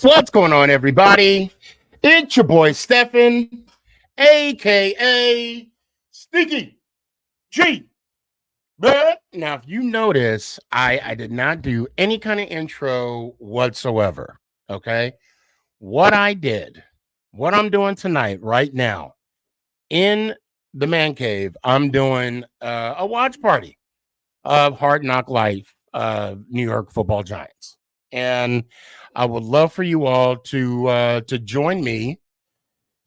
What's going on, everybody? It's your boy Stefan, aka Sneaky G. But now, if you notice, I did not do any kind of intro whatsoever. Okay, what I did, what I'm doing tonight, right now, in the man cave, I'm doing a watch party of Hard Knock Life, New York Football Giants, and I would love for you all to join me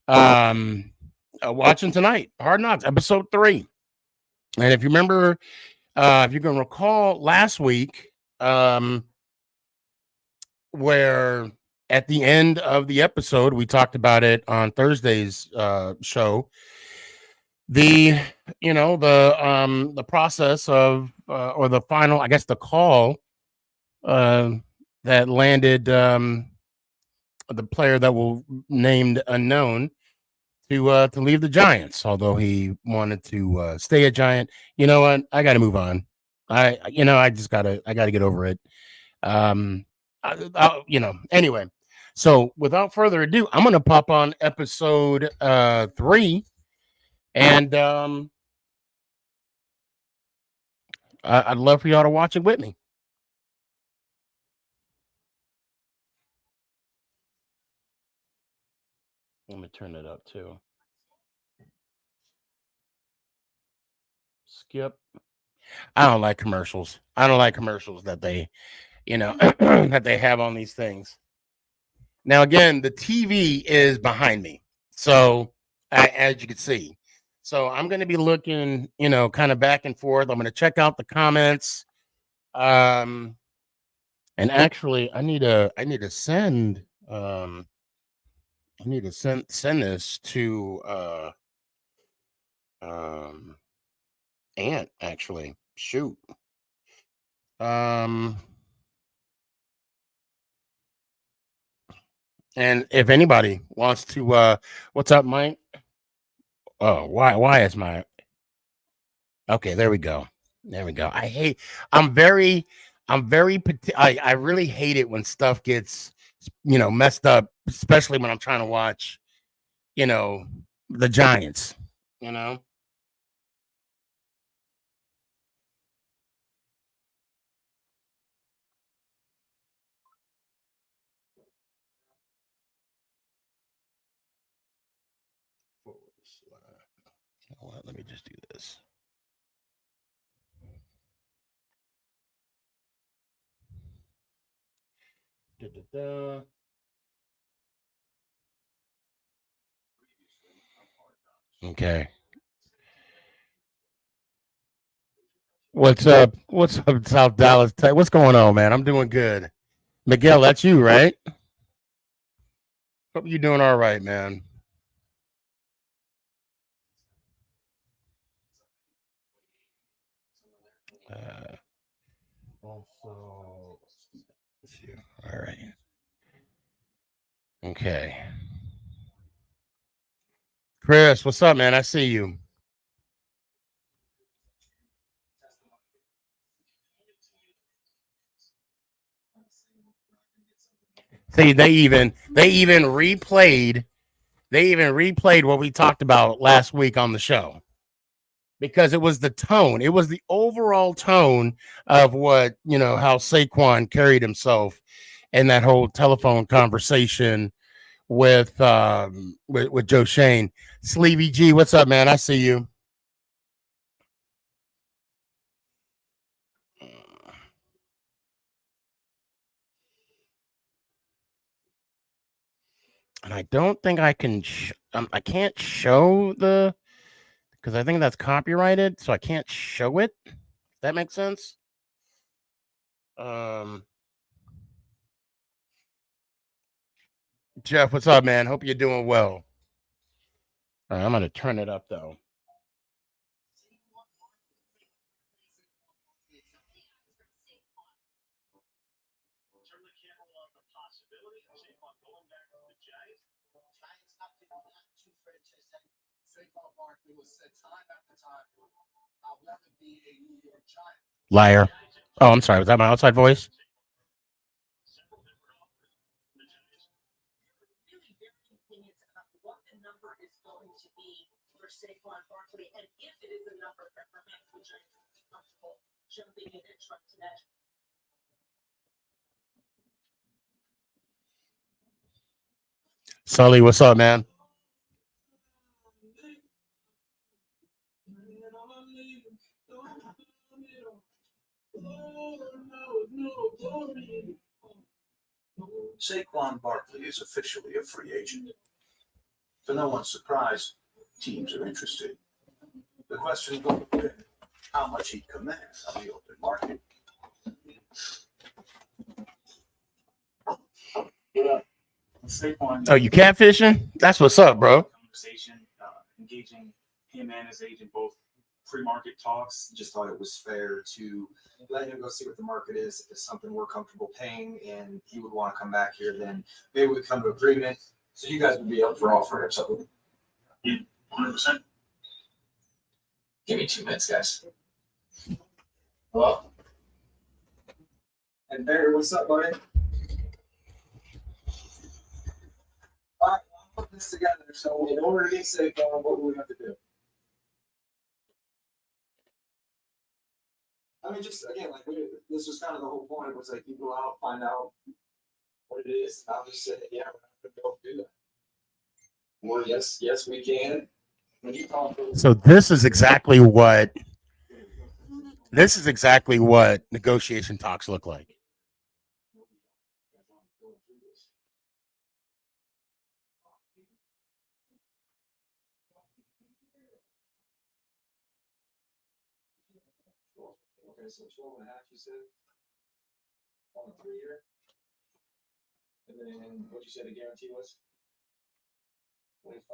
watching tonight, Hard Knocks, episode 3. And if you remember, if you can recall last week, where at the end of the episode we talked about it on Thursday's show, the the process of or the final, I guess, the call uh, that landed the player that will named unknown to leave the Giants, although he wanted to stay a Giant. You know what? I got to move on. I gotta get over it. Anyway. So without further ado, I'm gonna pop on episode 3, and I'd love for y'all to watch it with me. Let me turn it up too. Skip. I don't like commercials. I don't like commercials that they, that they have on these things. Now, again, the TV is behind me. So, as you can see, so I'm going to be looking, kind of back and forth. I'm going to check out the comments. And actually, I need to send this to, Ant, actually. Shoot. Um, and if anybody wants to, what's up, Mike? Oh, why is my okay? There we go. There we go. I really hate it when stuff gets, messed up, especially when I'm trying to watch, you know, the Giants, you know. You know what? Let me just do this. Da-da-da. Okay. What's up? What's up, South Dallas? What's going on, man? I'm doing good. Miguel, that's you, right? Hope you're doing all right, man. Uh, also, let's see. All right. Okay. Chris, what's up, man? I see you. See, they even replayed what we talked about last week on the show, because it was the tone. It was the overall tone of what, how Saquon carried himself in that whole telephone conversation with Joe Shane. Sleevy G, what's up, man? I see you. And I don't think I can. I can't show the, because I think that's copyrighted, so I can't show it. If that makes sense. Um, Jeff, what's up, man? Hope you're doing well. All right, I'm gonna turn it up though. Liar. Oh, I'm sorry. Was that my outside voice? Sully, what's up, man? Saquon Barkley is officially a free agent. To no one's surprise, teams are interested. The question will be how much he commands on the open market. Oh, you catfishing? That's what's up, bro. Conversation, engaging him and his agent, both pre-market talks. Just thought it was fair to let him go see what the market is. If it's something we're comfortable paying and he would want to come back here, then maybe we come to agreement. So you guys would be up for offering or something. 100%. Give me 2 minutes, guys. Hello? And Barry, what's up, buddy? All right, I'll put this together. So in order to get safe, what do we have to do? I mean, just again, like this was kind of the whole point. It was like you go out, find out what it is. I'll just say, yeah, we're not going to be able to do that. Or yes, we can. When you call for So this is exactly what negotiation talks look like. Okay, so 12.5, you said? On a 3-year? And then what you said the guarantee was? 25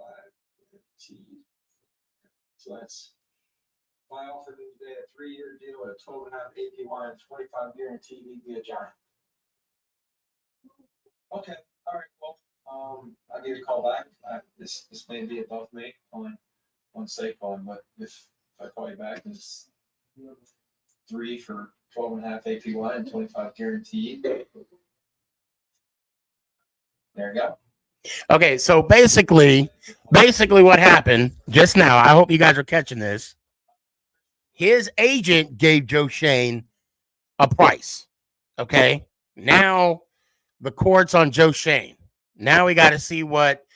guaranteed. So that's, if I offered him today a 3-year deal at a 12.5 APY and 25 guaranteed, he'd be a giant. Okay, all right, well, I'll give you a call back. This may be above me on Saquon, but if I call you back, it's 3 for 12.5 APY and 25 guaranteed. There you go. Okay, so basically what happened just now, I hope you guys are catching this. His agent gave Joe Shane a price. Okay. Now the court's on Joe Shane. Now we got to see what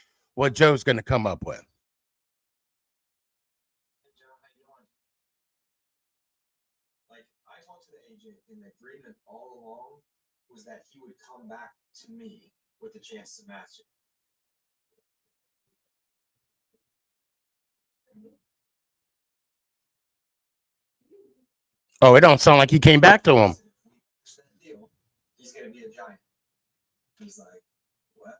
Joe's going to come up with. Hey, Joe, how you doing? Like, I talked to the agent, and the agreement all along was that he would come back to me with a chance to match it. Oh, it don't sound like he came back to him. Deal, he's gonna be a giant. He's like, what?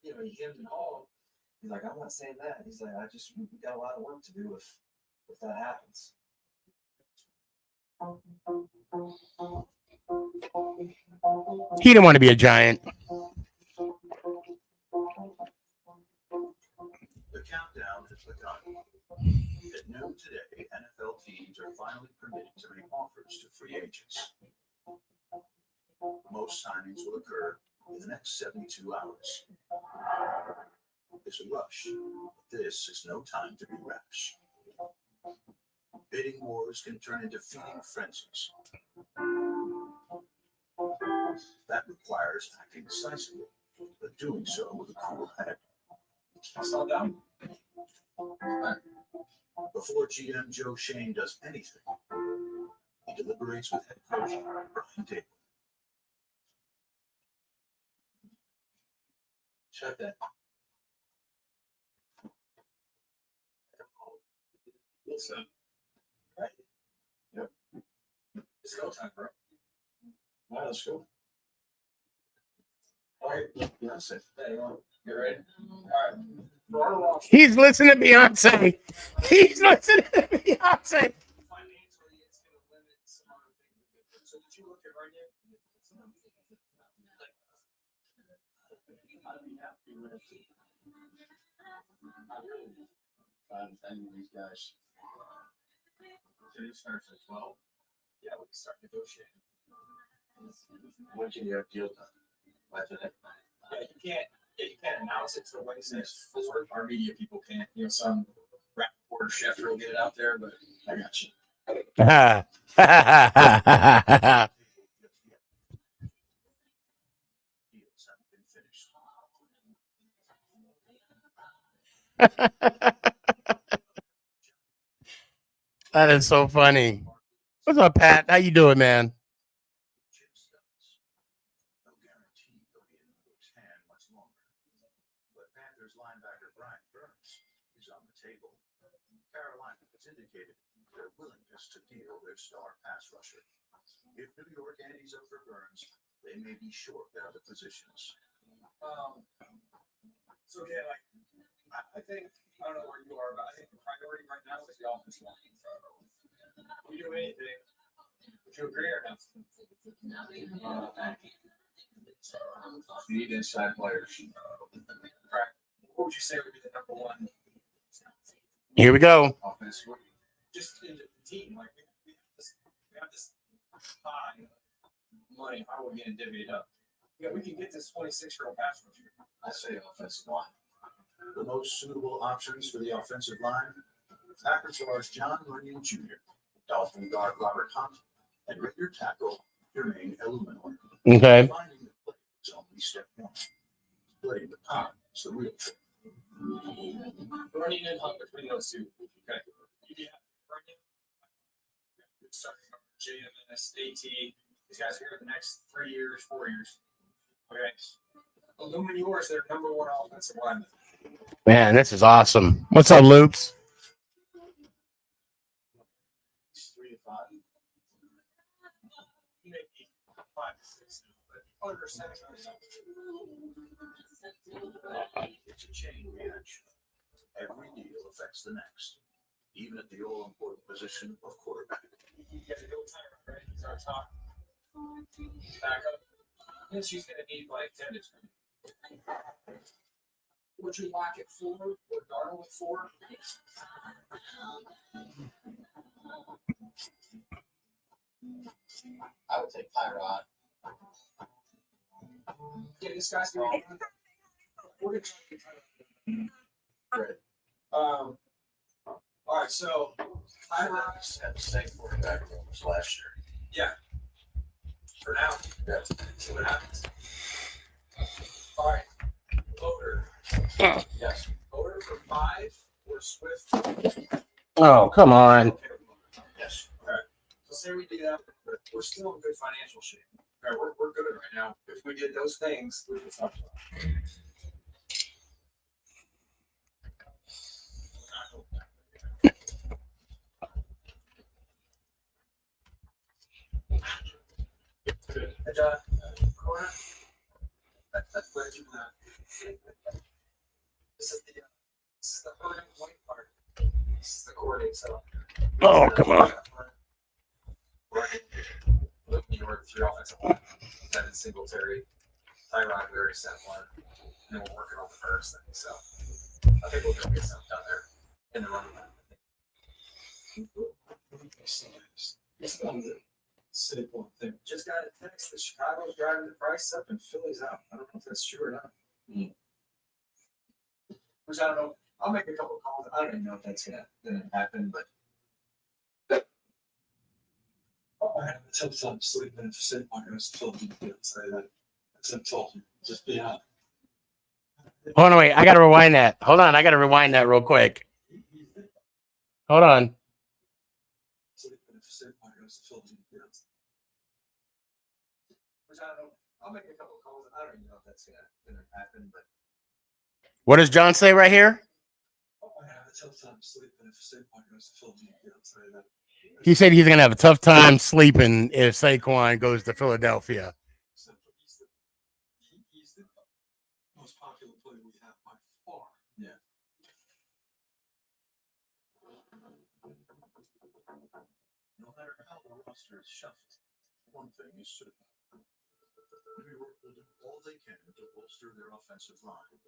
He hemmed and hawed. He's like, I'm not saying that. He's like, we got a lot of work to do if that happens. He didn't want to be a giant. The countdown has begun. At noon today, NFL teams are finally permitted to make offers to free agents. Most signings will occur in the next 72 hours. There's a rush. This is no time to be rash. Bidding wars can turn into feeding frenzies. That requires acting decisively, but doing so with a cool head. Slow down. Before GM Joe Shane does anything, he deliberates with head coach Brian Dable. Shut that. Listen. Right. Yep. It's go time, bro. All right, let's go. All right. Yeah, sit. Hey, you ready? All right. He's listening to Beyonce. He's listening to Beyonce. Financially, it's going to limit some other things. So did you look at right now? I'd be happy with it. I really find any of these guys. So it starts at 12. Yeah, we can start negotiating. When can you have deal done? By today? Yeah, you can't announce it till Wednesday. Our media people can't. Some quarter shift will get it out there, but I got you. Deals haven't been finished. That is so funny. What's up, Pat? How you doing, man? Chip studs. No guarantee they'll be in the Bucs' hand much longer. But Panthers linebacker Brian Burns is on the table. Carolina has indicated their willingness to deal their star pass rusher. If New York handies up for Burns, they may be short their other positions. So again, like I think I don't know where you are, but I think the priority right now is the offensive line. If we do anything, would you agree or not? You need inside players. What would you say would be the number one Here we go. offense? Just in the team, like we have this high money. How are we going to divvy it up? Yeah, we can get this 26-year-old pass rusher. I say offensive line. The most suitable options for the offensive line: Packers stars John Runyon Jr., Dolphin guard Robert Hunt, and Raider tackle Jermaine Elumenor. Okay. Finding the play is only step one. Splitting the pie is the real trick. Running and Hunt between those two. Okay. You have Runyon. Good starting JMS, AT. These guys are here the next 3 years, 4 years. Okay. Illuminor is their number one offensive lineman. Man, this is awesome. What's up, Loops? He's 3 to 5. He may be 5 to 6, but under 7 or something. It's a chain reaction. Every deal affects the next, even at the all-important position of quarterback. You guys are doing time, right? He's our top backup. Yes, she's going to need like 10 to 20. Would you lock at 4 or Darnold at 4? I would take Tyrod. Yeah, this guy's going to we're going to Great. All right, so Tyrod Had the same quarterback almost last year. for now. Yeah. See what happens. All right. Voter. Yes. Voter for 5 or Swift. Oh, come on. Yes. All right. So say we do that, but we're still in good financial shape. All right, we're good right now. If we did those things, we would talk about. And Cora, that's where you this is the hurting white part. This is the coordinating so. Oh, come on. Look, New York 3 offensive line. Devin Singletary, Tyrod very set one. And then we're working on the first thing. So I think we'll get something done there in the running back. It's one of the simple thing. Just got a text that Chicago's driving the price up and Philly's out. I don't know if that's true or not. Which I don't know. I'll make a couple calls. I don't even know if that's gonna happen, but I have a tough time sleeping if Sid Marcos told me to say that. Sid told me, just be out. Hold on, wait. I got to rewind that. Hold on. I got to rewind that real quick. Hold on. Sleeping if Sid Marcos told me to be out. which I don't know. I'll make a couple calls. I don't even know if that's gonna happen, but What does John say right here? I have a tough time sleeping if Sid Marcos told me to say that. He said he's going to have a tough time sleeping if Saquon goes to Philadelphia. So, he's the most popular player we have by far. Yeah. No matter how the roster is shuffled, one thing is certain. New York will do all they can to bolster their offensive line.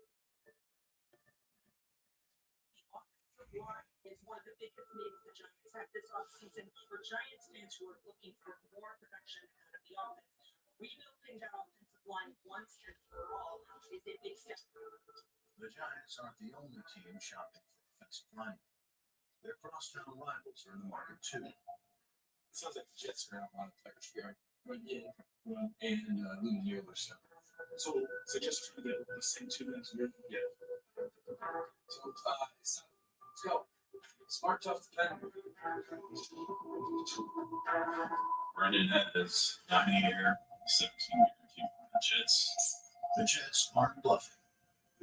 Is one of the biggest needs the Giants have this offseason for Giants fans who are looking for more production out of the offense. Rebuilding that offensive line once and for all is a big step. The Giants aren't the only team shopping for offensive line. Their crosstown rivals are in the market too. Sounds like the Jets are on a lot of players here. But yeah, and Louis Mueller stuff. So just to get the same 2 minutes. Yeah. So let's go. Smart, tough, defend. Brendan has 9-year, 17-year Jets. The Jets aren't bluffing.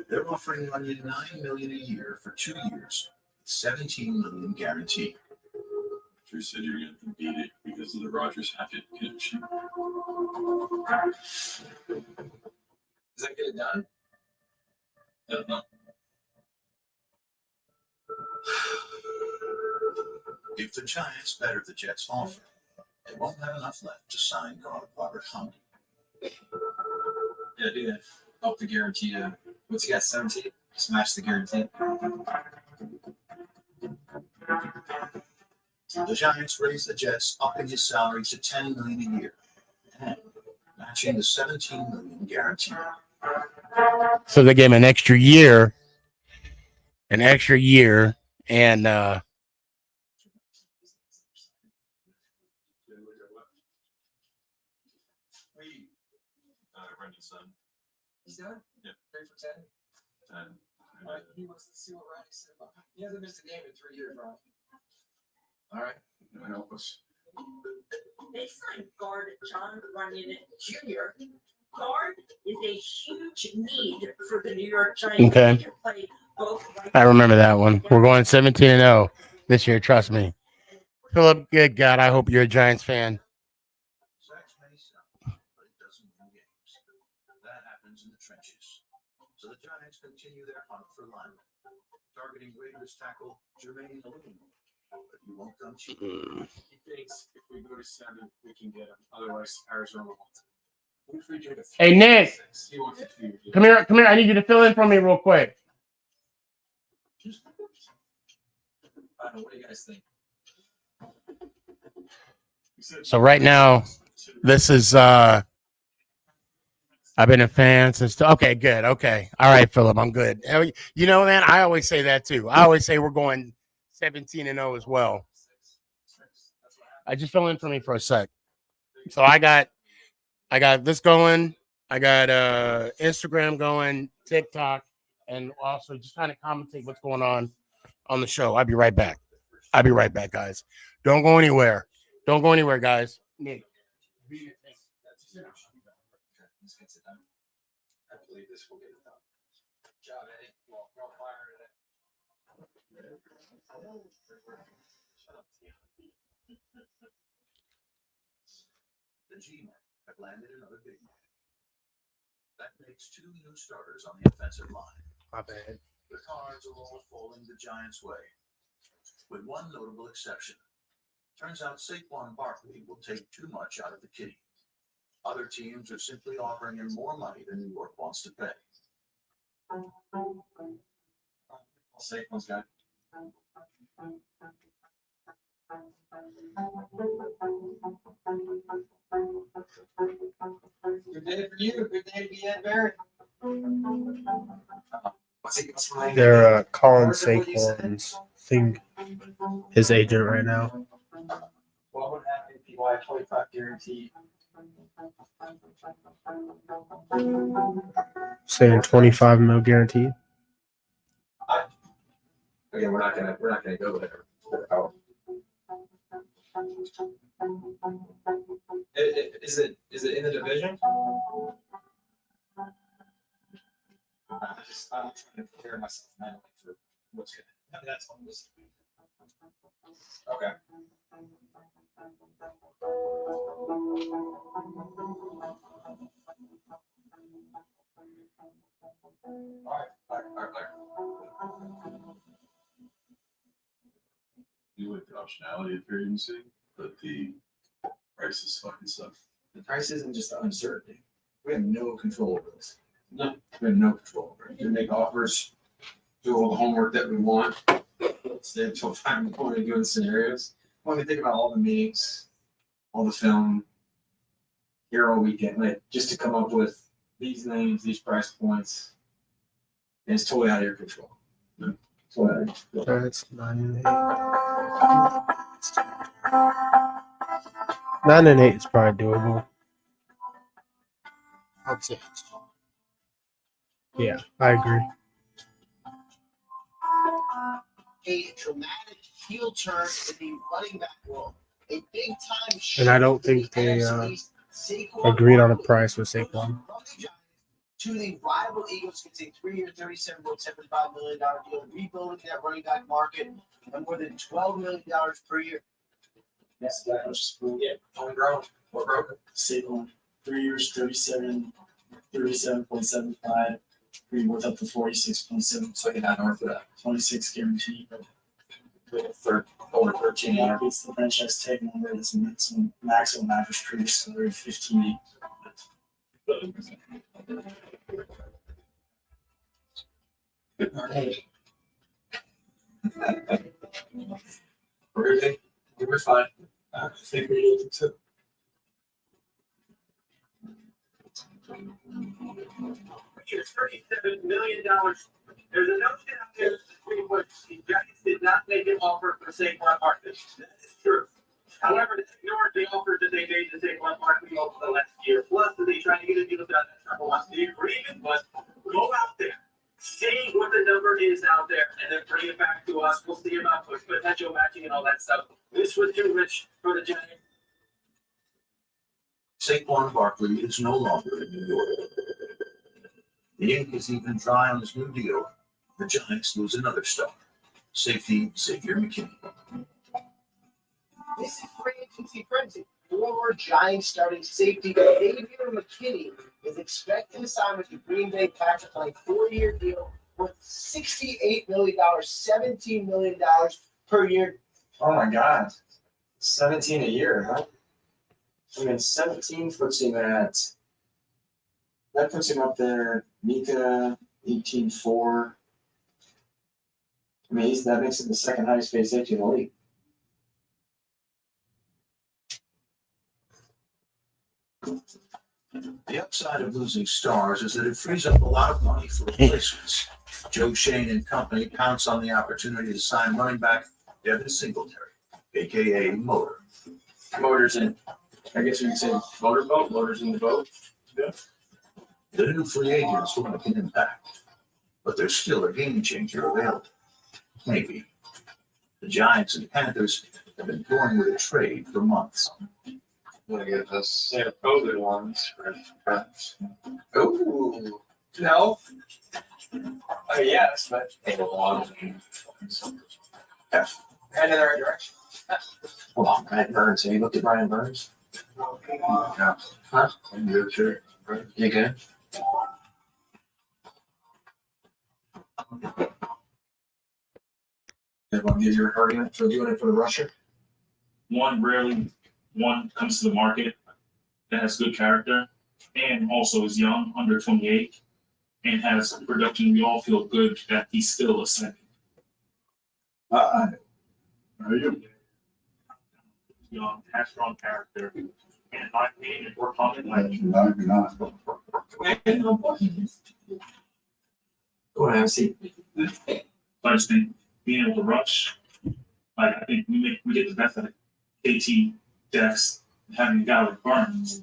They're offering Runyon $9 million a year for 2 years, $17 million guaranteed. You said you're going to beat it because of the Rogers Hackett connection. Does that get it done? I don't know. If the Giants better the Jets' offer, they won't have enough left to sign guard Robert Hunt. Yeah, do that. Up the guarantee to what's he got, 17? Smash the guarantee. The Giants raised the Jets, upping his salary to $10 million a year and matching the $17 million guarantee. So they gave him an extra year, and Brendan's son. He's done? Yeah. 3 for 10. All right, he wants to see what Ronnie said about him. He hasn't missed a game in 3 years, Ronnie. All right. Help us. They signed guard John Runyon Jr. Guard is a huge need for the New York Giants. Okay. He can play both right I remember that one. We're going 17-0 this year. Trust me. Philip, good God, I hope you're a Giants fan. Sacks may sound, but it doesn't win games. That happens in the trenches. So the Giants continue their hunt for linemen, targeting Raiders tackle Jermaine Aluminum. But you won't come cheap. He thinks if we go to 7, we can get him. Otherwise, Arizona wants him. What if we do the Hey, Nick. 6? He wants a 2 year deal. Come here. I need you to fill in for me real quick. I don't know. What do you guys think? So right now, this is I've been a fan since. Okay, good. Okay, all right, Philip, I'm good. You know, man, I always say that too. I always say we're going 17-0 as well. I just fill in for me for a sec. So I got this going. I got Instagram going, TikTok, and also just kind of commentate what's going on the show. I'll be right back. Guys. Don't go anywhere. Guys. Nick. This gets it done. I believe this will get it done. Good job, Eddie. Well, fire today. Shut up, Tia. The G-men have landed another big man. That makes 2 new starters on the offensive line. My bad. The cards are all falling the Giants' way, with one notable exception. Turns out Saquon Barkley will take too much out of the kitty. Other teams are simply offering him more money than New York wants to pay. Saquon's got. Good day for you. Good day to be Ed Barrett. What's he going? They're calling Saquon's thing, his agent right now. What would happen if you had 25 guaranteed? Saying 25 mil guaranteed. Again, we're not gonna go there. Is it in the division? I'm trying to prepare myself mentally for what's gonna happen. That's all this. Okay. All right. You like the optionality of free agency, but the prices fucking suck. The price isn't just the uncertainty. We have no control over this. No, we have no control over it. We make offers, do all the homework that we want, stay until time before we doing scenarios. When we think about all the meetings, all the film, here all weekend, like just to come up with these names, these price points, and it's totally out of your control. That's 9 and 8. 9 and 8 is probably doable. I'd say Yeah, I agree. A dramatic heel turn in the running back role. A big time And I don't think they agreed on a price with Saquon. To the rival Eagles gets a 3-year, $37.75 million deal, rebuilding that running back market and more than $12 million per year. Yes, that was homegrown or broken. Saquon, 3 years, 37.75. Worth up to 46.7. So you're not north of that. 26 guaranteed. Over 13 years. It's the franchise tag number. It's maximum average previous salary 15. We're fine. I think we need to. $37 million. There's a notion out there that the Giants did not make an offer for Saquon Barkley. That is true. However, they ignored the offers that they made to Saquon Barkley over the last year. Plus, they tried to get a deal done. That's number one. The agreement was go out there, see what the number is out there, and then bring it back to us. We'll see about potential matching and all that stuff. This was too rich for the Giants. Saquon Barkley is no longer in New York. The ink is even dry on his new deal. The Giants lose another star. Safety Xavier McKinney. This is free agency frenzy. Former Giants starting safety Xavier McKinney is expected to sign with the Green Bay Packers on a 4-year deal worth $68 million, $17 million per year. Oh my God. 17 a year, huh? I mean, 17 puts him at. That puts him up there. Mika, 18.4. I mean, that makes him the second highest paid safety in the league. The upside of losing stars is that it frees up a lot of money for replacements. Joe Shane and company pounce on the opportunity to sign running back Devin Singletary, a.k.a. Motor. Motors in. I guess you could say motorboat. Motors in the boat. Yeah. The new free agents will make an impact, but there's still a game changer available. Maybe. The Giants and Panthers have been going with a trade for months. Want to get us COVID ones for friends. Ooh. No. Yes, but Take a lot. head in the right direction. Hold on, Brian Burns. Have you looked at Brian Burns? Yeah. Huh? I'm good, sure. Right. You good? You want to give your argument for doing it for the rusher? Rarely one comes to the market that has good character and also is young, under 28, and has production. We all feel good that he's still a second. How are you? Young, has strong character, and in my opinion, if we're talking like Not. Go ahead, see. I just think being able to rush, like I think we get the best out of KT, Dex, having a guy like Burns,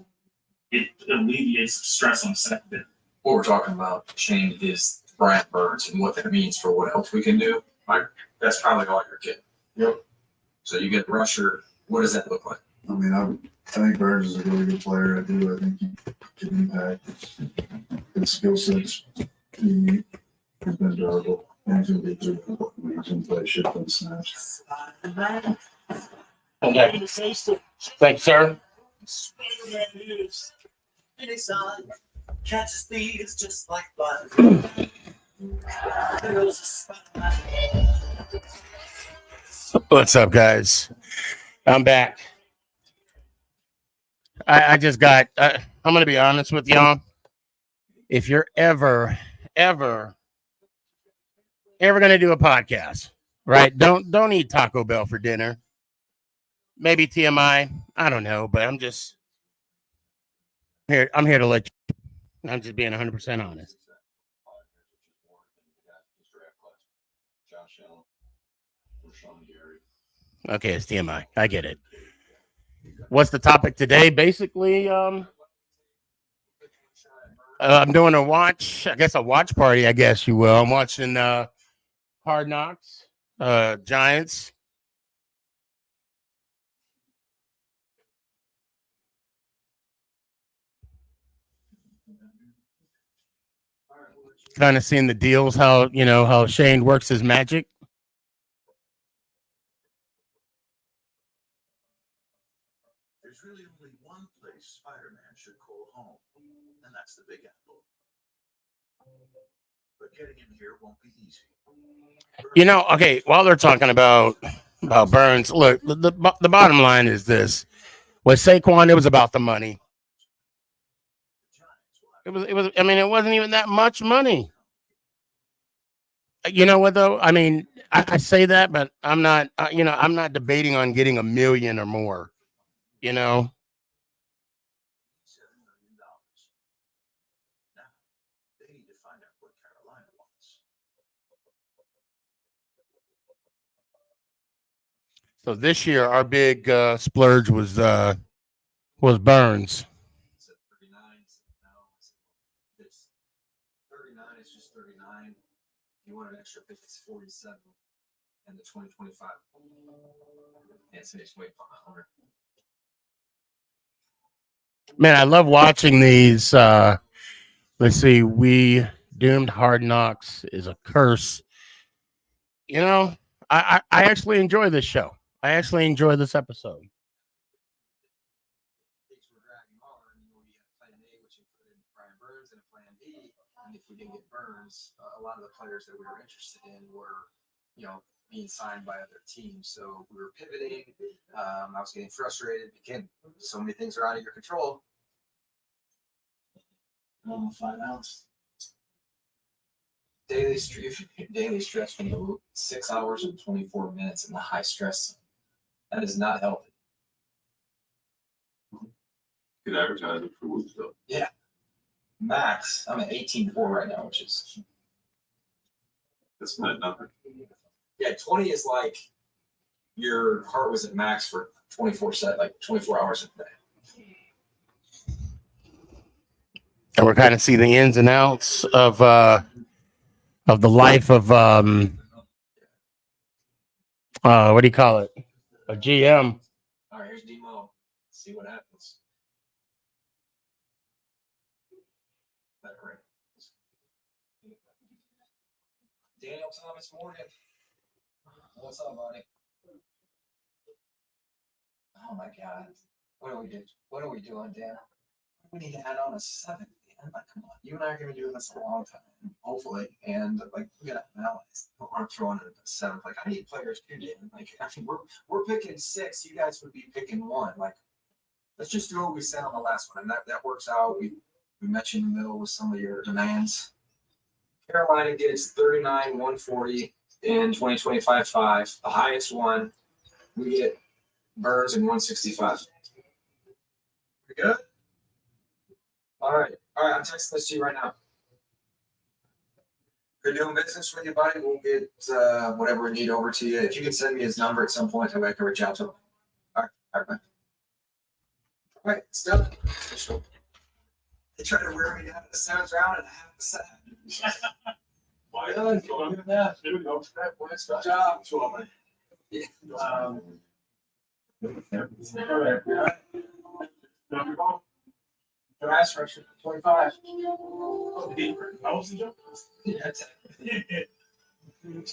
it alleviates stress on the second. What we're talking about, Shane, is Brian Burns and what that means for what else we can do. Like, that's probably all you're getting. Yep. So you get rusher. What does that look like? I mean, I think Burns is a really good player. I do. I think he can impact. His skill set's unique. He's been durable. And he's going to be good. He's going to play shit on snaps. Okay. Thank you, sir. Catches thieves just like blood. What's up, guys? I'm back. I just got, I'm going to be honest with y'all. If you're ever going to do a podcast, right? Don't eat Taco Bell for dinner. Maybe TMI. I don't know, but I'm just here. I'm here to let you. I'm just being 100% honest. Josh Okay, it's TMI. I get it. What's the topic today? Basically, I'm doing a watch. I guess a watch party. I guess you will. I'm watching Hard Knocks, Giants. Kind of seeing the deals, how how Shane works his magic. There's really only one place Spider-Man should call home, and that's the Big Apple. But getting in here won't be easy. Okay, while they're talking about Burns, look, the bottom line is this: with Saquon, it was about the money. It was. I mean, it wasn't even that much money. You know what though? I mean, I say that, but I'm not. I'm not debating on getting a million or more. You know, $7 million. Now, they need to find out what Carolina wants. so this year our big splurge was Burns. Said 39. No, I said, it's 39. It's just 39. You want an extra pick, it's 47. And the 2025. And so it's way behind. Man, I love watching these. Let's see, we doomed Hard Knocks is a curse. You know, I actually enjoy this show. I actually enjoy this episode. Things were dragging on. We had plan A, which included Brian Burns, and plan B. And if we didn't get Burns, a lot of the players that we were interested in were, being signed by other teams. So we were pivoting. I was getting frustrated. Again, so many things are out of your control. 5 ounce. Daily stress from the 6 hours and 24 minutes in the high stress. That is not healthy. Good advertising for Woods though. Yeah. Max, I'm at 18.4 right now, which is. That's not nothing. Yeah, 20 is like your heart was at max for 24 hours a day. And we're kind of seeing the ins and outs of the life of what do you call it? A GM. All right, here's Demo. See what happens. Daniel Thomas Morgan. What's up, buddy? Oh my God. What are we doing? What are we doing, Dan? We need to add on a 7th, man. Like, come on. You and I are going to be doing this a long time, hopefully. And like, we got to analyze. We're throwing in a 7th. Like, I need players too, Dan. Like, I mean, we're picking 6. You guys would be picking 1. Like, let's just do what we said on the last one, and that works out. We mentioned in the middle with some of your demands. Carolina gets 39, 140 in 2025-5. The highest one, we get Burns in 165. We good? All right. I'm texting this to you right now. Good doing business with you, buddy. We'll get whatever we need over to you. If you can send me his number at some point, I can reach out to him. All right, bye. All right, it's done. They tried to wear me down to the 7th round and I have the 7th. Why? Good. Yeah. Here we go. Good job. Yeah. Pass rusher 25. How was the jump? Yeah,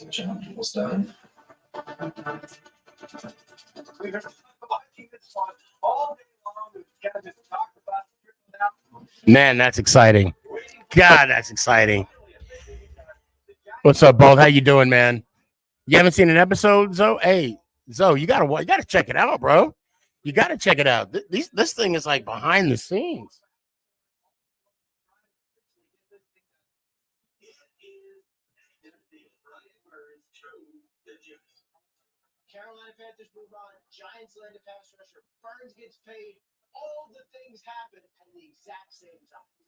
jump was done. Man, that's exciting. God, that's exciting. What's up, Bolt? How you doing, man? You haven't seen an episode, Zoe? Hey, Zoe, you gotta check it out, bro. You gotta check it out. This thing is like behind the scenes. Carolina Panthers move on. Giants land a pass rusher. Burns gets paid. All the things happen at the exact same time.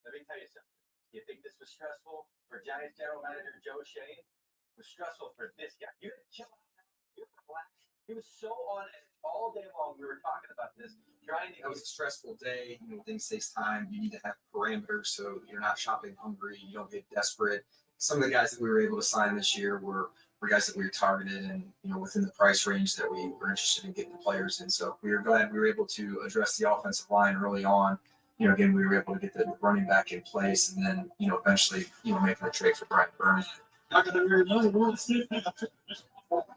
Let me tell you something. You think this was stressful for Giants general manager Joe Shane? It was stressful for this guy. You're gonna chill out now. You're gonna relax. He was so on it all day long. We were talking about this. It was a stressful day. You know, things takes time. You need to have parameters so you're not shopping hungry. You don't get desperate. Some of the guys that we were able to sign this year were guys that we were targeted and, you know, within the price range that we were interested in getting the players in. So we were glad we were able to address the offensive line early on. You know, again, we were able to get the running back in place and then, you know, eventually, you know, making a trade for Brian Burns.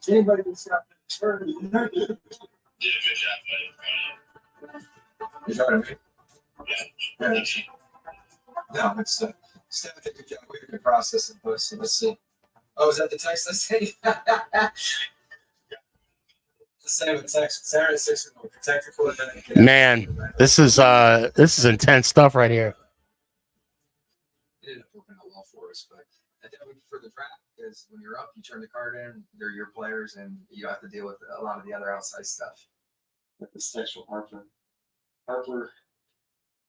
Anybody can stop. Is that what I mean? Yeah. No, it's Steph did a good job. We could process it, but so let's see. Oh, is that the text? Let's see. The same text. Saturday 6 protected for the Man, this is intense stuff right here. It ended up working out well for us, but I think for the draft, because when you're up, you turn the card in, they're your players, and you have to deal with a lot of the other outside stuff. With this text from Harper. Harper,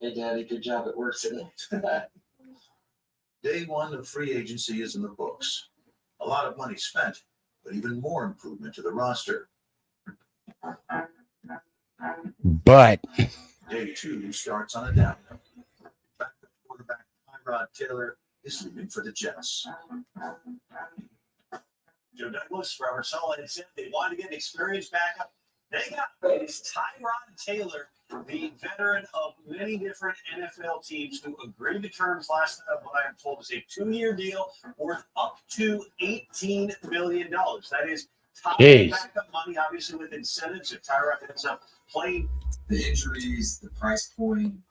hey Daddy, good job at work today. Day one of free agency is in the books. A lot of money spent, but even more improvement to the roster. But Day two starts on a down note. Backup quarterback Tyrod Taylor is leaving for the Jets. Joe Douglas, Robert Sala said they wanted to get an experienced backup. They got is Tyrod Taylor, the veteran of many different NFL teams who agreed to terms last night of what I am told is a 2-year deal worth up to $18 million. That is top backup money, obviously with incentives if Tyrod ends up playing. The injuries, the price point,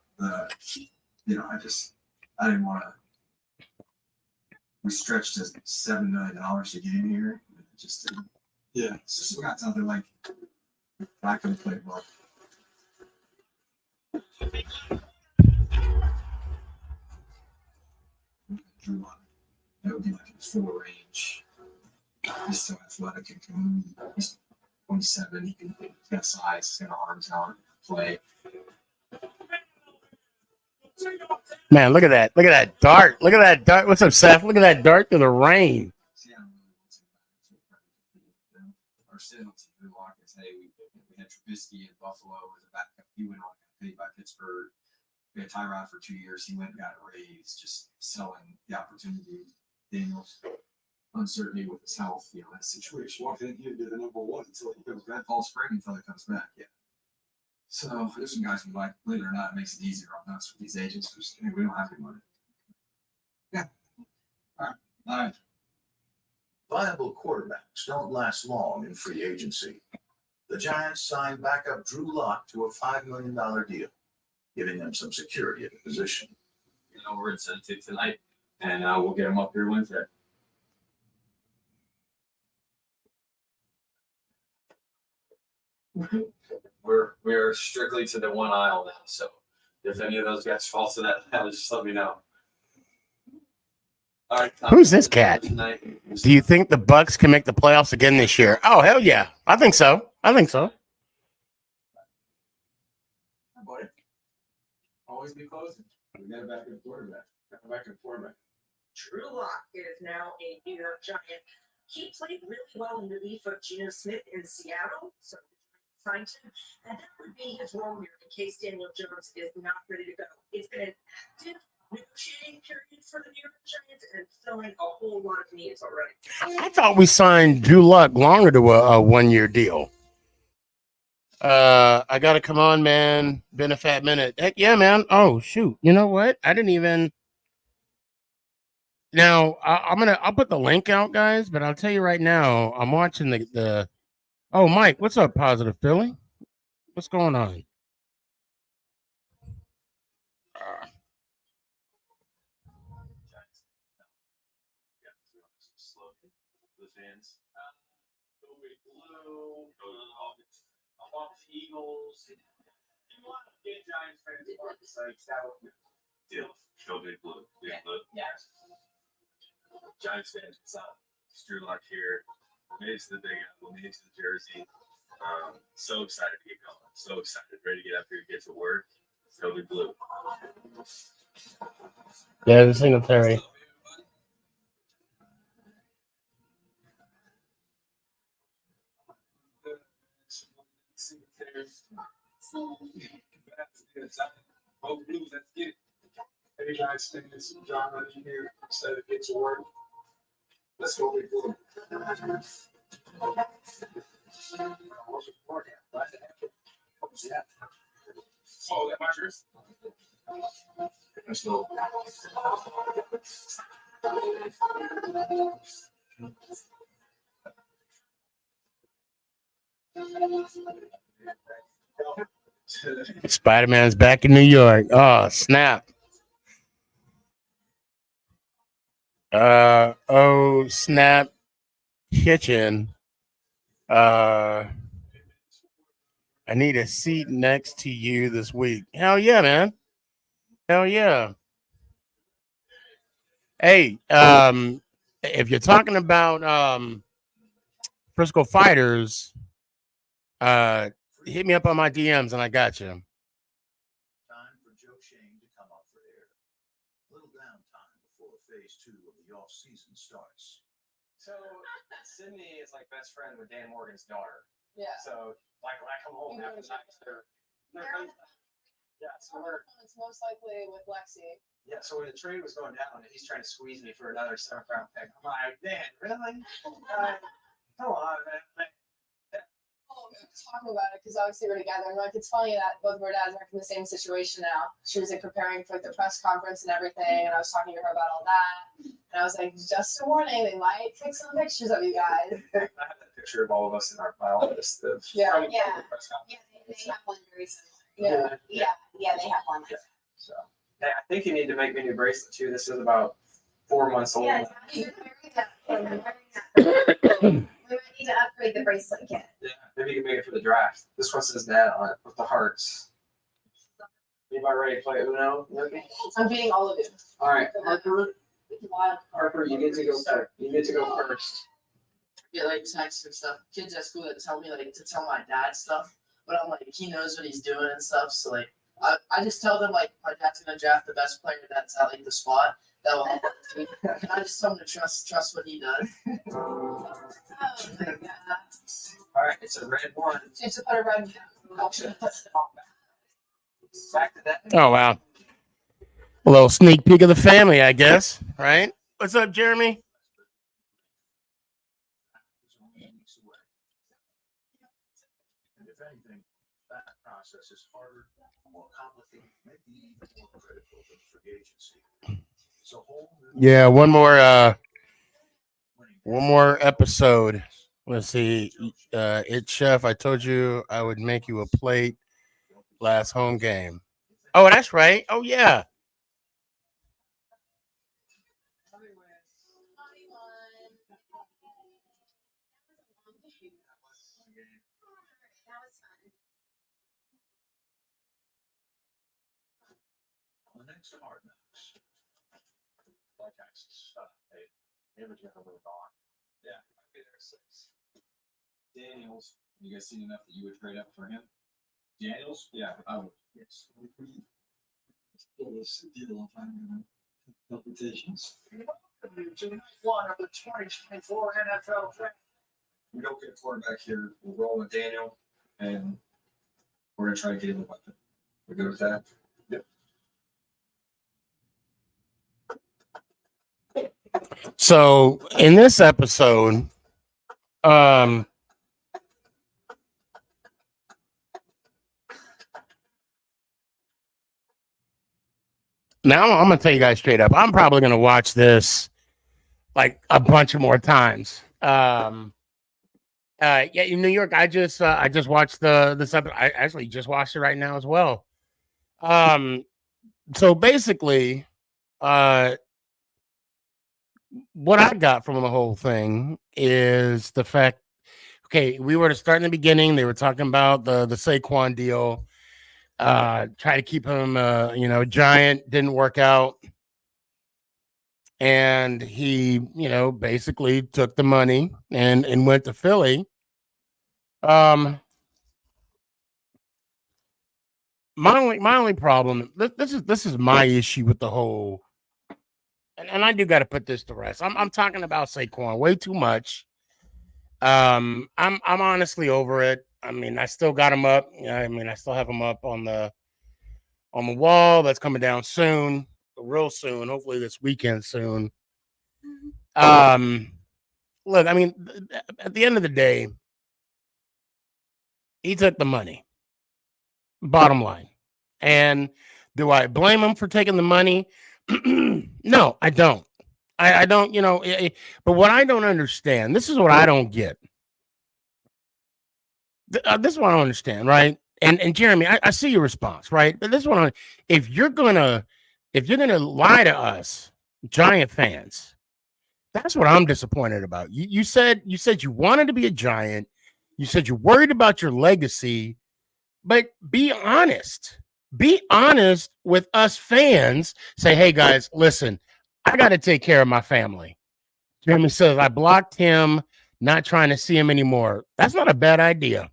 you know, I didn't want to. We stretched to $7 million to get in here. It just didn't. Yeah. It's just got something like I couldn't play well. Drew on. That would be like a full range. He's so athletic and can move. He's 27. He's got size. He's got arms out. Play. man, look at that. Look at that dart. Look at that dart. What's up, Seth? Look at that dart through the rain. Our sales team walk and say we had Trubisky in Buffalo as a backup. He went on and paid by Pittsburgh. We had Tyrod for 2 years. He went and got a raise, just selling the opportunity. Daniels uncertainty with his health, you know, that situation. Walked in here, did the number one until he comes back. All spring until he comes back, yeah. So there's some guys who like, believe it or not, it makes it easier on us with these agents because we don't have any money. Yeah. All right. Viable quarterbacks don't last long in free agency. The Giants signed backup Drew Lock to a $5 million deal, giving them some security at the position. You know, we're incentive tonight, and we'll get him up here Wednesday. We're strictly to the one aisle now, so if any of those guys fall to that aisle, just let me know. All right, who's this cat? Do you think the Bucks can make the playoffs again this year? Oh, hell yeah. I think so. Boy, always be closing. We got a backup quarterback. Drew Lock is now a New York Giant. He played really well in relief of Geno Smith in Seattle, so signed him, and that would be his role here in case Daniel Jones is not ready to go. It's been an active negotiating period for the New York Giants and filling a whole lot of needs already. I thought we signed Drew Luck longer to a 1-year deal. I gotta come on, man. Been a fat minute. Heck yeah, man. Oh shoot. You know what? I didn't even. Now I'll put the link out, guys. But I'll tell you right now, I'm watching the. Oh, Mike, what's up, Positive Philly? What's going on? Eagles. And a lot of good Giants fans are like that. Go big blue. Yeah. Giants fans, what's up? It's Drew Lock here. Made it to the Big Apple, made it to the Jersey. So excited to get going. So excited. Ready to get up here and get to work. Go big blue. Yeah, the Singletary. Both blues, let's get it. Hey guys, think this is John right here. Instead of get to work. Let's go big blue. Oh, that my shirt? Let's go. Spider-Man's back in New York. Oh, snap. Oh, snap. Kitchen. I need a seat next to you this week. Hell yeah, man. Hell yeah. Hey, if you're talking about Frisco Fighters, hit me up on my DMs and I got you. Time for Joe Shane to come up for air. Little downtime before phase 2 of the off season starts. So Sydney is like best friend with Dan Morgan's daughter. Yeah. So like when I come home after the night, yeah. So It's most likely with Lexi. yeah. So when the trade was going down, and he's trying to squeeze me for another 7th round pick, I'm like, Dan, really? Come on, man. Oh, we were talking about it because obviously we're together. And like, it's funny that both of our dads are in the same situation now. She was like preparing for the press conference and everything, and I was talking to her about all that. And I was like, just a warning, they might take some pictures of you guys. I have that picture of all of us in my office. Yeah. Yeah. Yeah, they have one very similar. Yeah. Yeah, they have one like that. So hey, I think you need to make me a new bracelet too. This is about 4 months old. Yeah, you're wearing that. We might need to upgrade the bracelet kit. Yeah, maybe you can make it for the draft. This one says Dad on it with the hearts. Anybody ready to play Uno? I'm beating all of you. All right, Harper, you get to go first. You get to go first. Get like texts and stuff. Kids at school that tell me like to tell my dad stuff, but I'm like he knows what he's doing and stuff. So like I just tell them like my dad's gonna draft the best player that's at like the spot. That will help the team. And I just tell him to trust what he does. Oh my god. All right, it's a red one. It's a put a red. Back to that. Oh, wow. A little sneak peek of the family, I guess. Right? What's up, Jeremy? Is only weeks away. And if anything, that process is harder, more complicated, maybe even more critical than free agency. It's a whole new Yeah, one more episode. Let's see. It's Chef. I told you I would make you a plate last home game. Oh, that's right. Oh, yeah. on the next Hard Knocks. Like Texas. Hey, never get a little dog. Yeah, I'd be there 6. Daniels, you guys seen enough that you would trade up for him? Daniels? Yeah, I would. Yes. Pull this deal off, I'm gonna palpitations. One of the 2024 NFL draft. We don't get a quarterback here. We'll roll with Daniel, and we're gonna try to get him a weapon. We good with that? Yep. So in this episode, now I'm gonna tell you guys straight up. I'm probably gonna watch this like a bunch of more times. Yeah, in New York, I just watched this episode. I actually just watched it right now as well. So basically, what I got from the whole thing is the fact. Okay, we were to start in the beginning. They were talking about the Saquon deal. Try to keep him, giant. Didn't work out. And he, basically took the money and went to Philly. My only problem. This is my issue with the whole. And I do got to put this to rest. I'm talking about Saquon way too much. I'm honestly over it. I mean, I still got them up. I mean, I still have them up on the wall. That's coming down soon, real soon. Hopefully this weekend soon. Look, I mean, at the end of the day, he took the money. Bottom line. And do I blame him for taking the money? No, I don't. I don't, but what I don't understand, this is what I don't get. This is what I don't understand, right? And Jeremy, I see your response, right? But this is what I, if you're gonna lie to us, Giant fans, that's what I'm disappointed about. You said you wanted to be a Giant. You said you're worried about your legacy, but be honest. Be honest with us fans. Say, hey guys, listen, I got to take care of my family. Jeremy says, I blocked him, not trying to see him anymore. That's not a bad idea.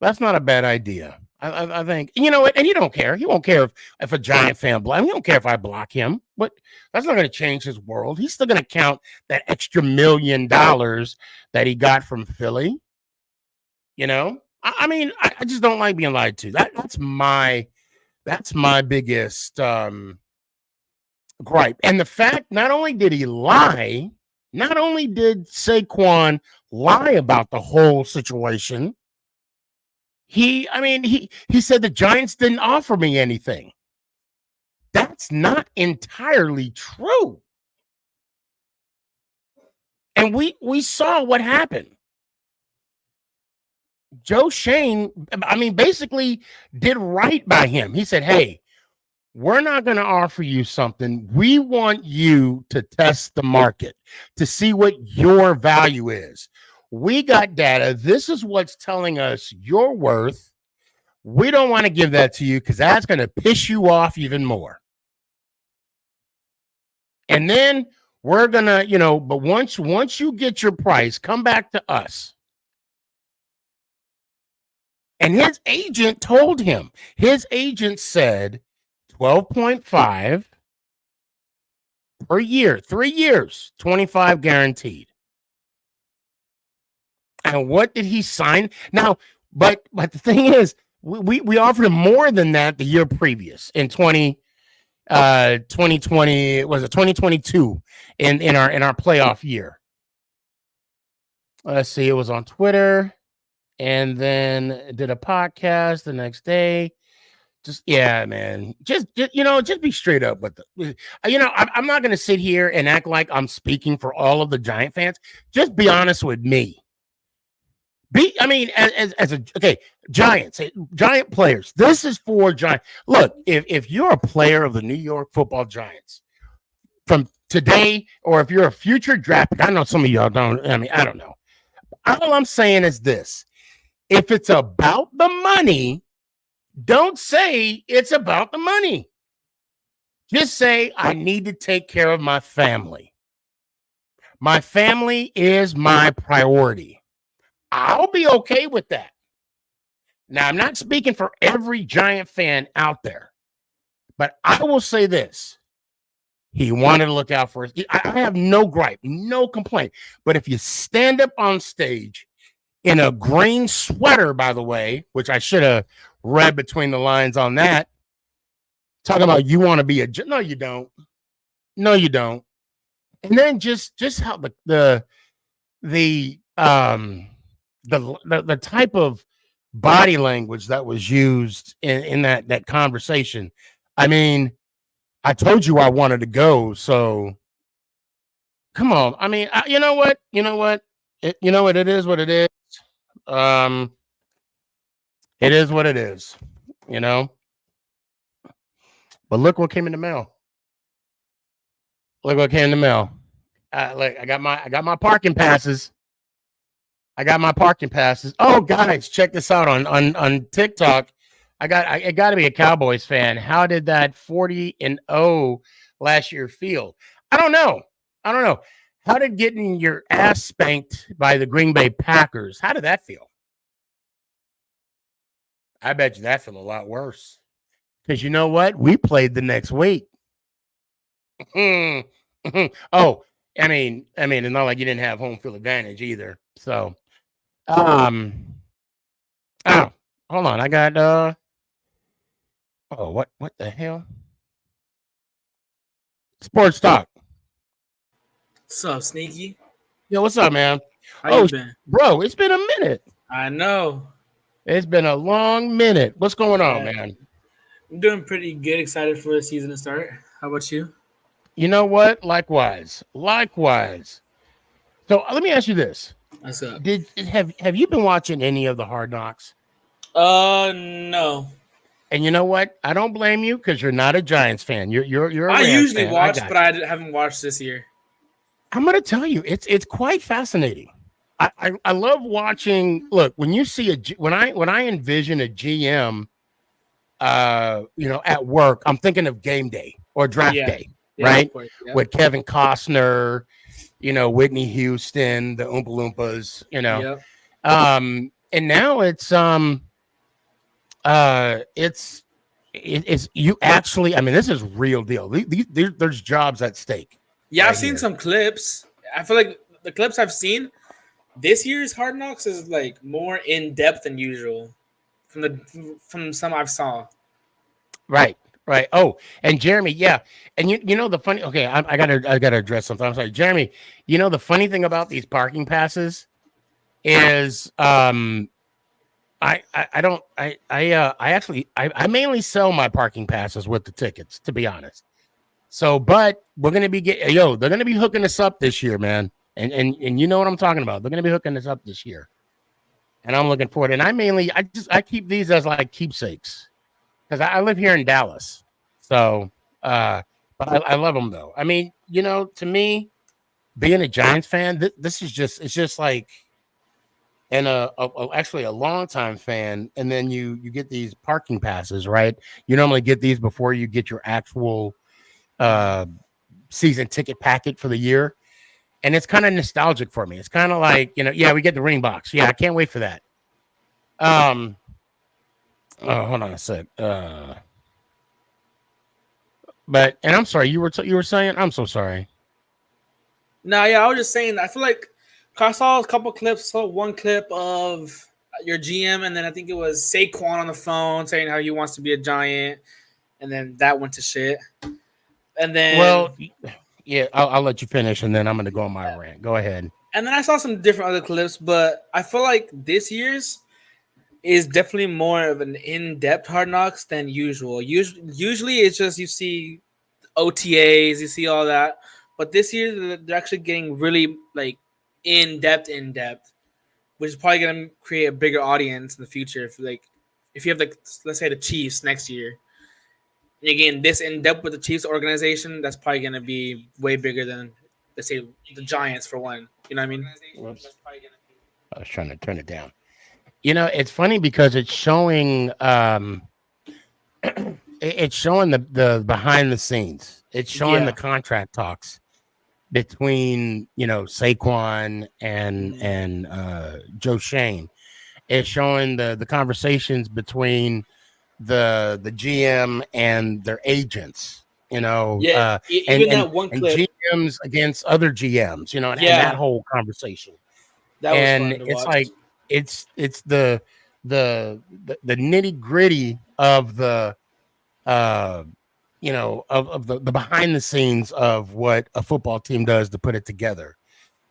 That's not a bad idea. I think, you know what, and he don't care. He won't care if a Giant fan block him. He don't care if I block him, but that's not going to change his world. He's still going to count that extra $1 million that he got from Philly. You know, I mean, I just don't like being lied to. That's my biggest gripe. And the fact, not only did he lie, not only did Saquon lie about the whole situation, he said the Giants didn't offer me anything. That's not entirely true. And we saw what happened. Joe Shane, I mean, basically did right by him. He said, hey, we're not going to offer you something. We want you to test the market to see what your value is. We got data. This is what's telling us your worth. We don't want to give that to you because that's going to piss you off even more. And then we're going to, but once you get your price, come back to us. And his agent told him, his agent said 12.5 per year, 3 years, 25 guaranteed. And what did he sign? Now, but the thing is, we offered him more than that the year previous in 2020, was it 2022 in our playoff year. Let's see, it was on Twitter and then did a podcast the next day. Just, yeah, man, just be straight up with the, I'm not going to sit here and act like I'm speaking for all of the Giant fans. Just be honest with me. Giants, Giant players. This is for Giant. Look, if you're a player of the New York Football Giants from today, or if you're a future draft pick, I know some of y'all don't. I mean, I don't know. All I'm saying is this: if it's about the money, don't say it's about the money. Just say I need to take care of my family. My family is my priority. I'll be okay with that. Now, I'm not speaking for every Giant fan out there, but I will say this. He wanted to look out for us. I have no gripe, no complaint. But if you stand up on stage in a green sweater, by the way, which I should have read between the lines on that, talking about you want to be no, you don't. No, you don't. And then just how the type of body language that was used in that conversation. I mean, I told you I wanted to go, so come on. I mean, you know what? It is what it is. It is what it is, But look what came in the mail. Look what came in the mail. I got my parking passes. Oh, guys, check this out on TikTok. I got to be a Cowboys fan. How did that 40-0 last year feel? I don't know. How did getting your ass spanked by the Green Bay Packers, how did that feel? I bet you that felt a lot worse. Because you know what? We played the next week. Oh, I mean, it's not like you didn't have home field advantage either. So, Oh, hold on. I got oh, what the hell? Sports talk. What's up, Sneaky? Yo, what's up, man? How Oh, you been? bro, it's been a minute. I know. It's been a long minute. What's going on, Yeah, man? I'm doing pretty good. Excited for the season to start. How about you? You know what? Likewise. Likewise. So let me ask you this. What's up? Have you been watching any of the Hard Knocks? No. And you know what? I don't blame you because you're not a Giants fan. You're a I Rams usually fan. watch, got but I haven't watched this year. I'm gonna tell you, it's quite fascinating. I love watching. Look, when you see when I envision a GM, at work, I'm thinking of game day or draft Yeah. day, Yeah, right? of course. Yeah. With Kevin Costner, Whitney Houston, the Oompa Loompas, Yep. And now it's you actually. I mean, this is real deal. There's jobs at stake. Yeah, right I've seen here. some clips. I feel like the clips I've seen this year's Hard Knocks is like more in depth than usual from some I've saw. Right. Oh, and Jeremy, yeah, and you know the funny. Okay, I gotta address something. I'm sorry, Jeremy. You know the funny thing about these parking passes is I mainly sell my parking passes with the tickets, to be honest. So, but we're gonna be they're gonna be hooking us up this year, man. And you know what I'm talking about. They're gonna be hooking us up this year, and I'm looking forward. And I keep these as like keepsakes because I live here in Dallas. So, but I love them though. I mean, to me, being a Giants fan, it's just like, and actually a longtime fan, and then you get these parking passes, right? You normally get these before you get your actual season ticket packet for the year, and it's kind of nostalgic for me. It's kind of like, we get the ring box. Yeah, I can't wait for that. Oh, hold on a sec. But I'm sorry, you were saying. I'm so sorry. No, yeah, I was just saying. I feel like I saw a couple clips. Saw one clip of your GM, and then I think it was Saquon on the phone saying how he wants to be a Giant, and then that went to shit. And then, well, yeah, I'll let you finish, and then I'm going to go on my rant. Go ahead. And then I saw some different other clips, but I feel like this year's is definitely more of an in-depth Hard Knocks than usual. Usually it's just you see OTAs, you see all that, but this year they're actually getting really like in-depth, which is probably going to create a bigger audience in the future. If you have let's say the Chiefs next year, and again this in-depth with the Chiefs organization, that's probably going to be way bigger than, let's say, the Giants for one. You know what I mean? Whoops. I was trying to turn it down. It's funny because it's showing it's showing the behind the scenes. It's showing the contract talks between Saquon and Joe Shane. It's showing the conversations between the GM and their agents. Even and that one clip, and GMs against other GMs. And that whole conversation. That was fun to it's watch. like it's the nitty gritty of the of the behind the scenes of what a football team does to put it together.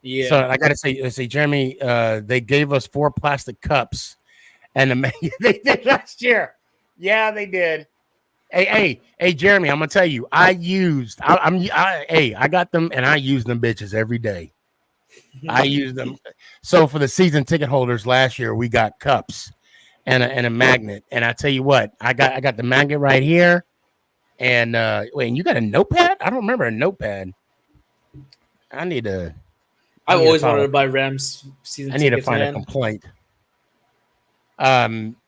Yeah. So I gotta say, Jeremy, they gave us 4 plastic cups, and they did last year. Yeah, they did. Hey, Jeremy, I'm gonna tell you, I got them, and I use them bitches every day. I use them. So for the season ticket holders last year, we got cups and a magnet. And I tell you what, I got the magnet right here. And wait, you got a notepad? I don't remember a notepad. I've always wanted to buy Rams season tickets. I need to find a complaint.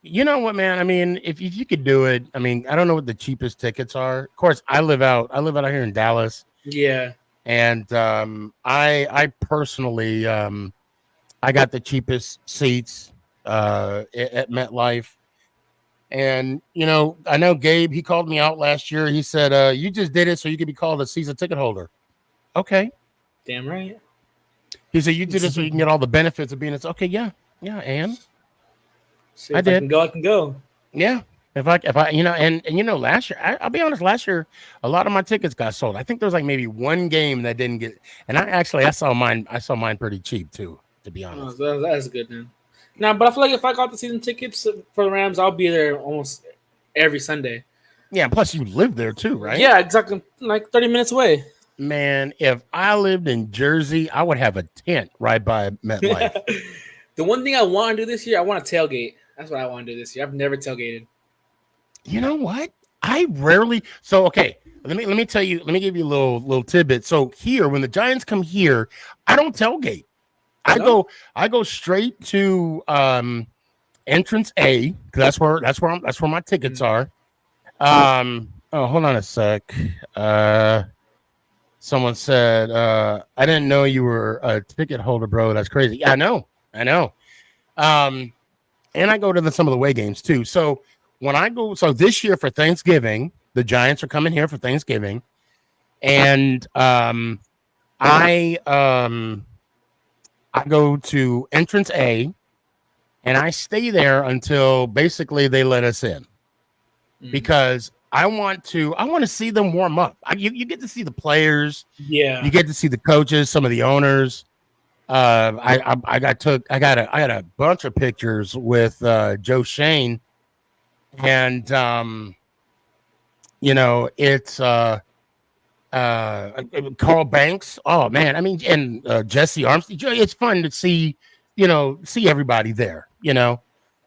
You know what, man? I mean, if you could do it, I mean, I don't know what the cheapest tickets are. Of course, I live out here in Dallas. Yeah. And I personally I got the cheapest seats at MetLife. And I know Gabe, he called me out last year. He said, you just did it so you could be called a season ticket holder. Okay. Damn right. He said you did it so you can get all the benefits of being okay, yeah, and See, if I can go, I can go. Yeah. If I, last year, I'll be honest, last year, a lot of my tickets got sold. I think there was like maybe one game that didn't get, and I saw mine pretty cheap too, to be honest. Oh, that's good then. Now, but I feel like if I got the season tickets for the Rams, I'll be there almost every Sunday. Yeah. Plus you live there too, right? Yeah, exactly. Like 30 minutes away. Man, if I lived in Jersey, I would have a tent right by MetLife. The one thing I want to do this year, I want to tailgate. That's what I want to do this year. I've never tailgated. You know what? I rarely. So okay, let me tell you. Let me give you a little tidbit. So here, when the Giants come here, I don't tailgate. I go straight to entrance A because that's where my tickets are. Oh, hold on a sec. Someone said I didn't know you were a ticket holder, bro. That's crazy. Yeah, I know. And I go to some of the away games too. So when I go, so this year for Thanksgiving, the Giants are coming here for Thanksgiving, and I go to entrance A, and I stay there until basically they let us in, because I want to see them warm up. You get to see the players, yeah. You get to see the coaches, some of the owners. I got a bunch of pictures with Joe Shane, and it's Carl Banks. Oh man, I mean, and Jesse Armstead. It's fun to see everybody there. And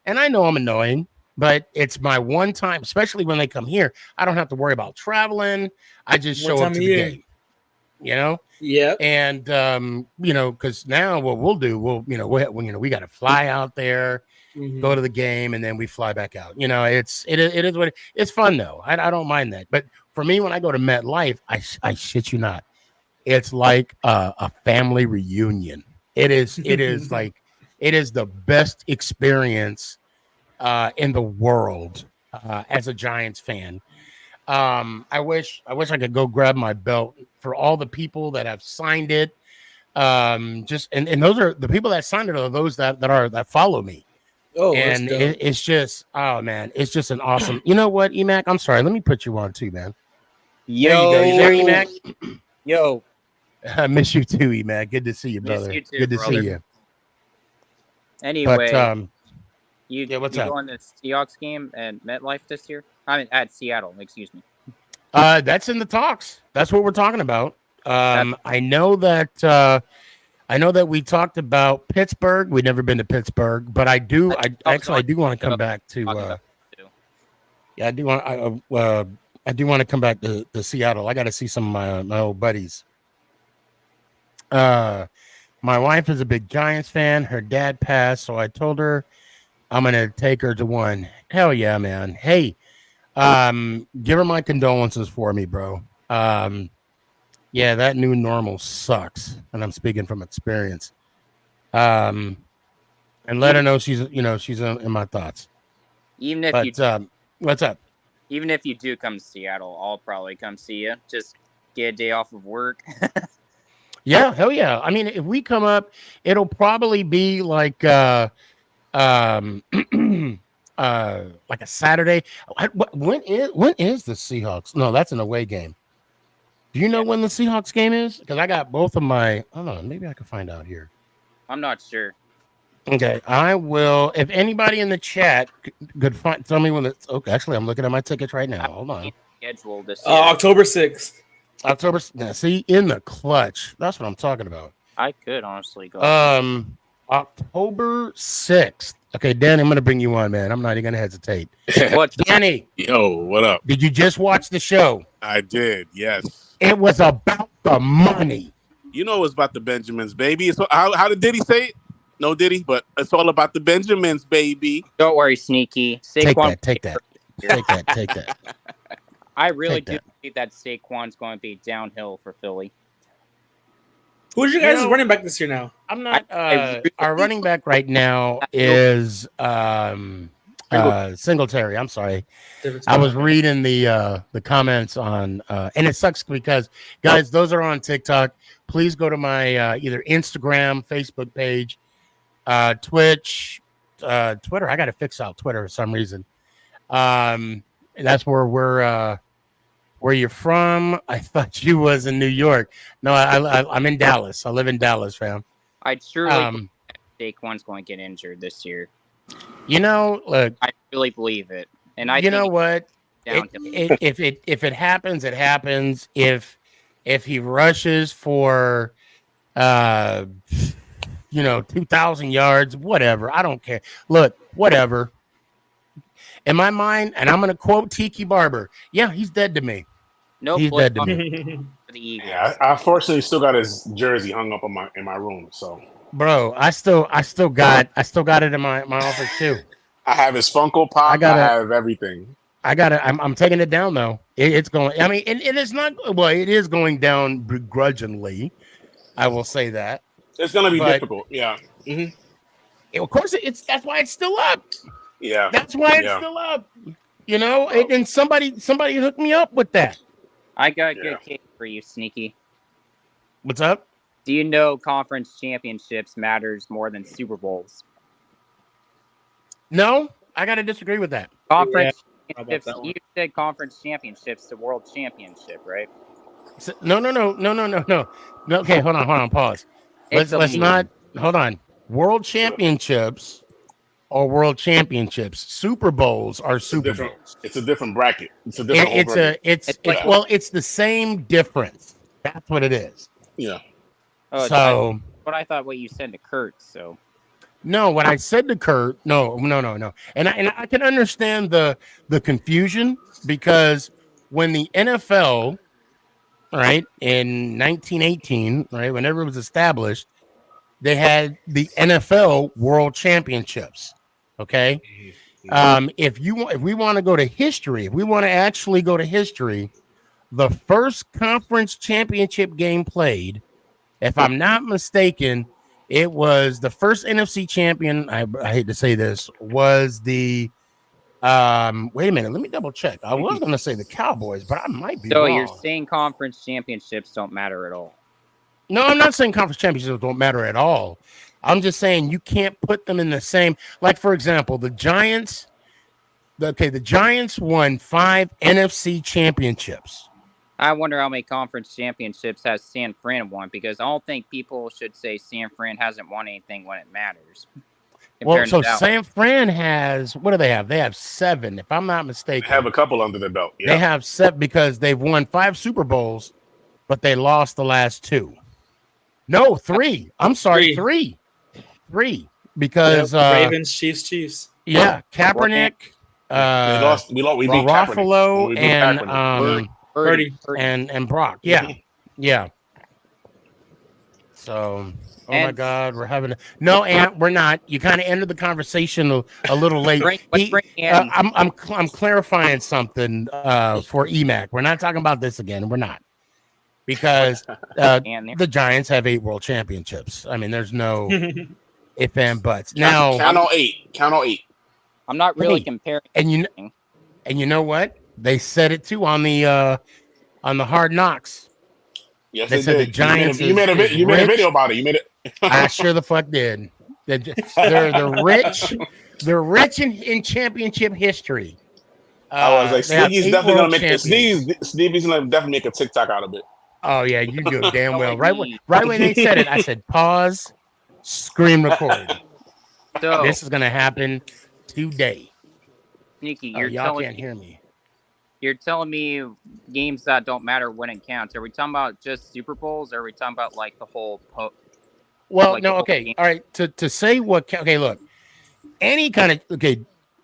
I know I'm annoying, but it's my one time, especially when they come here. I don't have to worry about traveling. I just show up to the game. Yeah. And because now what we'll do, we got to fly out there, go to the game, and then we fly back out. It is what it's fun though. I don't mind that. But for me, when I go to MetLife, I shit you not, it's like a family reunion. It is like it is the best experience in the world as a Giants fan. I wish I could go grab my belt for all the people that have signed it. And those are the people that signed it are those that follow me. Oh, and it's just, oh man, it's just an awesome. You know what, Emac? I'm sorry. Let me put you on too, man. Yo, there you go. You there, Emac? Yo, I miss you too, Emac. Good to see you, brother. You too, good to brother. see you. Anyway, but, what's up? Going to the Seahawks game at MetLife this year? I mean, at Seattle. Excuse me. That's in the talks. That's what we're talking about. I know that we talked about Pittsburgh. We've never been to Pittsburgh, but I do want to come back to. I do want to come back to Seattle. I got to see some of my old buddies. My wife is a big Giants fan. Her dad passed, so I told her I'm gonna take her to one. Hell yeah, man. Hey, give her my condolences for me, bro. Yeah, that new normal sucks, and I'm speaking from experience. And let her know she's in my thoughts. Even if what's up? Even if you do come to Seattle, I'll probably come see you. Just get a day off of work. Yeah, hell yeah. I mean, if we come up, it'll probably be like like a Saturday. When is the Seahawks? No, that's an away game. Do you know when the Seahawks game is? Because I got both of my. Hold on, maybe I can find out here. I'm not sure. Okay, I will. If anybody in the chat could tell me when it's. Okay, actually, I'm looking at my tickets right now. Hold on. Schedule this. October 6th. October. Now, see, in the clutch. That's what I'm talking about. I could honestly go. October 6th. Okay, Danny, I'm gonna bring you on, man. I'm not even gonna hesitate. What, Danny? Yo, what up? Did you just watch the show? I did. Yes. It was about the money. You know, it's about the Benjamins, baby. It's how did Diddy say it? No Diddy, but it's all about the Benjamins, baby. Don't worry, Sneaky. Saquon, take that. I really do believe that Saquon's going to be downhill for Philly. Who's your guys' running back this year now? I'm not. Our running back right now is Singletary. I'm sorry. I was reading the comments on, and it sucks because, guys, those are on TikTok. Please go to my either Instagram, Facebook page, Twitch, Twitter. I got to fix out Twitter for some reason. That's where you're from. I thought you was in New York. No, I'm in Dallas. I live in Dallas, fam. I'd surely believe Saquon's going to get injured this year. You know, look, I really believe it, and I you know think what? down If it happens, it happens. If he rushes for 2,000 yards, whatever. I don't care. Look, whatever. In my mind, and I'm going to quote Tiki Barber. Yeah, he's dead to me. Nope, He's dead to me. For the Eagles. Yeah, I unfortunately still got his jersey hung up in my room. So, bro, I still got it in my office too. I have his Funko Pop. I have everything. I'm taking it down though. It's going. I mean, it is not. Well, it is going down begrudgingly. I will say that. It's going to be difficult. Yeah. Mm-hmm. Of course, that's why it's still up. Yeah. That's why it's still up. You know, and somebody hooked me up with that. I got a good case for you, Sneaky. What's up? Do you know conference championships matters more than Super Bowls? No, I got to disagree with that. Conference championships. You said conference championships to world championship, right? No. Okay, hold on. Pause. Let's not. Hold on. World championships or world championships. Super Bowls are Super Bowls. It's a different bracket. It's a different. It's the same difference. That's what it is. Yeah. Oh, but I thought what you said to Kurt. So. No, what I said to Kurt. No. And I can understand the confusion because when the NFL, right, in 1918, right, whenever it was established, they had the NFL World Championships. Okay. If we want to go to history, if we want to actually go to history, the first conference championship game played, if I'm not mistaken, it was the first NFC champion. I hate to say this, was the wait a minute, let me double check. I was going to say the Cowboys, but I might be wrong. So you're saying conference championships don't matter at all? No, I'm not saying conference championships don't matter at all. I'm just saying you can't put them in the same. Like, for example, the Giants. The Giants won 5 NFC championships. I wonder how many conference championships has San Fran won, because I don't think people should say San Fran hasn't won anything when it matters. Well, so San Fran has, what do they have? They have 7, if I'm not mistaken. They have a couple under their belt. Yeah. They have 7 because they've won 5 Super Bowls, but they lost the last 2. No, 3. I'm sorry, 3. 3 because Ravens, Chiefs. Yeah, Kaepernick. We beat Ruffalo Kaepernick. Purdy and Brock. Yeah. So, my God, we're having we're not. You kind of ended the conversation a little late. I'm clarifying something for EMAC. We're not talking about this again. We're not, because the Giants have 8 world championships. I mean, there's no if and buts. Now count on 8. I'm not really comparing. And you know what? They said it too on the Hard Knocks. Yes, they said did. The Giants. You made a video about it. You made it. I sure the fuck did. They're rich. They're rich in championship history. I was like, Sneaky's definitely gonna make Sneaky's gonna definitely make a TikTok out of it. Oh yeah, you do damn well. Right when they said it, I said pause, screen record. So this is gonna happen today. Sneaky, y'all can't hear me. You're telling me games that don't matter when it counts. Are we talking about just Super Bowls, or are we talking about like the whole? Okay, all right. To say what? Okay, look. Any kind of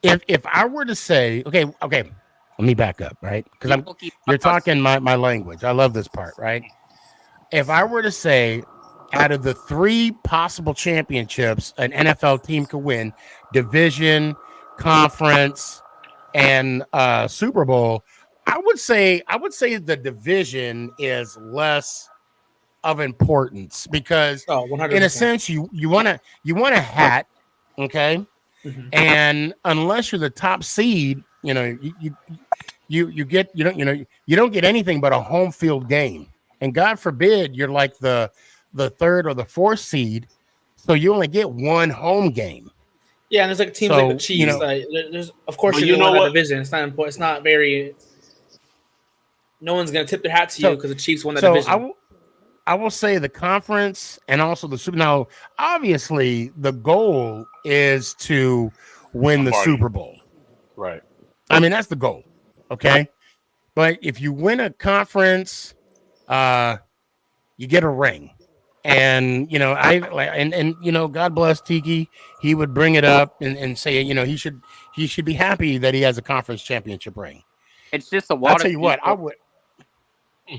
If I were to say okay, let me back up, right? Because you're talking my language. I love this part, right? If I were to say, out of the 3 possible championships an NFL team could win, division, conference, and Super Bowl, I would say the division is less of importance, because in a sense you want a hat, okay? Mm-hmm. And unless you're the top seed, you don't get anything but a home field game. And God forbid you're like the 3rd or the 4th seed, so you only get 1 home game. Yeah, and there's like teams So, like the you Chiefs. know- Like, there's of course But you're you gonna know win that what? division. It's not important. It's not very. No one's gonna tip their hat to you So- because the Chiefs won that So division. I will say the conference and also the Super. Now, obviously, the goal is to win the Lombardi. Super Bowl. Right. I mean, that's the goal. Okay. But if you win a conference, you get a ring. And God bless Tiki. He would bring it up and say, he should be happy that he has a conference championship ring. It's just a lot I'll of tell you what, I people- would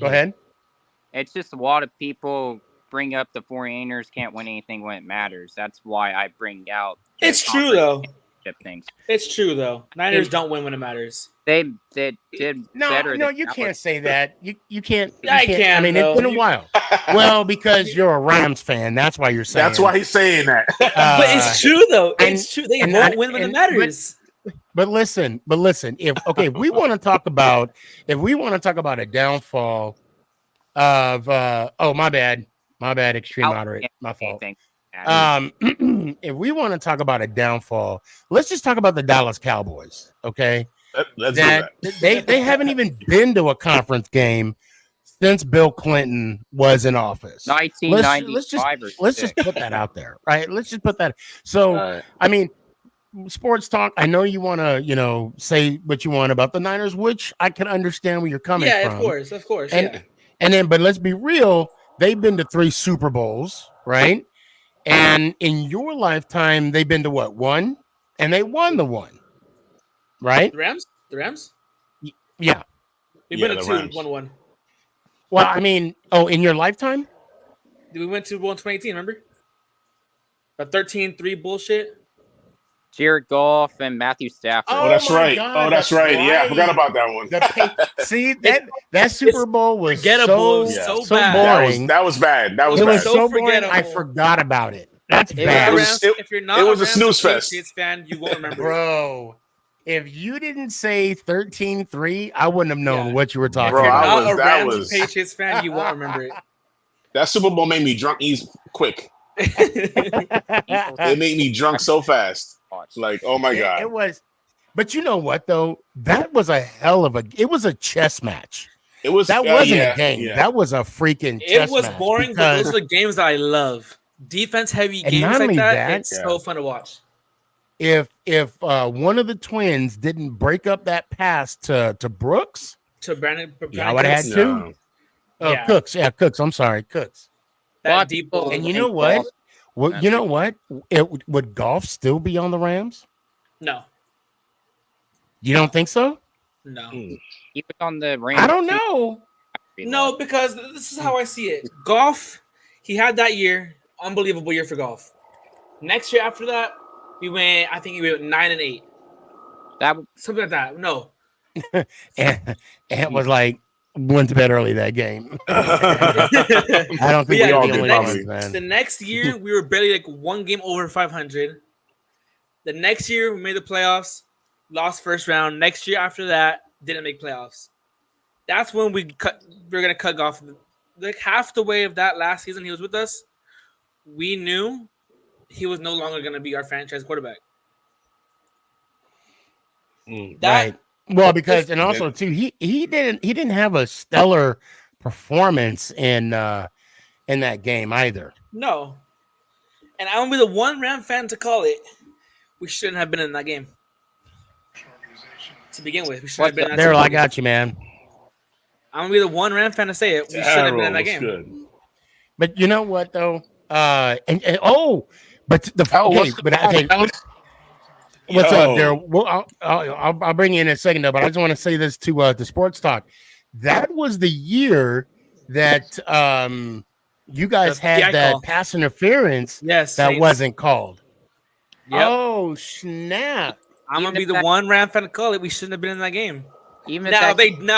go ahead. It's just a lot of people bring up the 49ers can't win anything when it matters. That's why I bring out the It's true though. championship things. It's true though. Niners don't win when it matters. They did better. No, than you Dallas. can't say that. You can't. You I can't. can, I mean, though. it's been a while. Well, because you're a Rams fan, that's why you're saying. That's why he's saying that. But it's true though. It's true. They won't win when it matters. But listen. If we want to talk about a downfall of my bad, extreme moderate, my fault. If we want to talk about a downfall, let's just talk about the Dallas Cowboys. Okay, Let's do that. they haven't even been to a conference game since Bill Clinton was in office. 1995 let's just put that out there, right? Let's just put that. So I mean, sports talk. I know you want to say what you want about the Niners, which I can understand where you're coming from. Yeah, of course. And then, but let's be real. They've been to 3 Super Bowls, right? And in your lifetime, they've been to what, 1? And they won the 1, right? The Rams. Yeah. We've been to 2, 1-1. Well, I mean, in your lifetime? We went to 2018, remember? The 13-3 bullshit. Jared Goff and Matthew Stafford. Oh, that's right. God, that's right. Yeah, I forgot about that one. See, that Super Bowl was forgettable. so bad. boring. That was bad. That was it bad. was so boring. forgettable. I forgot about it. That's bad. If you're not it was a a snooze fest. Patriots fan, you won't remember. Bro, if you didn't say 13-3, I wouldn't have known what you were talking Bro, about. If you're not a Rams Patriots fan, you won't remember it. That Super Bowl made me drunk quick. It made me drunk so fast. Like, oh my God. It was, but you know what though? That was a hell of it was a chess match. It was that wasn't a game. Yeah. That was a freaking chess It was match boring, but those are the games that I love. Defense heavy And games not like only that, that, it's so fun to watch. If one of the twins didn't break up that pass to Brooks, To Brandon I would have had 2. Yeah. Cooks. I'm sorry, Cooks. That deep ball. And you know what? You know what? Would Goff still be on the Rams? No. You don't think so? No. He was on the Rams. I don't know. No, because this is how I see it. Goff, he had that year, unbelievable year for Goff. Next year after that, we went 9-8. That something like that. No. and it was like went to bed early that game. I don't think we all did. The next year, we were barely like 1 game over 500. The next year, we made the playoffs, lost first round. Next year after that, didn't make playoffs. That's when we were gonna cut Goff. Like half the way of that last season he was with us, we knew he was no longer gonna be our franchise quarterback. Right. Well, because and also too, he didn't have a stellar performance in that game either. No. And I'm gonna be the one Ram fan to call it. We shouldn't have been in that game. To begin with, we shouldn't have been in that Daryl, I game. got you, man. I'm gonna be the one Ram fan to say it. We shouldn't have been in that game. Good. But you know what though? What's up, Daryl? Well, I'll bring you in a second though, but I just want to say this to Sports Talk. That was the year that you guys had that pass interference. Yes, that Saints. wasn't called. Yep. Oh snap! I'm gonna be the one Ram fan to call it. We shouldn't have been in that game. Even now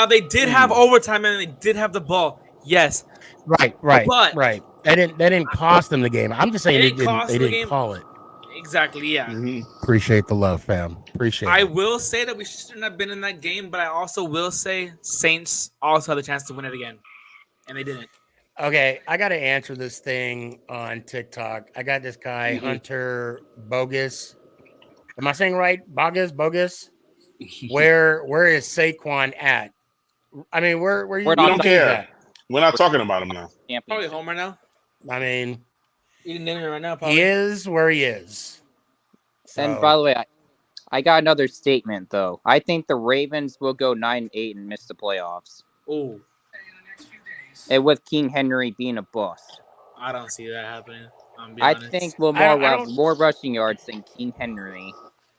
they did have overtime and they did have the ball. Yes. Right. But That didn't cost them the game. I'm just saying they didn't call it. Exactly. Yeah. Appreciate the love, fam. Appreciate I it. will say that we shouldn't have been in that game, but I also will say Saints also had the chance to win it again, and they didn't. Okay, I got to answer this thing on TikTok. I got this guy, Hunter Bogus. Am I saying right? Bogus. Where is Saquon at? I mean, where We you don't teams care. at? We're not talking about him now. Probably home right now. I mean, He's naming it right now. he Probably. is where he is. And by the way, I got another statement though. I think the Ravens will go 9-8 and miss the playoffs. Ooh. And with King Henry being a bust. I don't see that happening. I think Lamar will have more rushing yards than King Henry.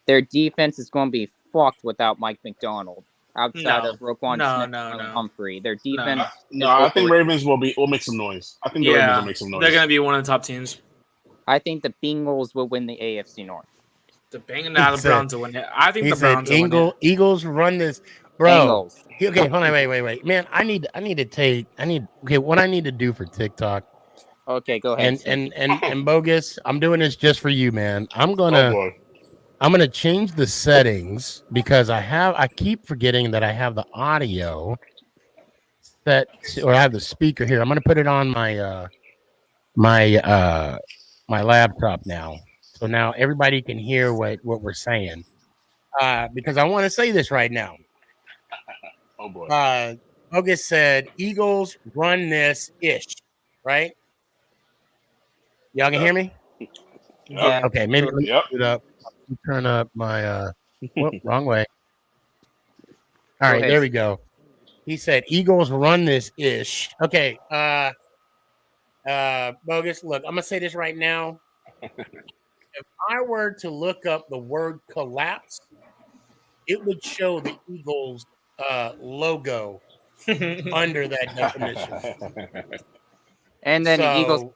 Their defense is going to be fucked without Mike McDonald. Outside of Roquan Smith and Humphrey. Their defense. No, I think Ravens will make some noise. I think the Ravens will make some noise. They're gonna be one of the top teams. I think the Bengals will win the AFC North. The Browns will win it. I think the Browns will win it. Eagles run this, bro. Okay, hold on, wait, man. What I need to do for TikTok. Okay, go ahead. And Bogus, I'm doing this just for you, man. I'm gonna change the settings because I keep forgetting that I have the audio set, or I have the speaker here. I'm gonna put it on my my laptop now, so now everybody can hear what we're saying. Because I want to say this right now. Oh boy. Bogus said Eagles run this ish, right? Y'all can hear me? Yeah. Okay, maybe let me put it up. Turn up my wrong way. All right, there we go. He said Eagles run this ish. Okay. Bogus, look, I'm gonna say this right now. If I were to look up the word collapse, it would show the Eagles logo under that definition. And then Eagles.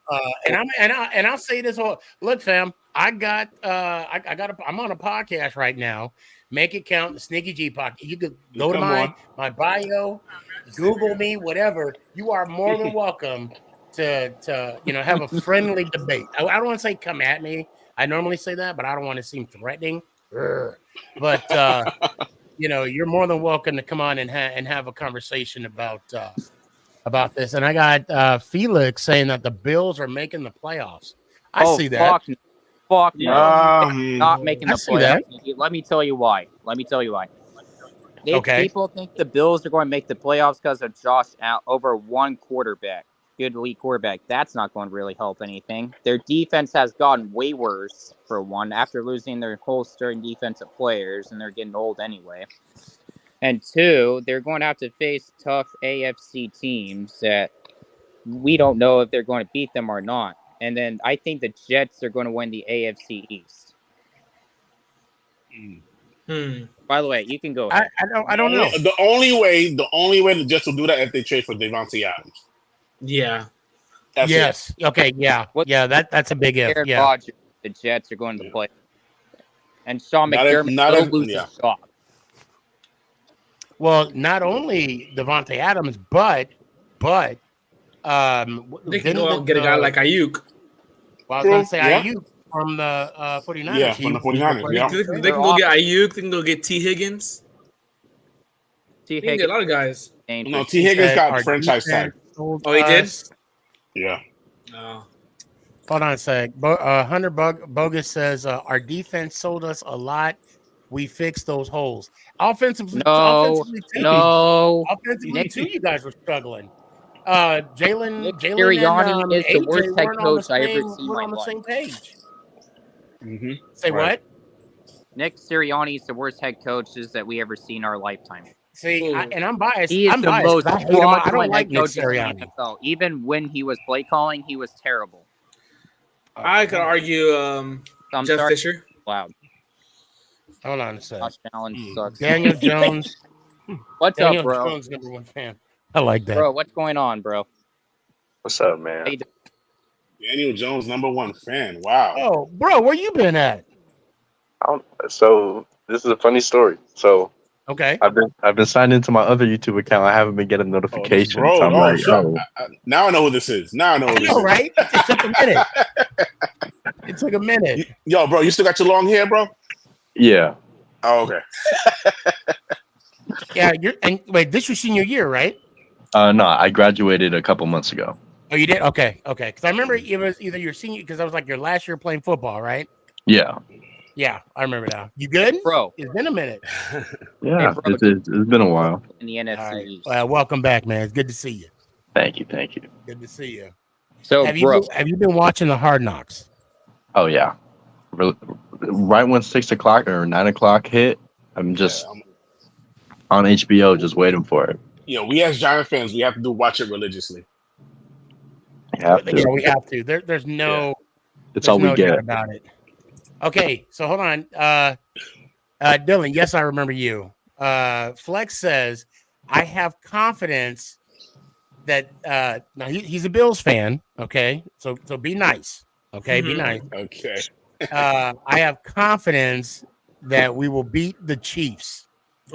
And I'll say this whole look, fam. I'm on a podcast right now. Make it count. The SneakyG podcast. You could go to my bio, Google me, whatever. You are more than welcome to have a friendly debate. I don't want to say come at me. I normally say that, but I don't want to seem threatening. But you're more than welcome to come on and have a conversation about this. And I got Felix saying that the Bills are making the playoffs. I see that. Fuck no. Not making the playoffs. Let me tell you why. If people think the Bills are going to make the playoffs because of Josh out over one quarterback, good elite quarterback, that's not going to really help anything. Their defense has gotten way worse, for one, after losing their whole starting defensive players, and they're getting old anyway. And two, they're going to have to face tough AFC teams that we don't know if they're going to beat them or not. And then I think the Jets are going to win the AFC East. By the way, you can go ahead. I don't know. The only way the Jets will do that if they trade for Devontae Adams. Yeah. Yes. Okay. Yeah. That's a big if. Yeah. Rodgers, the Jets are going to play. And Sean McDermott will lose his job. Well, not only Devontae Adams, but they can go out and get a guy like Ayuk. Well, I was going to say Ayuk from the 49ers. Yeah, from the 49ers. They can go get Ayuk. They can go get T. Higgins. They can get a lot of guys. No, T. Higgins got franchise tag. Oh, he did? Yeah. Oh. Hold on a sec. Hunter Bogus says our defense sold us a lot. We fixed those holes. Offensively too, you guys were struggling. Jalen Sirianni is the worst head coach I ever seen in my life. On the same page. Mm-hmm. Say what? Nick Sirianni is the worst head coaches that we ever seen in our lifetime. See, and I'm biased. He is the most I don't like Nick Sirianni. Even when he was play calling, he was terrible. I could argue Jeff Fisher. Wow. Hold on a second. Josh Allen sucks. Daniel Jones. What's Daniel up, bro? Jones, #1 fan. I like that. Bro, what's going on, bro? What's up, man? Daniel Jones, #1 fan. Wow. Oh, bro, where you been at? So this is a funny story. So okay, I've been signed into my other YouTube account. I haven't been getting notifications. Now I know who this is. Right? It took a minute. It took a minute. Yo, bro, you still got your long hair, bro? Yeah. Oh, okay. Yeah, wait, this was senior year, right? No, I graduated a couple months ago. Oh, you did? Okay. Because I remember it was either your senior, because I was like your last year playing football, right? Yeah. Yeah, I remember now. You good, bro? It's been a minute. Yeah, bro, it's been a while. In the NFC All right. East. Welcome back, man. It's good to see you. Thank you. Good to see you. So, have bro, you been watching the Hard Knocks? Oh yeah, right when 6 o'clock or 9 o'clock hit, I'm just on HBO, just waiting for it. We as Giant fans, we have to watch it religiously. You have to. Yeah, we have to. There's no. It's There's all we no get. doubt about it. Okay, so hold on. Dylan, yes, I remember you. Flex says, I have confidence that now he's a Bills fan. Okay, so be nice. Okay, be nice. Okay. I have confidence that we will beat the Chiefs.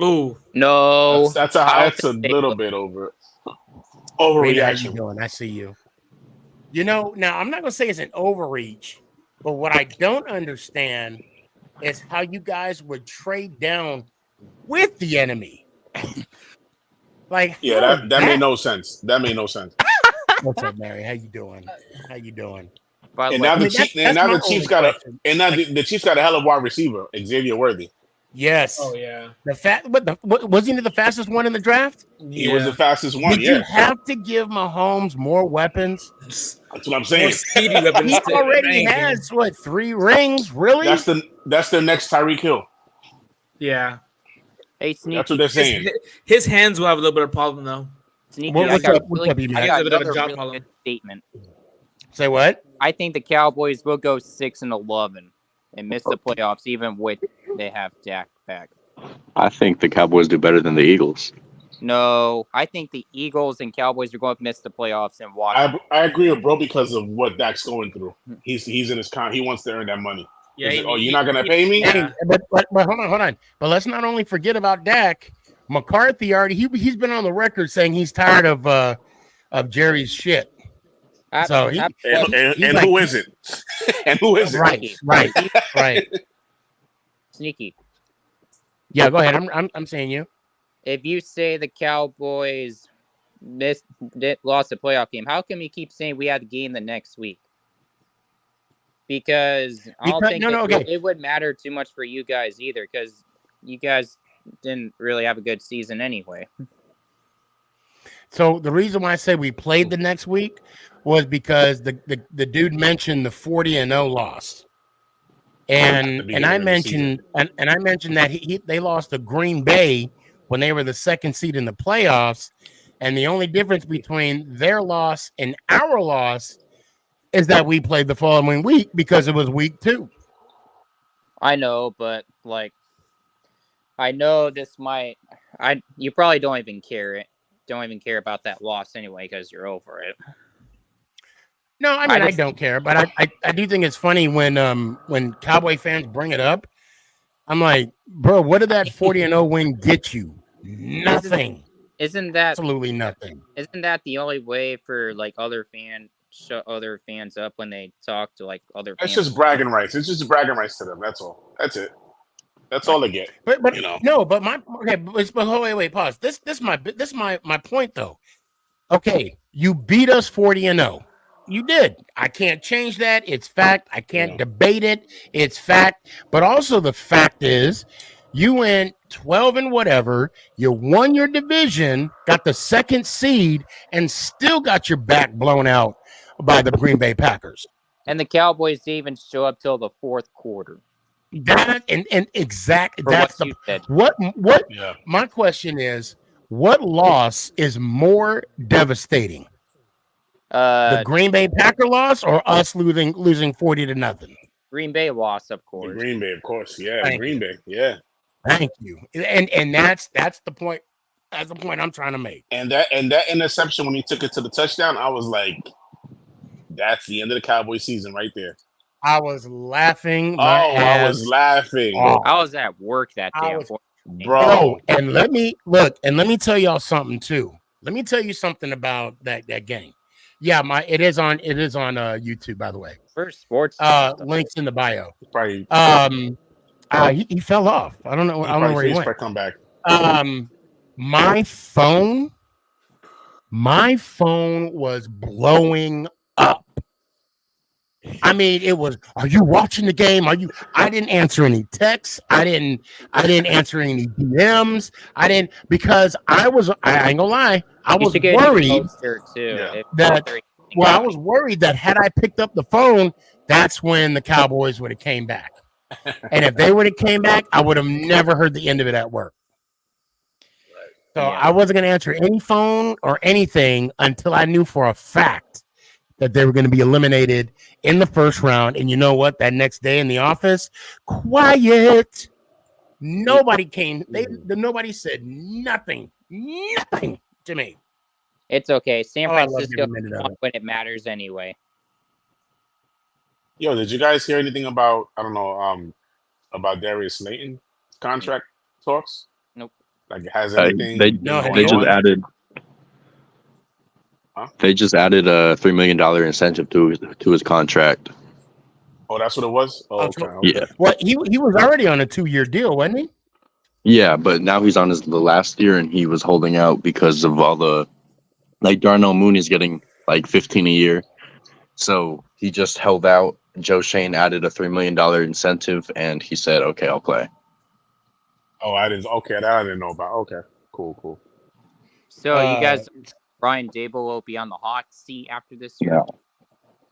Ooh, no, that's a little bit overreaction. How you doing? I see you. Now I'm not gonna say it's an overreach, but what I don't understand is how you guys would trade down with the enemy. Like, yeah, that made no sense. That made no sense. What's up, Mary? How you doing? By the And way, now the Chiefs got the Chiefs got a hell of a wide receiver, Xavier Worthy. Yes. Oh yeah. What wasn't he the fastest one in the draft? He was the fastest one. Did you have to give Mahomes more weapons? That's what I'm saying. More speedy weapons. He already has 3 rings? Really? That's the next Tyreek Hill. Yeah. Hey, Sneaky. That's what they're saying. His hands will have a little bit of problem though. Sneaky, I got another really good statement. Say what? I think the Cowboys will go 6-11 and miss the playoffs, even with they have Dak back. I think the Cowboys do better than the Eagles. No, I think the Eagles and Cowboys are going to miss the playoffs and watch. I agree with bro because of what Dak's going through. He's in his he wants to earn that money. Yeah, you're not gonna pay me? Hey, but hold on. But let's not only forget about Dak. McCarthy already he's been on the record saying he's tired of Jerry's shit. So and who is it? And who is it? Right. Sneaky. Yeah, go ahead. I'm saying you. If you say the Cowboys lost a playoff game, how come you keep saying we had a game the next week? Because I don't think it would matter too much for you guys either, because you guys didn't really have a good season anyway. So the reason why I say we played the next week was because the dude mentioned the 40-0 loss. And I mentioned that they lost to Green Bay when they were the second seed in the playoffs, and the only difference between their loss and our loss is that we played the following week because it was week 2. I know, but I know you probably don't even care about that loss anyway because you're over it. No, I mean I don't care, but I do think it's funny when Cowboy fans bring it up. I'm like, bro, what did that 40-0 win get you? Nothing. Isn't that absolutely nothing? Isn't that the only way for other fans shut other fans up when they talk to other fans? It's just bragging rights. It's just bragging rights to them. That's all. That's it. That's all they get. But no, but wait, pause. This is my point though. Okay, you beat us 40-0. You did. I can't change that. It's fact. I can't debate it. It's fact. But also the fact is, you went 12 and whatever. You won your division, got the second seed, and still got your back blown out by the Green Bay Packers. And the Cowboys didn't even show up till the fourth quarter. That and exact. That's what. Yeah. My question is, what loss is more devastating? The Green Bay Packer loss or us losing 40-0? Green Bay loss, of course. The Green Bay, of course. Yeah, Green Bay. Yeah. Thank you. And that's the point. That's the point I'm trying to make. And that interception when he took it to the touchdown, I was like, that's the end of the Cowboy season right there. I was laughing. I was laughing. I was at work that day. Bro. And let me tell y'all something too. Let me tell you something about that game. Yeah, it is on YouTube, by the way. First sports links in the bio. Probably. He fell off. I don't know. I don't know where he went. Come back. My phone was blowing up. I mean, it was, are you watching the game? I didn't answer any texts. I didn't answer any DMs. Because I ain't gonna lie, I You was should get a new worried poster too. Yeah. I was worried that had I picked up the phone, that's when the Cowboys would have came back. And if they would have came back, I would have never heard the end of it at work. So I wasn't going to answer any phone or anything until I knew for a fact that they were going to be eliminated in the first round. And you know what? That next day in the office, quiet. Nobody came. Nobody said nothing to me. It's okay. San Oh, I love Francisco every minute of it. when it matters anyway. Yo, did you guys hear anything about about Darius Slayton contract talks? Nope. Like, has They anything they, been they going just on? added. Huh? They just added a $3 million incentive to his contract. Oh, that's what it was. Oh, okay. Yeah. Well, he was already on a 2-year deal, wasn't he? Yeah, but now he's on the last year, and he was holding out because of all the, like, Darnell Mooney's getting like 15 a year, so he just held out. Joe Shane added a $3 million incentive, and he said, "Okay, I'll play." Oh, I didn't. Okay, that I didn't know about. Okay, cool. So you guys, Brian Dable will be on the hot seat after this year.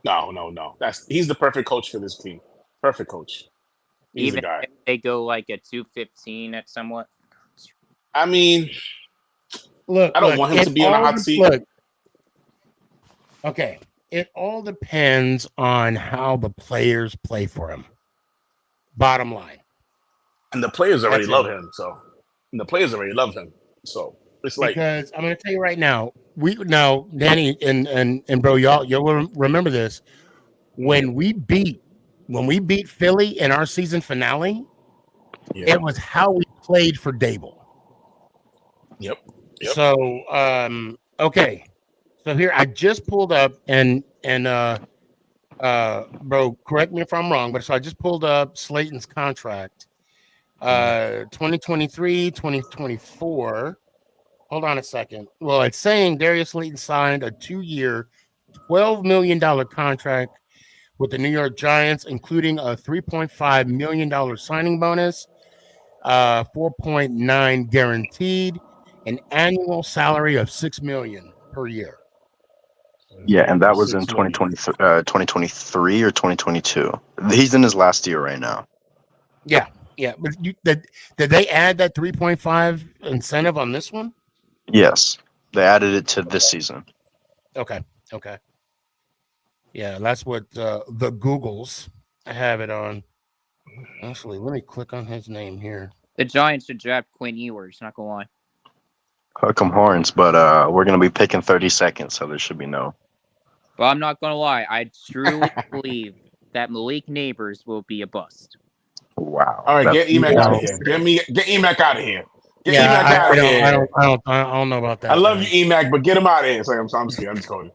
No. He's the perfect coach for this team. Perfect coach. He's Even the guy. if they go like a 215 at somewhat. I mean, look, I don't want him to be on a hot seat. Look, okay, it all depends on how the players play for him. Bottom line. And the players already That's love it. him. So it's like, because I'm going to tell you right now, Danny and bro, you'll remember this. When we beat Philly in our season finale, it was how we played for Dable. Yep. So okay. So here I just pulled up and bro, correct me if I'm wrong, but so I just pulled up Slayton's contract. 2023, 2024. Hold on a second. Well, it's saying Darius Slayton signed a 2-year, $12 million contract with the New York Giants, including a $3.5 million signing bonus, 4.9 guaranteed, an annual salary of $6 million per year. Yeah, and that was in 2023 or 2022. He's in his last year right now. Yeah. But did they add that 3.5 incentive on this one? Yes, they added it to this season. Okay. Yeah, that's what the Googles have it on. Actually, let me click on his name here. The Giants should draft Quinn Ewers, not gonna lie. Hook 'em horns, but we're gonna be picking 30 seconds, so there should be no. But I'm not gonna lie, I truly believe that Malik Neighbors will be a bust. Wow. All right, get Emac out of here. Get Emac out of here. I don't know about that. I love you, Emac, but get him out of here. So I'm just kidding. I'm just calling.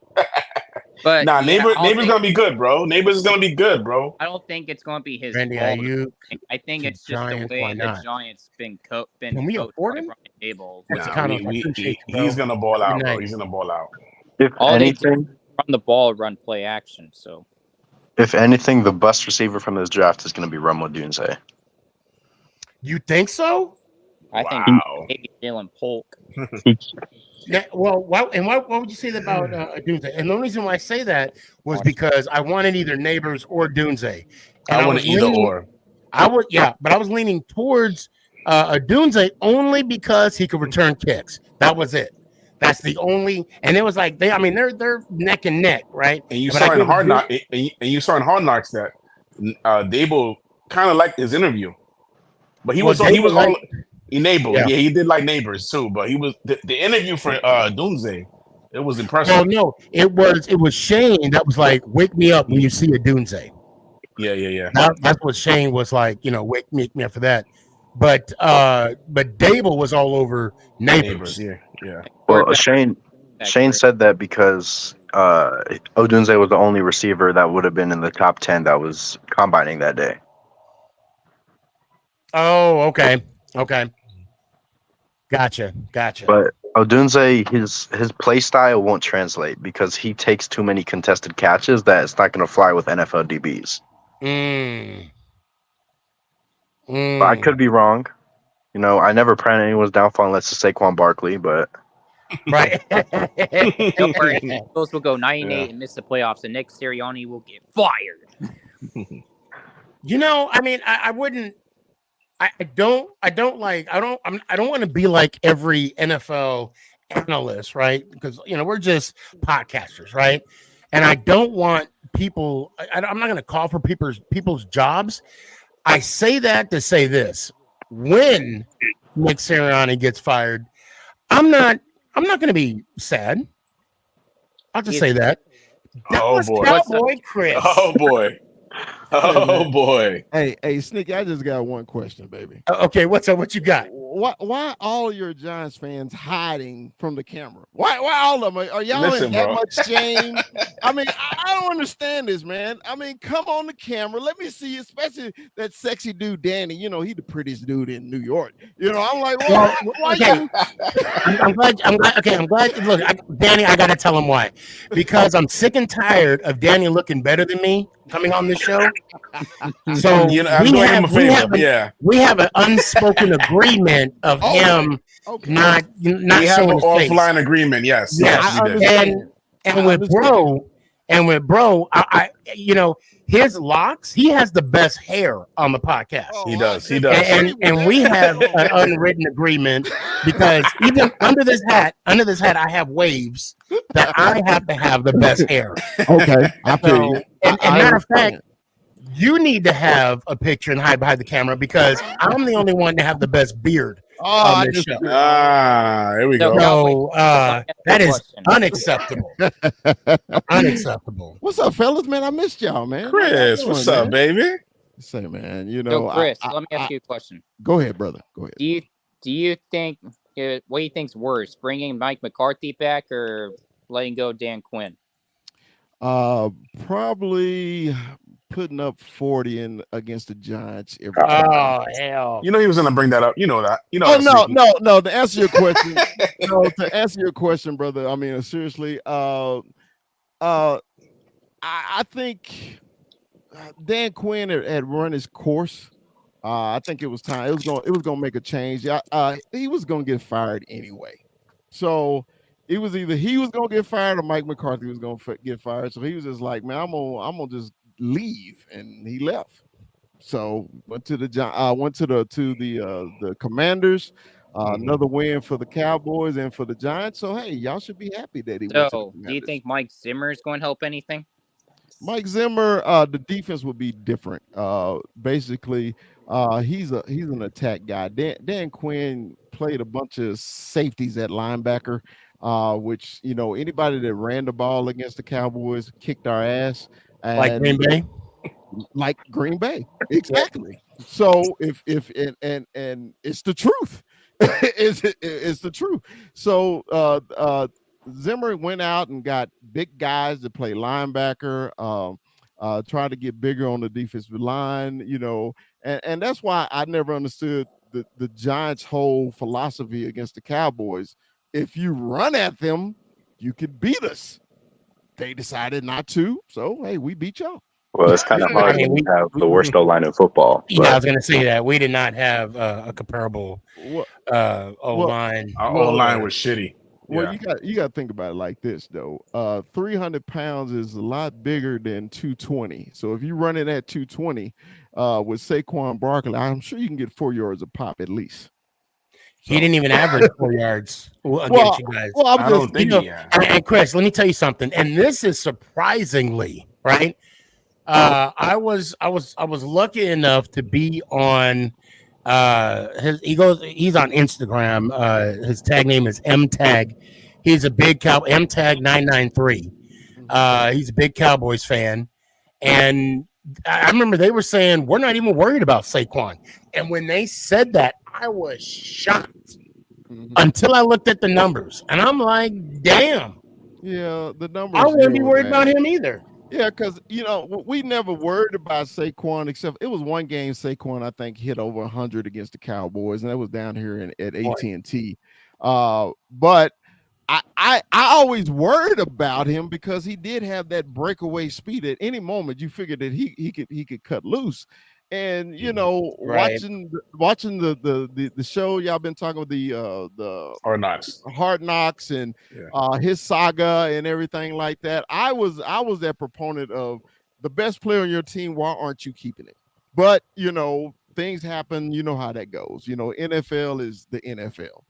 But Neighbors gonna be good, bro. Neighbors is gonna be good, bro. I don't think it's gonna be his Randy, fault. I think it's just the way the Giants been coached by Brian Dable. He's gonna ball out, bro. He's gonna ball out. If All anything, run the ball, run play action. So if anything, the best receiver from this draft is going to be Ramo Dunze. You think so? I think maybe Jalen Polk. What would you say about Dunze? And the reason why I say that was because I wanted either Neighbors or Dunze. And I wanted either or. But I was leaning towards Dunze only because he could return kicks. That was it. That's the only, and it was like they're neck and neck, right? And you saw in Hard Knocks, that Dable kind of liked his interview, but he was all enabled. Yeah, he did like Neighbors too, but he was the interview for Dunze. It was impressive. Well, no, it was Shane that was like, "Wake me up when you see a Dunze." Yeah. That's what Shane was like, wake me up for that. But Dable was all over Neighbors. Yeah. Well, Shane said that because Odunze was the only receiver that would have been in the top 10 that was combining that day. Oh, okay. Gotcha. But Odunze, his play style won't translate because he takes too many contested catches that it's not going to fly with NFL DBs. But I could be wrong. You know, I never pray on anyone's downfall unless it's Saquon Barkley, but right. Don't worry, the Eagles will go 9-8 and miss the playoffs, and Nick Sirianni will get fired. You know, I mean, I wouldn't. I don't want to be like every NFL analyst, right? Because we're just podcasters, right? And I don't want people. I'm not going to call for people's jobs. I say that to say this: when Nick Sirianni gets fired, I'm not going to be sad. I'll just say that. Oh boy, Cowboy Chris. Oh boy. Oh boy. Hey, Sneaky, I just got one question, baby. Okay, what's up? What you got? Why all your Giants fans hiding from the camera? Why all of them? Are y'all Listen, in that bro. much shame? I mean, I don't understand this, man. I mean, come on the camera. Let me see, especially that sexy dude, Danny. You know, he the prettiest dude in New York. You know, I'm like, why okay. you? I'm glad. Okay, I'm glad. Look, Danny, I gotta tell him why. Because I'm sick and tired of Danny looking better than me coming on the show. So I'm doing him a favor. We have an unspoken agreement of him not we have showing an his face. offline agreement. Yes. Yes, we did. and with bro, I his locks. He has the best hair on the podcast. He does. And we have an unwritten agreement because even under this hat, I have waves that I have to have the best hair. Okay, I feel you. And matter of fact, you need to have a picture and hide behind the camera because I'm the only one to have the best beard on this show. There we go. So that is unacceptable. Unacceptable. What's up, fellas? Man, I missed y'all, man. Chris, what's up, baby? Say, man, you know. So, Chris, let me ask you a question. Go ahead, brother. Go ahead. Do you think what do you think's worse, bringing Mike McCarthy back or letting go Dan Quinn? Probably putting up 40 in against the Giants every time. Oh hell! You know he was gonna bring that up. You know that. You know. Oh no. To answer your question, brother. I mean, seriously. I think Dan Quinn had run his course. I think it was time. It was gonna make a change. He was gonna get fired anyway. So it was either he was gonna get fired or Mike McCarthy was gonna get fired. So he was just like, man, I'm gonna just leave, and he left. So went to the Commanders. Another win for the Cowboys and for the Giants. So hey, y'all should be happy that he went to the Commanders. Do you think Mike Zimmer is going to help anything? Mike Zimmer, the defense will be different. Basically, he's an attack guy. Dan Quinn played a bunch of safeties at linebacker, which anybody that ran the ball against the Cowboys kicked our ass. Like Green Bay. Like Green Bay, exactly. So if and it's the truth. it's the truth. So Zimmer went out and got big guys to play linebacker, tried to get bigger on the defensive line, and that's why I never understood the Giants' whole philosophy against the Cowboys. If you run at them, you could beat us. They decided not to, so hey, we beat y'all. Well, it's kind of hard when you have the worst O-line in football. Yeah, I was going to say that. We did not have a comparable O-line. Our O-line was shitty. Well, you got to think about it like this, though. 300 pounds is a lot bigger than 220. So if you run it at 220 with Saquon Barkley, I'm sure you can get 4 yards a pop at least. He didn't even average 4 yards against you guys. Well, I don't think and Chris, let me tell you something. And this is surprisingly right. I was lucky enough to be on he's on Instagram. His tag name is MTag. He's a big MTag 993. He's a big Cowboys fan. And I remember they were saying we're not even worried about Saquon. And when they said that, I was shocked until I looked at the numbers. And I'm like, damn. Yeah, the numbers. I wouldn't be worried about him either. Yeah, because we never worried about Saquon, except it was one game Saquon I think hit over 100 against the Cowboys, and that was down here at AT&T. But I always worried about him because he did have that breakaway speed. At any moment, you figured that he could cut loose. And you know, Right. watching the show y'all been talking about the Hard Knocks. Hard Knocks and his saga and everything like that. I was that proponent of the best player on your team. Why aren't you keeping it? But you know, things happen. You know how that goes. You know, NFL is the NFL.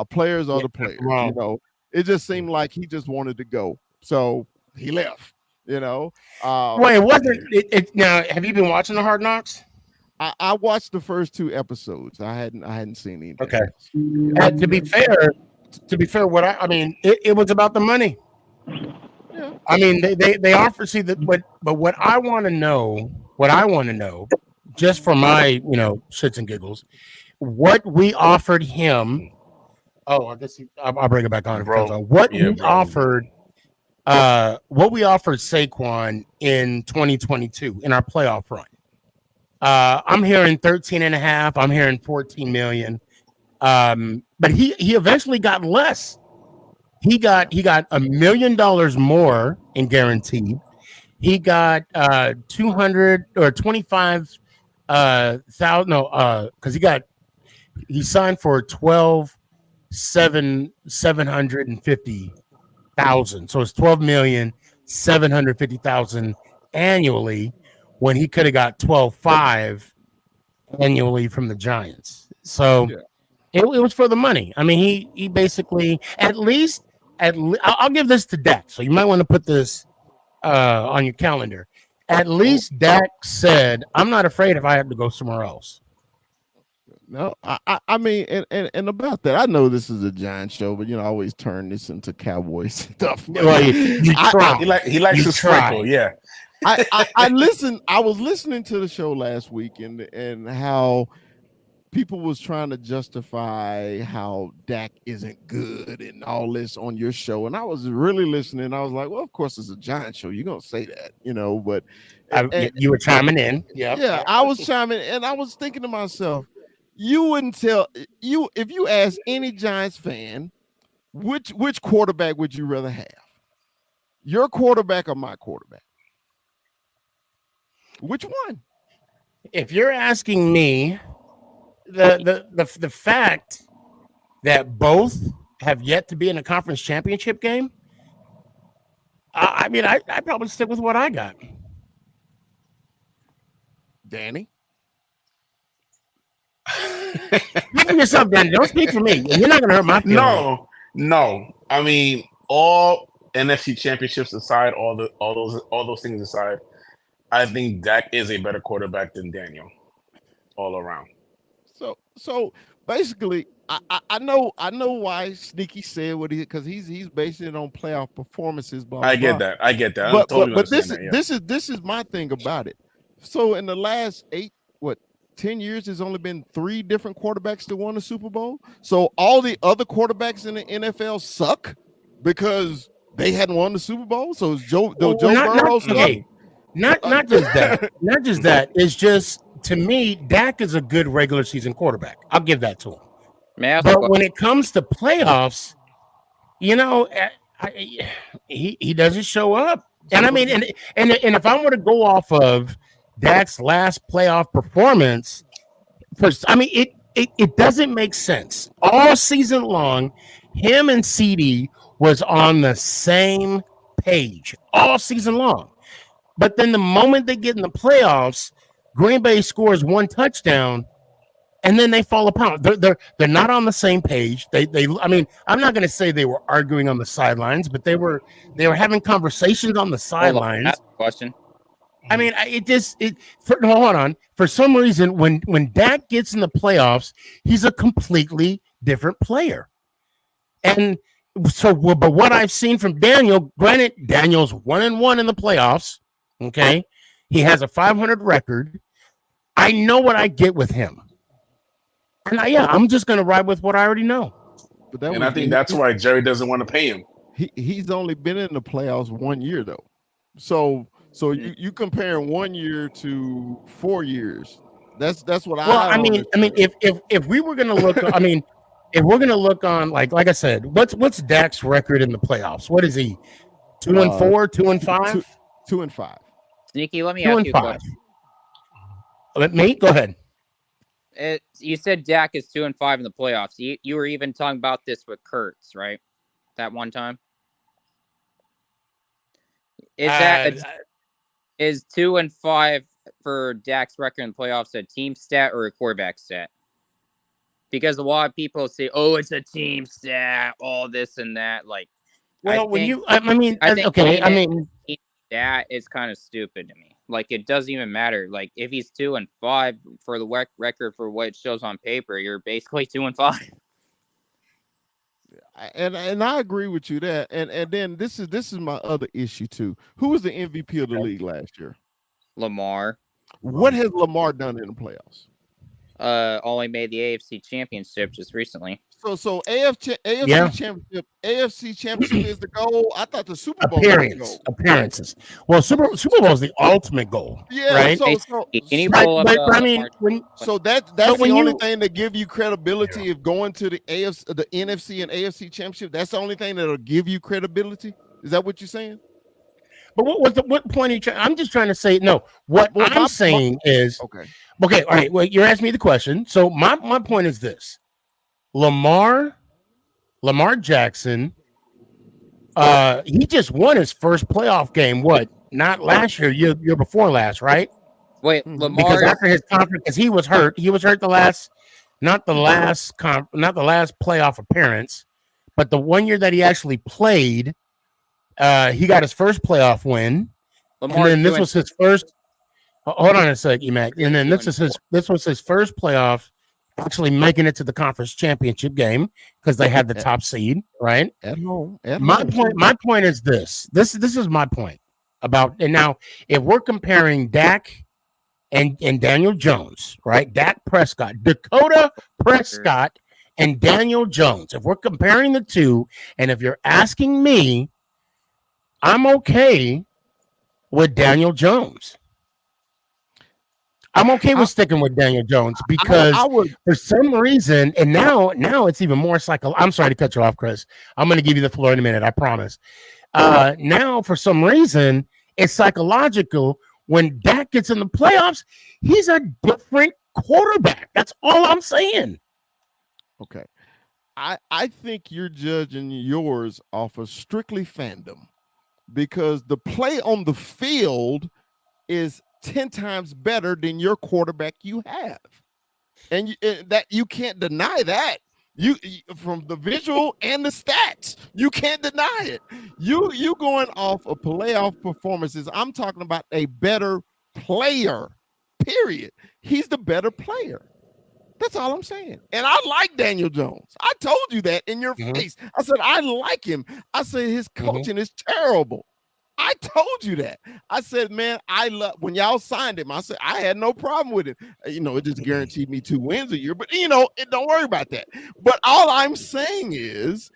Players are the players. You know, it just seemed like he just wanted to go, so he left. You know. Wait, it wasn't it? Now, have you been watching the Hard Knocks? I watched the first 2 episodes. I hadn't seen anything. Okay. Else. To be fair, what I mean, it was about the money. Yeah. I mean, they offer but what I want to know, just for my shits and giggles, what we offered him. Oh, I guess I'll bring it back on. What we offered Saquon in 2022 in our playoff run. I'm hearing 13.5. I'm hearing 14 million. But he eventually got less. He got $1 million more in guaranteed. He got 200 or 25 thousand. No, because he signed for 750,000. So it's 12,750,000 annually, when he could have got 12.5 annually from the Giants. So it was for the money. I mean, he basically at least I'll give this to Dak. So you might want to put this on your calendar. At least Dak said, "I'm not afraid if I have to go somewhere else." No, I mean, and about that, I know this is a Giants show, but you know, I always turn this into Cowboys stuff. Well, you try. He likes to sprinkle, yeah. I listened. I was listening to the show last week, and how people was trying to justify how Dak isn't good and all this on your show, and I was really listening. I was like, well, of course it's a Giants show. You're gonna say that, you know, but you were chiming in. Yeah, I was chiming, and I was thinking to myself, you wouldn't tell you if you ask any Giants fan which quarterback would you rather have, your quarterback or my quarterback? Which one? If you're asking me, the fact that both have yet to be in a conference championship game, I mean, I'd probably stick with what I got. Danny? Speak for yourself, Danny. Don't speak for me. You're not going to hurt my feelings. No. I mean, all NFC championships aside, all those things aside, I think Dak is a better quarterback than Daniel, all around. So basically, I know why Sneaky said what he, because he's basing it on playoff performances. Blah, I blah, get that. I get that. But, totally but this understand that, this is my thing about it. So in the last 10 years, there's only been 3 different quarterbacks that won the Super Bowl. So all the other quarterbacks in the NFL suck because they hadn't won the Super Bowl. So is Joe Burrow suck? Okay. Not just that. Not just that. It's just, to me, Dak is a good regular season quarterback. I'll give that to him. But when it comes to playoffs, you know, he doesn't show up. And I mean, and if I were to go off of Dak's last playoff performance, it doesn't make sense. All season long, him and CD was on the same page all season long. But then the moment they get in the playoffs, Green Bay scores 1 touchdown, and then they fall apart. They're not on the same page. They I mean, I'm not going to say they were arguing on the sidelines, but they were having conversations on the sidelines. Question. I mean, hold on. For some reason, when Dak gets in the playoffs, he's a completely different player. And so, but what I've seen from Daniel, granted, Daniel's 1-1 in the playoffs. Okay, he has a 500 record. I know what I get with him, and I'm just going to ride with what I already know. But I think that's why Jerry doesn't want to pay him. He's only been in the playoffs 1 year though, so you comparing 1 year to 4 years. That's what I mean, if we were going to look, I mean, if we're gonna look on like I said, what's Dak's record in the playoffs? What is he? 2-4, 2-5, 2-5. Sneaky, let me two ask and you a five. question. Let me go ahead. You said Dak is 2-5 in the playoffs. You were even talking about this with Kurtz, right? That one time. Is 2-5 for Dak's record in the playoffs a team stat or a quarterback stat? Because a lot of people say, "Oh, it's a team stat," all this and that. Like, well, I think that is kind of stupid to me. Like, it doesn't even matter. Like, if he's 2-5 for the record for what it shows on paper, you're basically 2-5. And I agree with you there. And then this is my other issue too. Who was the MVP of the league last year? Lamar. What has Lamar done in the playoffs? Only made the AFC Championship just recently. So AFC Championship is the goal. I thought the Super Bowl was the goal. Appearances. Well, Super Bowl is the ultimate goal. Yeah. Right. So that's the only thing that give you credibility of going to the NFC and AFC Championship. That's the only thing that'll give you credibility. Is that what you're saying? But what point are you trying? I'm just trying to say no. What I'm saying is okay. All right. Well, you're asking me the question. So my point is this: Lamar Jackson. He just won his first playoff game. What? Not last year before last, right? Wait, Lamar. Because after his conference, because he was hurt. He was hurt not the last playoff appearance, but the one year that he actually played. He got his first playoff win, and then this was his first. Hold on a sec, Emac. And then this was his first playoff, actually making it to the conference championship game because they had the top seed, right? At home. My point is this. This is my point about. And now, if we're comparing Dak and Daniel Jones, right? Dak Prescott, Dakota Prescott, and Daniel Jones. If we're comparing the two, and if you're asking me. I'm okay with Daniel Jones. I'm okay with sticking with Daniel Jones because for some reason, and now it's even more I'm sorry to cut you off, Chris. I'm going to give you the floor in a minute. I promise. Now, for some reason, it's psychological. When Dak gets in the playoffs, he's a different quarterback. That's all I'm saying. Okay. I think you're judging yours off of strictly fandom. Because the play on the field is 10 times better than your quarterback you have. And that you can't deny that. You from the visual and the stats, you can't deny it. You going off of playoff performances. I'm talking about a better player, period. He's the better player. That's all I'm saying. And I like Daniel Jones. I told you that in your face. I said, I like him. I said, his coaching is terrible. I told you that. I said, man, I love when y'all signed him. I said, I had no problem with it. It just guaranteed me 2 wins a year. But, don't worry about that. But all I'm saying is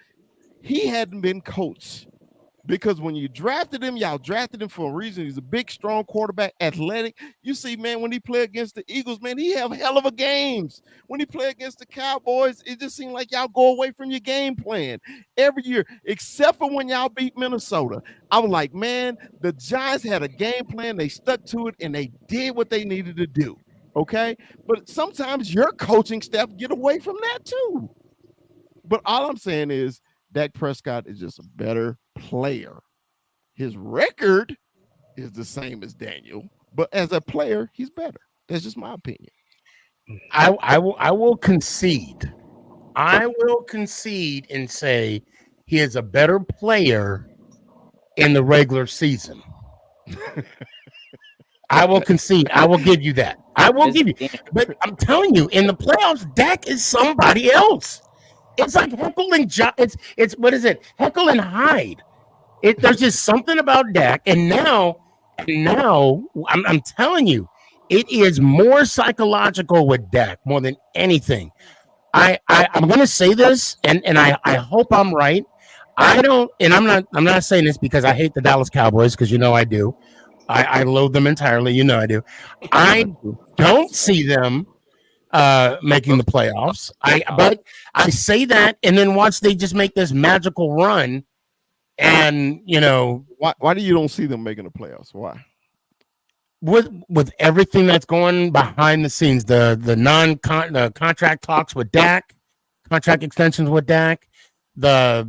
he hadn't been coached. Because when you drafted him, y'all drafted him for a reason. He's a big, strong quarterback, athletic. You see, man, when he played against the Eagles, man, he have hell of a games. When he played against the Cowboys, it just seemed like y'all go away from your game plan every year, except for when y'all beat Minnesota. I was like, man, the Giants had a game plan. They stuck to it, and they did what they needed to do, okay? But sometimes your coaching staff get away from that too. But all I'm saying is Dak Prescott is just a better player. His record is the same as Daniel, but as a player, he's better. That's just my opinion. I will concede. I will concede and say he is a better player in the regular season. I will concede. I will give you that. I will give you. But I'm telling you, in the playoffs, Dak is somebody else. It's like Heckle and it's what is it? Heckle and Hyde. There's just something about Dak, and now I'm telling you, it is more psychological with Dak more than anything. I'm gonna say this, and I hope I'm right. I'm not saying this because I hate the Dallas Cowboys, because I do. I loathe them entirely. I do. I don't see them making the playoffs. But I say that, and then once they just make this magical run, and why do you don't see them making the playoffs? Why? With everything that's going behind the scenes, the contract talks with Dak, contract extensions with Dak, the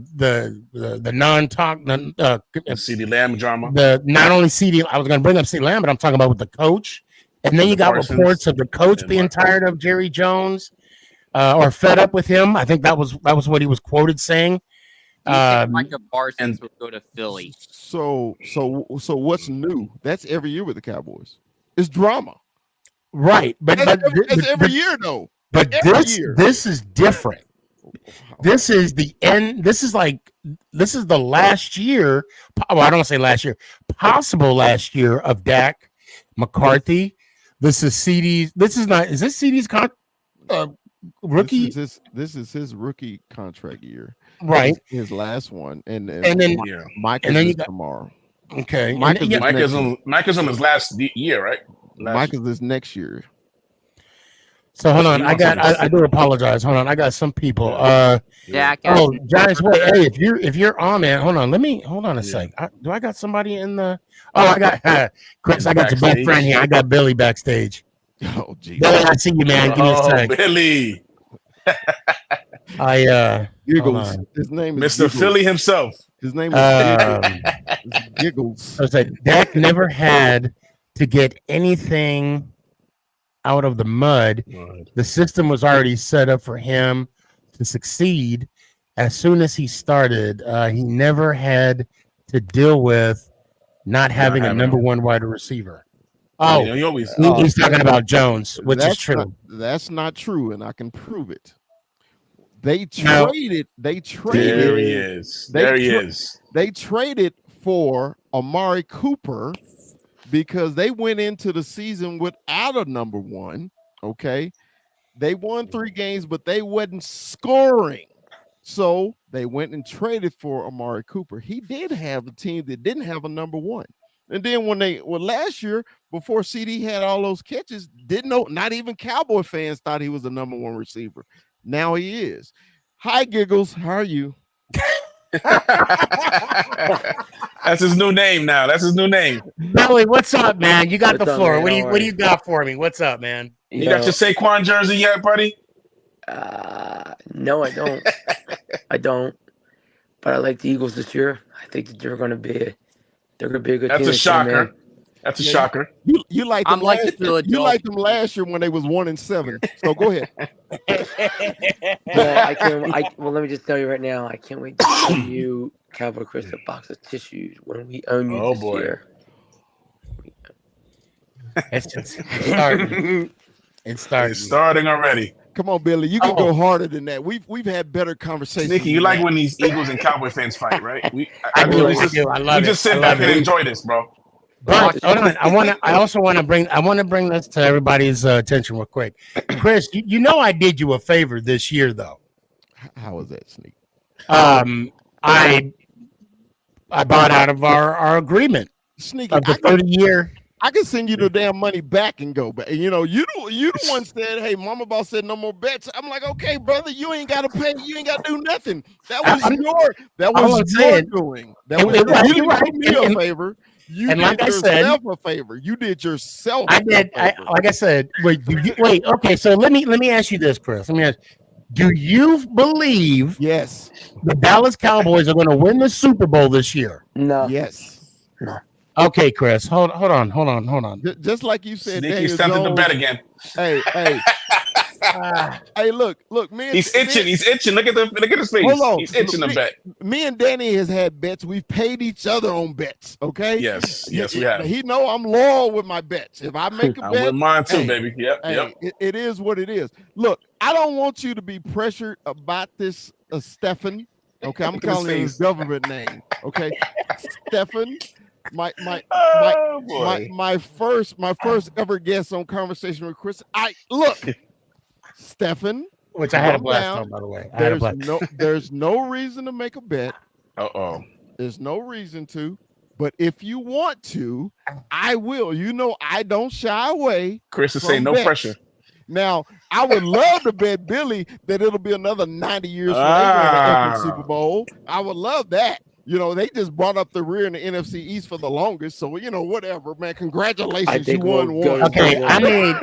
non-talk, CeeDee Lamb drama. Not only CeeDee, I was going to bring up CeeDee Lamb, but I'm talking about with the coach, and then you got reports of the coach being tired of Jerry Jones, or fed up with him. I think that was what he was quoted saying. Micah Parsons would go to Philly. So what's new? That's every year with the Cowboys. It's drama, right? But that's every year though. But this is different. This is the end. This is the last year. Well, I don't want to say last year. Possible last year of Dak, McCarthy. This is CeeDee's. This is not. Is this CeeDee's rookie? This is his rookie contract year. Right. His last one, and then Mike and then is you got, tomorrow. Okay. Mike is on his last year, right? Mike is this next year. So hold on, I do apologize. Hold on, I got some people. Giants way. Hey, if you're on there, hold on a sec. Do I got somebody in the? Oh, I got Chris. I got your best friend here. I got Billy backstage. Oh, geez. Billy, I see you, man. Give me a sec. Billy. Giggles. His name is Mr. Giggles. Philly himself. His name is Giggles. I was like, Dak never had to get anything out of the mud. The system was already set up for him to succeed. As soon as he started, he never had to deal with not having a number one wide receiver. Oh, he's talking about Jones, which is true. That's not true, and I can prove it. They traded. There he is. They traded for Amari Cooper because they went into the season without a number one. Okay, they won 3 games, but they wasn't scoring. So they went and traded for Amari Cooper. He did have a team that didn't have a number one. And then last year, before CD had all those catches, not even Cowboy fans thought he was the number one receiver. Now he is. Hi, Giggles. How are you? That's his new name now. That's his new name. Billy, what's up, man? You got What's the up, floor. man? What do you got for me? What's up, man? You got your Saquon jersey yet, buddy? No, I don't. I don't. But I like the Eagles this year. I think that they're going to be a good team. That's a shocker. That's a shocker. You like them you liked them last year when they was 1-7. So go ahead. Well, let me just tell you right now, I can't wait to see you, Cowboy Chris, a box of tissues when we own you this year. It's starting. It's starting already. Come on, Billy. You can go harder than that. We've had better conversations. Sneaky, you like when these Eagles and Cowboy fans fight, right? I do. I love it. We just sit back and enjoy this, bro. But hold on. I want to bring this to everybody's attention real quick. Chris, you know I did you a favor this year, though. How was that, Sneak? I bought out of our agreement. Sneaky, of the 30-year. I can send you the damn money back and go back. You the one said, "Hey, Mama Boss said no more bets." I'm like, "Okay, brother, you ain't got to pay. You ain't got to do nothing." That was your doing. That was you did me a favor. You did yourself a favor. You did yourself. I did. Like I said, wait. Okay, so let me ask you this, Chris. Let me ask. Do you believe? Yes. The Dallas Cowboys are going to win the Super Bowl this year? No. Yes. No. Okay, Chris. Hold on. Just like you said, Sneaky started to bet again. Hey. Hey, look, man. He's itching. He's itching. Look at his face. Hold on. He's itching to bet. Me and Danny has had bets. We've paid each other on bets. Okay. Yes, we have. He know I'm loyal with my bets. If I make a bet, I'm with mine too, baby. Yep. It is what it is. Look, I don't want you to be pressured about this, Stefan. Okay, I'm calling him his government name. Okay, Stefan. My first ever guest on Conversation with Chris. Stefan, which I had a blast on, by the way. There's no reason to make a bet. There's no reason to, but if you want to, I will. I don't shy away. Chris is saying no pressure. Now, I would love to bet Billy that it'll be another 90 years from they win the effing Super Bowl. I would love that. You know, they just brought up the rear in the NFC East for the longest. So, you know, whatever, man. Congratulations. You won one. Okay, I need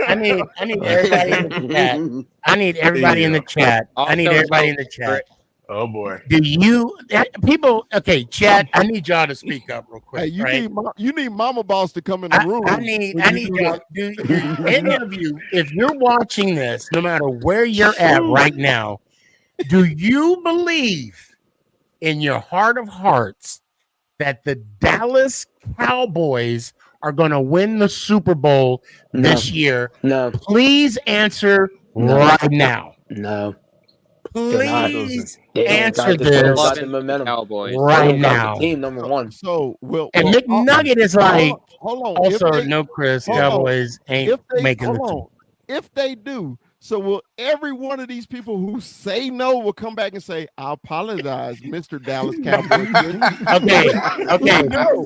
everybody in the chat. I need everybody in the chat. I need everybody in the chat. Oh boy. Do you people? Okay, chat. I need y'all to speak up real quick. Hey, you right? need Mama Boss to come in the room. I need y'all. Do any of you, if you're watching this, no matter where you're at right now, do you believe in your heart of hearts that the Dallas Cowboys are going to win the Super Bowl this year? No. Please answer right now. No. Please They answer don't got this the momentum. right now. Team number one. So, And McNugget is like, hold on. also, no, Chris, Cowboys ain't making the hold on. If they do, so will every one of these people who say no will come back and say, I apologize, Mr. Dallas Cowboys. Okay.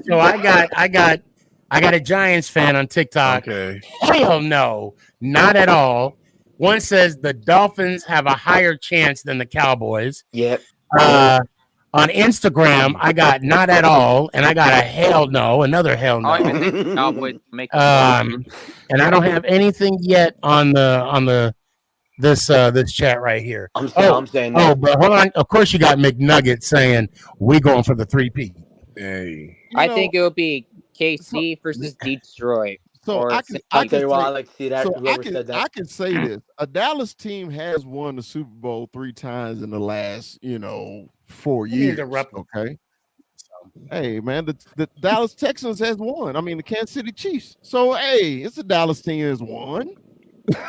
So I got a Giants fan on TikTok. Okay. Hell no, not at all. One says the Dolphins have a higher chance than the Cowboys. Yep. On Instagram, I got not at all, and I got a hell no, another hell no. And I don't have anything yet on this chat right here. I'm saying no. Oh, but hold on. Of course, you got McNugget saying we going for the 3P. Hey, I think it would be KC versus Detroit. So or I can say this. A Dallas team has won the Super Bowl 3 times in the last, 4 years. Okay. Hey, man, the Dallas Texans has won. I mean, the Kansas City Chiefs. So, hey, it's a Dallas team has won.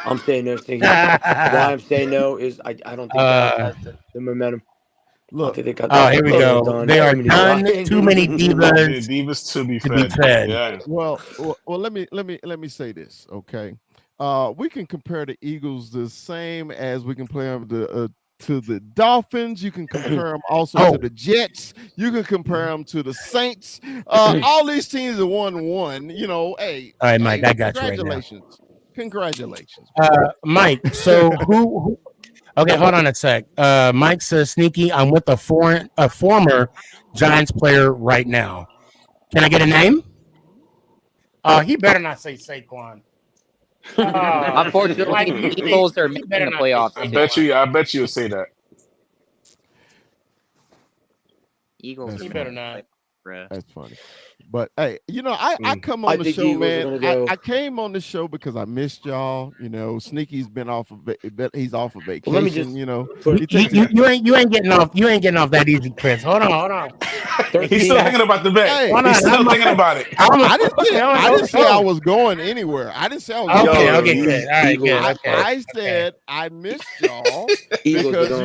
I'm saying no. Why I'm saying no is I don't think Dallas has the momentum. Look, here we go. They are done. Too many divas. Divas to be fed. Yeah. Well, let me say this, okay? We can compare the Eagles the same as we can compare them to the Dolphins. You can compare them also to the Jets. You can compare them to the Saints. All these teams are 1-1. Hey. All right, Mike, I got you right now. Congratulations. Mike, so who okay, hold on a sec. Mike says, Sneaky, I'm with a former Giants player right now. Can I get a name? He better not say Saquon. Unfortunately, the Eagles are making the playoffs. I bet you would say that. Eagles. He better not. That's funny. But hey, I come on the show, man. I came on the show because I missed y'all. Sneaky's been off of he's off of vacation. Let me just you ain't getting off. You ain't getting off that easy, Chris. Hold on. He's still thinking about the bet. Hey, He's still thinking about it. I didn't say I was going anywhere. I didn't say I was going okay, good. All right, good. Okay. I said I missed y'all because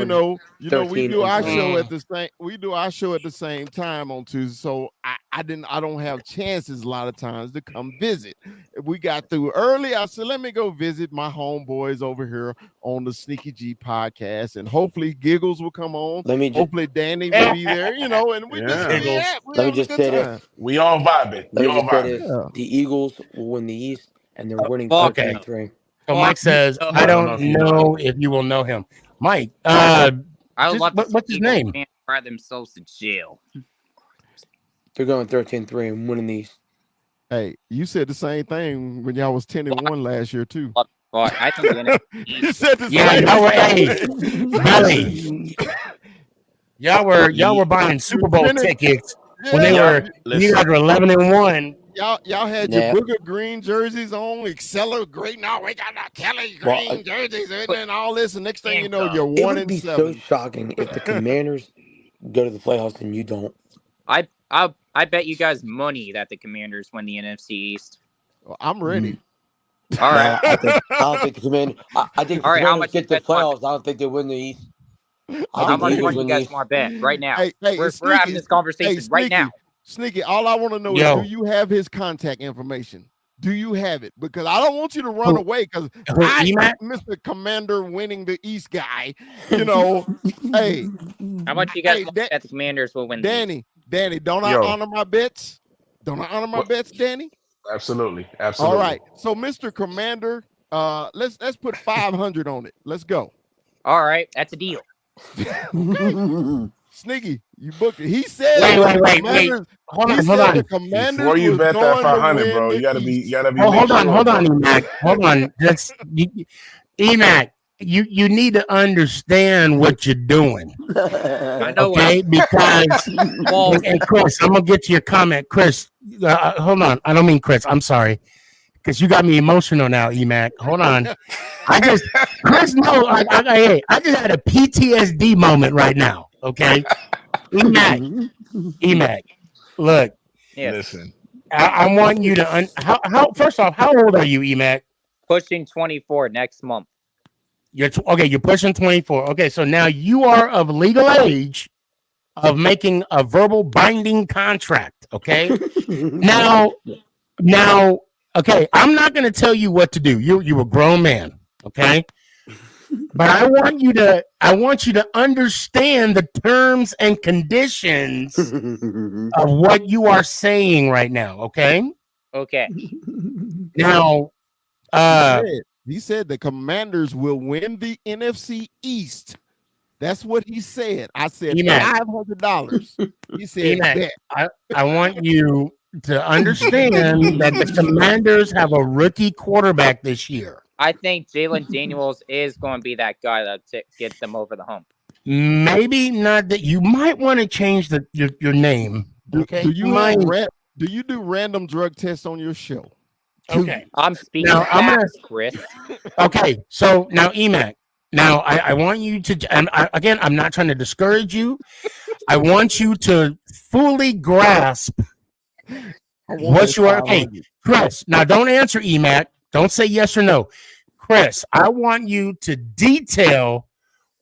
we do our show at the same time on Tuesday. So I don't have chances a lot of times to come visit. We got through early. I said, let me go visit my homeboys over here on the SneakyG podcast, and hopefully Giggles will come on. Hopefully Danny will be there, and we just let me just say this. We all vibing. The Eagles will win the East, and they're winning 13-3. So Mike says, I don't know if you will know him. Mike, I would love to what's his name? Ride themselves to jail. They're going 13-3 and winning these. Hey, you said the same thing when y'all was 10-1 last year too. I think you said the same. Y'all were buying Super Bowl tickets when they were 11-1. Y'all had your Booger Green jerseys on, Excella Great. No, we got our Kelly Green jerseys and all this. And next thing you know, you're 1-7. It would be so shocking if the Commanders go to the playoffs and you don't. I bet you guys money that the Commanders win the NFC East. Well, I'm ready. All right. I don't think the Commanders. I think the Commanders get to the playoffs. I don't think they win the East. How much money you guys want to bet right now? We're having this conversation right now. Sneaky, all I want to know is, do you have his contact information? Do you have it? Because I don't want you to run away because Mr. Commander winning the East guy, hey. How much you guys want that the Commanders will win the East? Danny, don't I honor my bets? Don't I honor my bets, Danny? Absolutely. All right. So, Mr. Commander, let's put 500 on it. Let's go. All right, that's a deal. Sneaky, you booked it. He said Wait. Hold on. The Commanders Before you was bet that going to 500, win bro, the you gotta East. be. Hold on, bro. Emac. Hold on. Emac, you need to understand what you're doing. I know Okay, because and Chris, I'm gonna get to your comment. Chris, hold on. I don't mean Chris. I'm sorry, because you got me emotional now, Emac. Hold on. Chris, no, I just had a PTSD moment right now. Okay, Emac, look. Yeah. Listen, I want you to how. First off, how old are you, Emac? Pushing 24 next month. You're pushing 24. Okay, so now you are of legal age of making a verbal binding contract. Okay, now, okay, I'm not going to tell you what to do. You're a grown man. Okay, but I want you to understand the terms and conditions of what you are saying right now. Okay. Okay. Now, he said the Commanders will win the NFC East. That's what he said. I said $500. He said, bet. I want you to understand that the Commanders have a rookie quarterback this year. I think Jalen Daniels is going to be that guy that get them over the hump. Maybe not that. You might want to change your name. Okay. Do you do random drug tests on your show? Okay. I'm speaking now, facts, Chris. Okay. So now, Emac. Now, I want you to, and again, I'm not trying to discourage you. I want you to fully grasp what you are. Okay, Chris. Now, don't answer Emac. Don't say yes or no, Chris. I want you to detail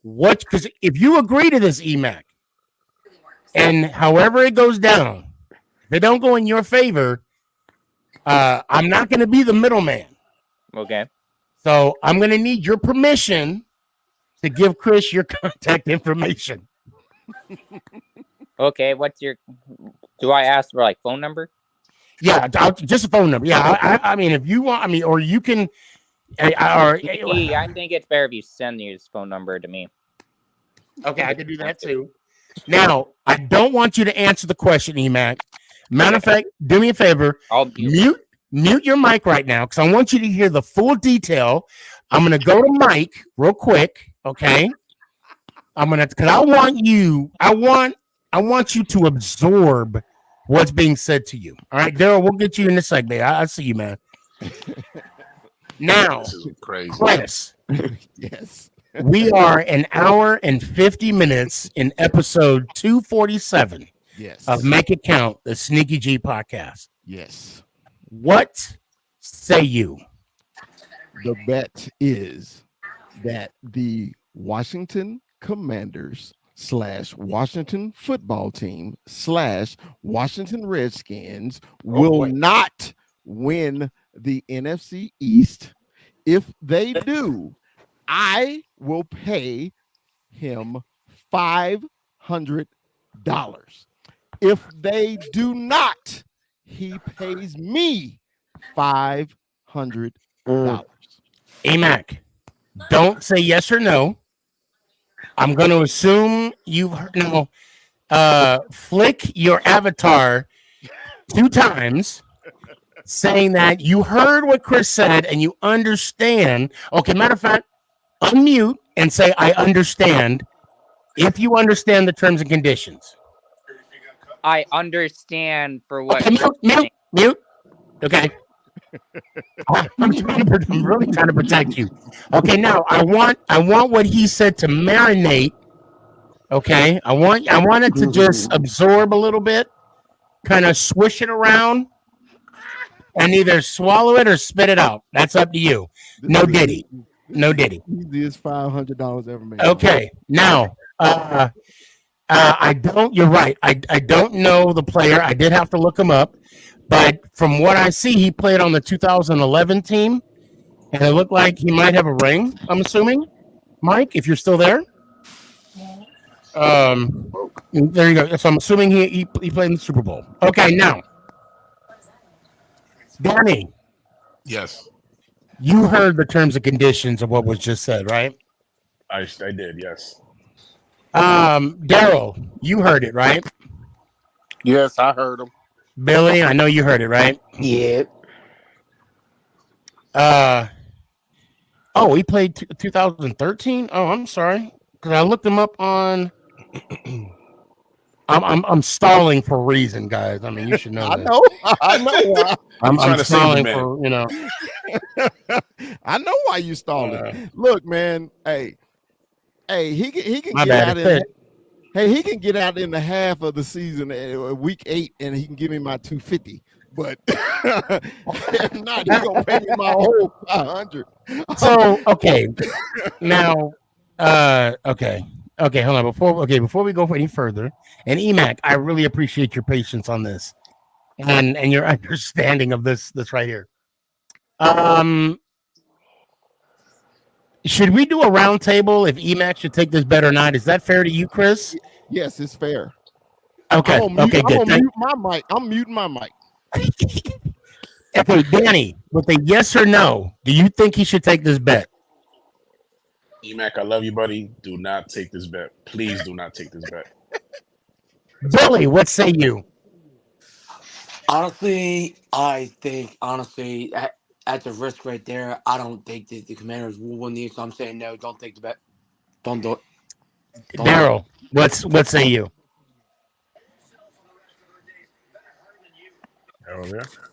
what, because if you agree to this, Emac, and however it goes down, if it don't go in your favor, I'm not going to be the middleman. Okay. So I'm going to need your permission to give Chris your contact information. Okay, do I ask for like phone number? Yeah, just a phone number. Yeah, I mean, if you want, or you can, I think it's better if you send his phone number to me. Okay, I can do that too. Now, I don't want you to answer the question, Emac. Matter of fact, do me a favor. I'll mute your mic right now because I want you to hear the full detail. I'm gonna go to Mike real quick. Okay. Because I want you to absorb what's being said to you. All right, Daryl, we'll get you in this segment. I see you, man. Now, this is crazy. Chris. Yes. We are an hour and 50 minutes in episode 247 of Make It Count, the SneakyG podcast. Yes. What say you? The bet is that the Washington Commanders / Washington football team / Washington Redskins will not win the NFC East. If they do, I will pay him $500. If they do not, he pays me $500. Amac, don't say yes or no. I'm going to assume you've heard. No, flick your avatar 2 times, saying that you heard what Chris said and you understand. Okay, matter of fact, unmute and say, I understand, if you understand the terms and conditions. I understand for what. Okay, mute. Okay. I'm really trying to protect you. Okay, now I want what he said to marinate. Okay, I want it to just absorb a little bit, kind of swish it around, and either swallow it or spit it out. That's up to you. No Diddy. Easiest $500 ever made. Okay, now I don't. You're right. I don't know the player. I did have to look him up, but from what I see, he played on the 2011 team, and it looked like he might have a ring. I'm assuming, Mike, if you're still there. There you go. So I'm assuming he played in the Super Bowl. Okay, now, Danny. Yes. You heard the terms and conditions of what was just said, right? I did, yes. Daryl, you heard it, right? Yes, I heard him. Billy, I know you heard it, right? Yeah. Oh, he played 2013. Oh, I'm sorry, because I looked him up on. I'm stalling for a reason, guys. I mean, you should know I this. know. I know why. I'm trying to save the stalling man. for, you know. I know why you stalling. Look, man. Hey, he can My get bad. out It's in. it. Hey, he can get out in the half of the season, week 8, and he can give me my 250. But if not, he gonna pay me my whole 500. So okay, now, okay, hold on. Before we go any further, and EMAC, I really appreciate your patience on this, and your understanding of this right here. Should we do a round table if EMAC should take this bet or not? Is that fair to you, Chris? Yes, it's fair. Okay. I'm gonna Good. mute my mic. I'm muting my mic. Okay, Danny, with a yes or no, do you think he should take this bet? EMAC, I love you, buddy. Do not take this bet. Please do not take this bet. Billy, what say you? Honestly, I think at the risk right there, I don't think that the Commanders will win these. So I'm saying no. Don't take the bet. Don't do it. Daryl, what say you?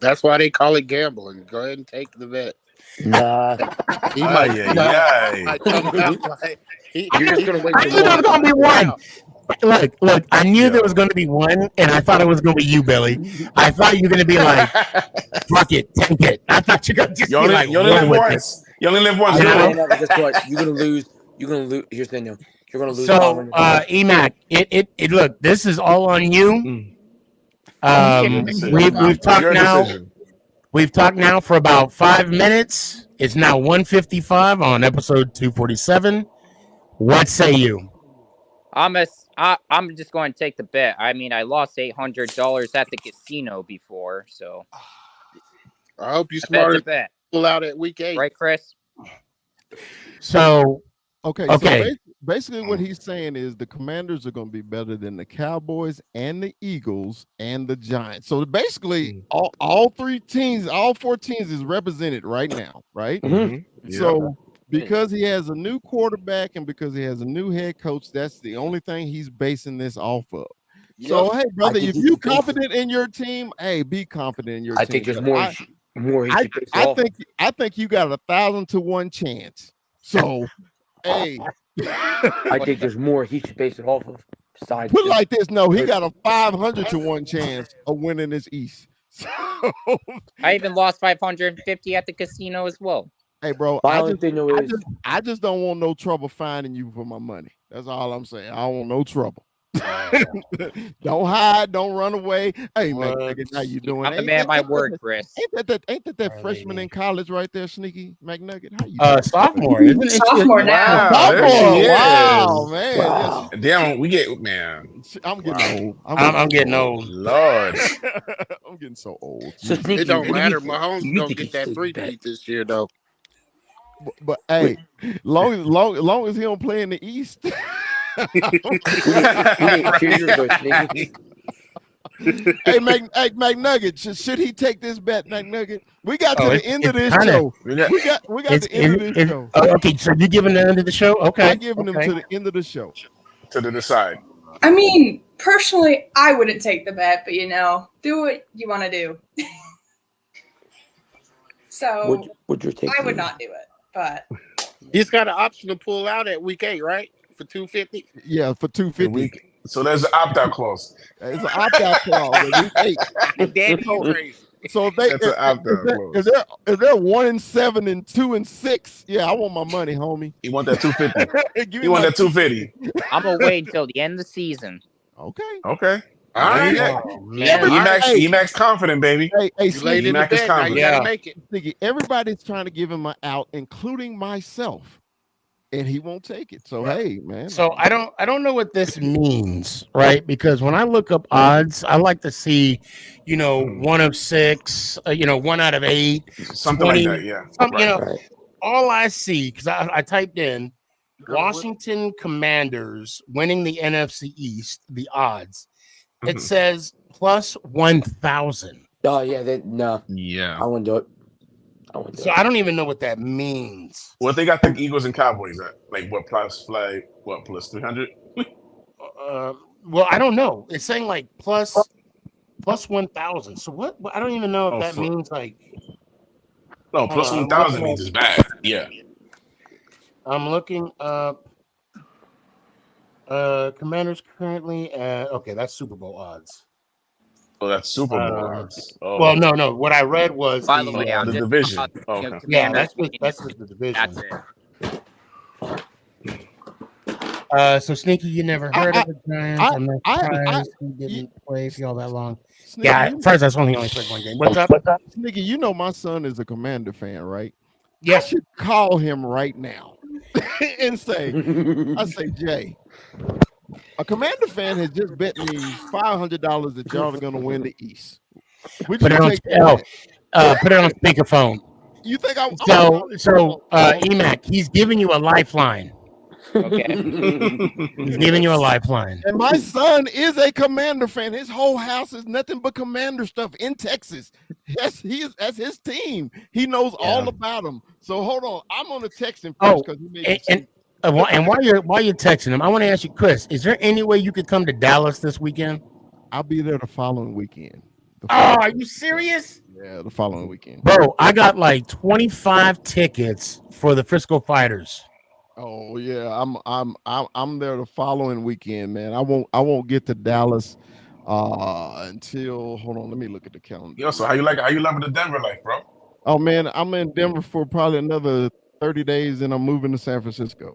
That's why they call it gambling. Go ahead and take the bet. Nah. He might. You're just gonna wait I knew there was gonna be one. Look, I knew there was going to be one, and I thought it was going to be you, Billy. I thought you were going to be like, fuck it, take it. I thought you were going to just you be only, like, you only live once. You only live once. Guess what? You're gonna lose. Here's the thing, though. You're gonna lose. So, EMAC, it look, this is all on you. We've talked now. We've talked now for about 5 minutes. It's now 1:55 on episode 247. What say you? I'm just going to take the bet. I mean, I lost $800 at the casino before, so I hope you smarter. Bet. Pull out at week 8, right, Chris? So So basically, what he's saying is the Commanders are going to be better than the Cowboys and the Eagles and the Giants. So basically, all 4 teams is represented right now, right? Mm-hmm. So because he has a new quarterback and because he has a new head coach, that's the only thing he's basing this off of. So hey, brother, if you're confident in your team, hey, be confident in your team. I think there's more. I think you got 1,000 to 1 chance. So hey, I think there's more he should base it off of. Besides, put it like this: no, he got a 500 to 1 chance of winning this East. So, I even lost 550 at the casino as well. Hey, bro, I just don't want no trouble finding you for my money. That's all I'm saying. I don't want no trouble. Don't hide, don't run away. Hey, McNugget, how you doing? I'm a man, my word, Chris. Ain't that freshman in college right there, Sneaky McNugget? How you? Sophomore, isn't it? Sophomore now. Sophomore. Wow, man. Wow. Damn, we get man. I'm getting old. I'm getting old. Lord, I'm getting so old. So it don't matter. Mahomes gonna get that 3-peat this year, though. But hey, long as he don't play in the East. Hey, McNugget, should he take this bet, McNugget? We got to the end of this show. We got the end of this show. Okay, so you're giving the end of the show? Okay. I'm giving him to the end of the show. To the side. I mean, personally, I wouldn't take the bet, but do what you want to do. So I would not do it, but he's got an option to pull out at week 8, right? For 250. Yeah, for 250. So there's an opt-out clause. It's an opt-out clause. So if they're 1-7 and 2-6, yeah, I want my money, homie. You want that 250? You want that 250? I'm gonna wait until the end of the season. Okay. All right. EMAC's confident, baby. Hey, EMAC is confident. You gotta make it. Everybody's trying to give him an out, including myself. and he won't take it. So hey, man. So I don't know what this means, right? Because when I look up odds, I like to see, 1 of 6, 1 out of 8, Something 20, like that, yeah. Right. all I see, because I typed in Washington Commanders winning the NFC East, the odds. It says plus 1,000. Oh yeah, no. Yeah. I wouldn't do it. I wouldn't do So it. I don't even know what that means. What they got the Eagles and Cowboys at? Like what plus 300? Well, I don't know. It's saying like plus 1,000. So what? I don't even know if that means like. No, plus 1,000 means it's bad. Yeah. I'm looking up. Commanders currently okay, that's Super Bowl odds. Oh, that's Super Bowl odds. Oh. Well, no. What I read was By the way, yeah, the just, division. Okay. Yeah, Commanders that's the division. That's it. So Sneaky, you never heard of the Giants? I'm not surprised he didn't play for you all that long. Sneaky, Yeah, first that's only played one game. What's up? Sneaky, my son is a Commander fan, right? Yes. I should call him right now and say, Jay, a Commander fan has just bet me $500 that y'all are going to win the East. Would Put you it on, take that? put it on speakerphone. You think I'm so Emac, he's giving you a lifeline. Okay. He's giving you a lifeline. And my son is a Commander fan. His whole house is nothing but Commander stuff in Texas. That's his team. He knows all about them. So hold on, I'm gonna text him first because he made and while you're texting him, I want to ask you, Chris, is there any way you could come to Dallas this weekend? I'll be there the following weekend. Are you serious? Yeah, the following weekend. Bro, I got like 25 tickets for the Frisco Fighters. Oh yeah, I'm there the following weekend, man. I won't get to Dallas until hold on, let me look at the calendar. Yo, so how you loving the Denver life, bro? Oh man, I'm in Denver for probably another 30 days, and I'm moving to San Francisco.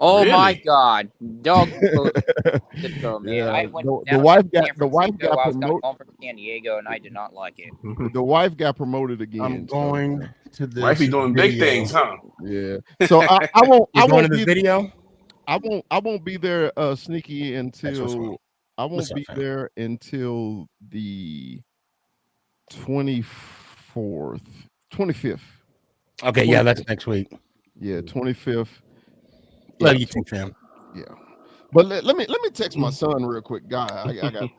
Oh Really? my God, dog! Yeah, I went the wife got I was coming home from San Diego, and I did not like it. The wife got promoted again. I'm going to this. Wifey doing big video. things, huh? Yeah. So I won't. You're I going won't to this be video. I won't be there, Sneaky, until I won't What's up, be fam? there until the 24th, 25th. Okay, yeah, that's next week. Yeah, 25th. Love you too, fam. Yeah. But let me text my son real quick, guy. I got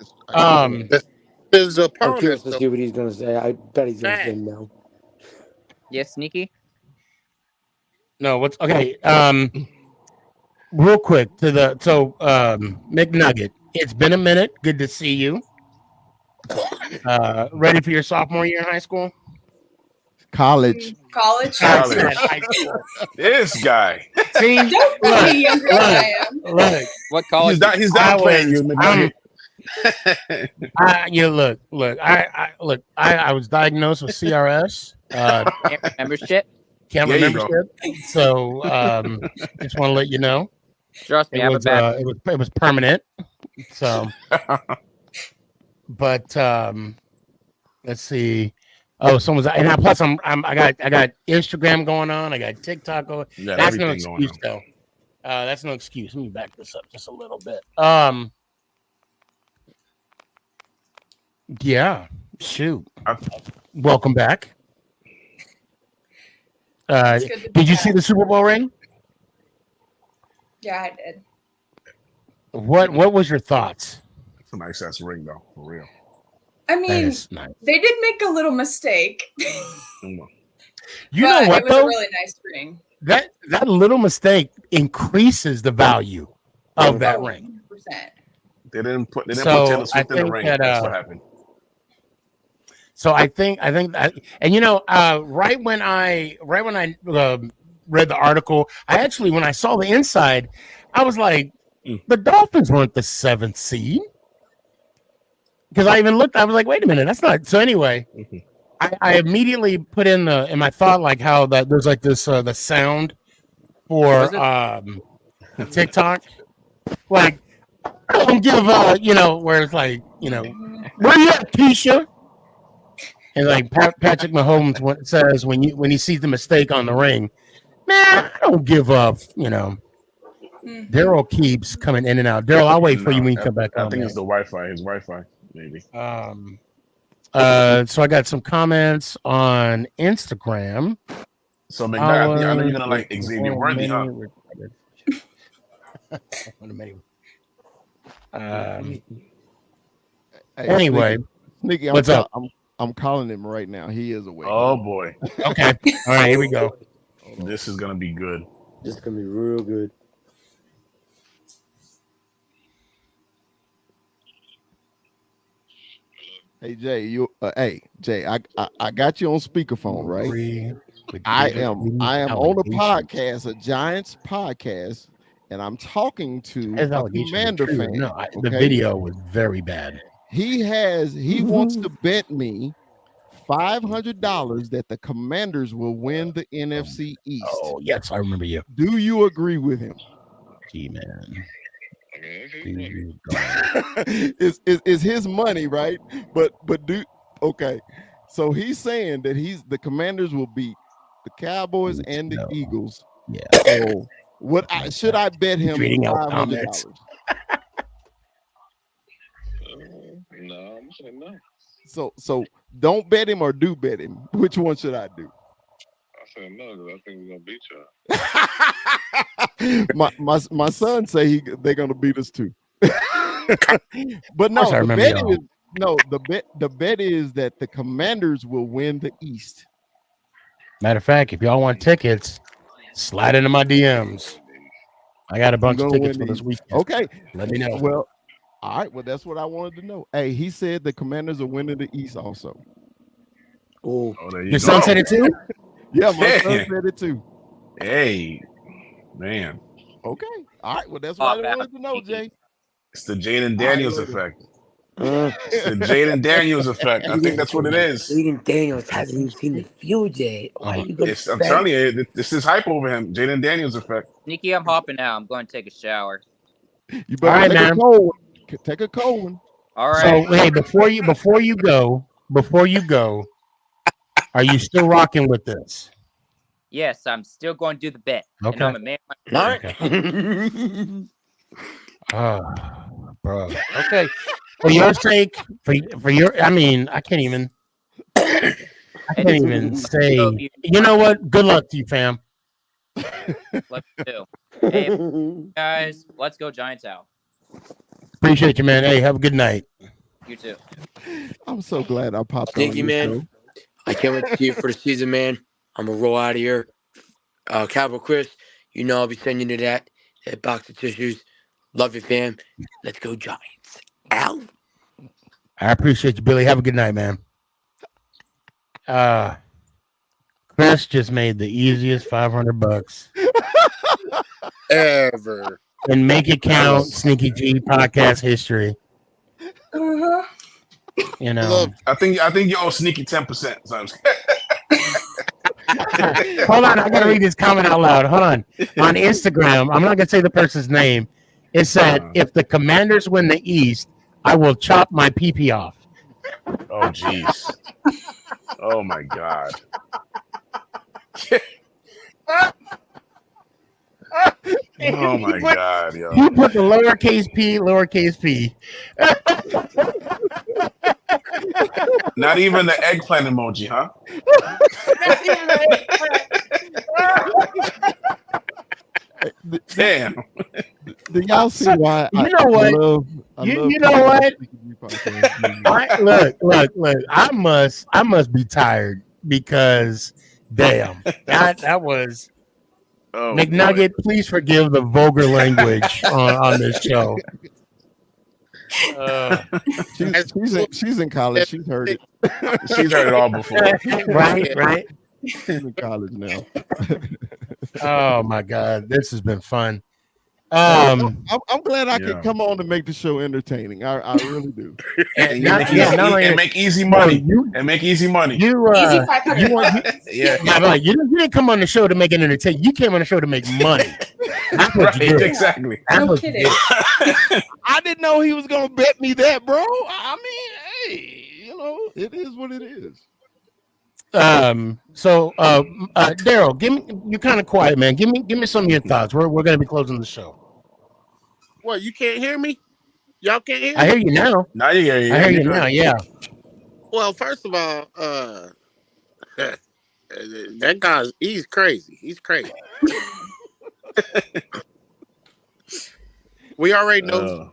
this. His I'm opponent. curious to see what he's gonna say. I bet he's gonna say no. Yes, Sneaky. No, what's okay? Real quick McNugget. It's been a minute. Good to see you. Ready for your sophomore year in high school? College. High school. This guy. See, Don't be any younger than I am. Look. What college? He's downplaying you, McNugget. I was diagnosed with CRS. Can't remember shit. Can't There you remember shit. So just want to let you know. Trust me, I have a bad. It was permanent. So, but let's see. Oh, someone's and plus I got Instagram going on. I got TikTok going. That's no excuse though. That's no excuse. Let me back this up just a little bit. Yeah. Shoot. Welcome back. Did you see the Super Bowl ring? Yeah, I did. What was your thoughts? It's a nice ass ring though, for real. I mean, Nice. they did make a little mistake. You know what it was though? a really nice ring. That little mistake increases the value of that ring. 100%. They didn't put So, Taylor Swift I in the think ring. that, That's what happened. So I think that, and right when I read the article, when I saw the inside, I was like, the Dolphins weren't the 7th seed. Because I even looked, I was like, wait a minute, that's not. So anyway, I immediately put in my thought like how that there's like this the sound for TikTok, like I don't give where it's like where you at, Keisha? And like Patrick Mahomes says when he sees the mistake on the ring, Man, I don't give up. You know, Daryl keeps coming in and out. Daryl, I'll wait for you when you come back I on. think Man. it's the Wi-Fi. His Wi-Fi, maybe. So I got some comments on Instagram. So McKnight, I know you're gonna like Xavier Worthy, huh? Hey, Anyway, Sneaky, what's up? I'm calling him right now. He is awake. Oh boy. Okay. All right, here we go. This is gonna be good. This is gonna be real good. Hey Jay, Jay, I got you on speakerphone, right? I am on a podcast, a Giants podcast, and I'm talking to His a allegations are Commander true. fan. No, the okay? video was very bad. He wants to bet me $500 that the Commanders will win the NFC East. Oh, yes, I remember you. Do you agree with him? Gee, man. It's his money, right? But okay. So he's saying that the Commanders will beat the Cowboys and the Eagles. Yeah. So should I bet him Reading out $500? comments. No, I'm saying no. So don't bet him or do bet him. Which one should I do? I said no because I think we're gonna beat y'all. my son say they're gonna beat us too. But no, the bet is that the Commanders will win the East. Matter of fact, if y'all want tickets, slide into my DMs. I got a bunch of tickets for this weekend. Okay, let me know. Well, all right. Well, that's what I wanted to know. Hey, he said the Commanders are winning the East also. Oh, there you Your go. son said it too? Yeah, my son said it too. Hey, man. Okay. All right. Well, that's what I wanted to know, Jay. It's the Jaden Daniels effect. It's the Jaden Daniels effect. I think that's what it is. Jaden Daniels hasn't even seen the field yet. Why are you gonna I'm telling you, this is hype over him. Jaden Daniels effect. Sneaky, I'm hopping out. I'm going to take a shower. You better take a cold one. Take a cold one. All right. So hey, before you go, are you still rocking with this? Yes, I'm still going to do the bet. Okay. And I'm a man. All right. Oh, bro. Okay. For your sake, for your, I mean, I can't even say. You know what? Good luck to you, fam. Let's do. Hey, guys, let's go Giants out. Appreciate you, man. Hey, have a good night. You too. I'm so glad I popped Thank on you, this man. show. I can't wait to see you for the season, man. I'm gonna roll out of here. Cowboy Chris, you know I'll be sending you that box of tissues. Love you, fam. Let's go Giants. Out. I appreciate you, Billy. Have a good night, man. Chris just made the easiest $500 ever. And make it count. SneakyG podcast history. You know. I think you owe Sneaky 10%. Hold on, I gotta read this comment out loud. Hold on. On Instagram, I'm not gonna say the person's name. It said, "If the Commanders win the East, I will chop my pee off." Oh, jeez. Oh my God. Oh my God, yo. You put the lowercase p. Not even the eggplant emoji, huh? Damn. Do y'all see why? You know what? You know what? Look. I must be tired because damn, that was. Oh, McNugget, please forgive the vulgar language on this show. She's in college. She's heard it. She's heard it all before. Right. She's in college now. Oh my God, this has been fun. I'm glad I could come on and make the show entertaining. I really do. And make easy money. And make easy money. You didn't come on the show to make it entertaining. You came on the show to make money. That's what you did. Exactly. No kidding. I didn't know he was gonna bet me that, bro. I mean, hey, it is what it is. Daryl, give me. You're kind of quiet, man. Give me some of your thoughts. We're gonna be closing the show. What, you can't hear me? Y'all can't hear I me? hear you now. Now you hear I you. hear You're you now. good. Yeah. Well, first of all, that guy's he's crazy. He's crazy. We already know Uh,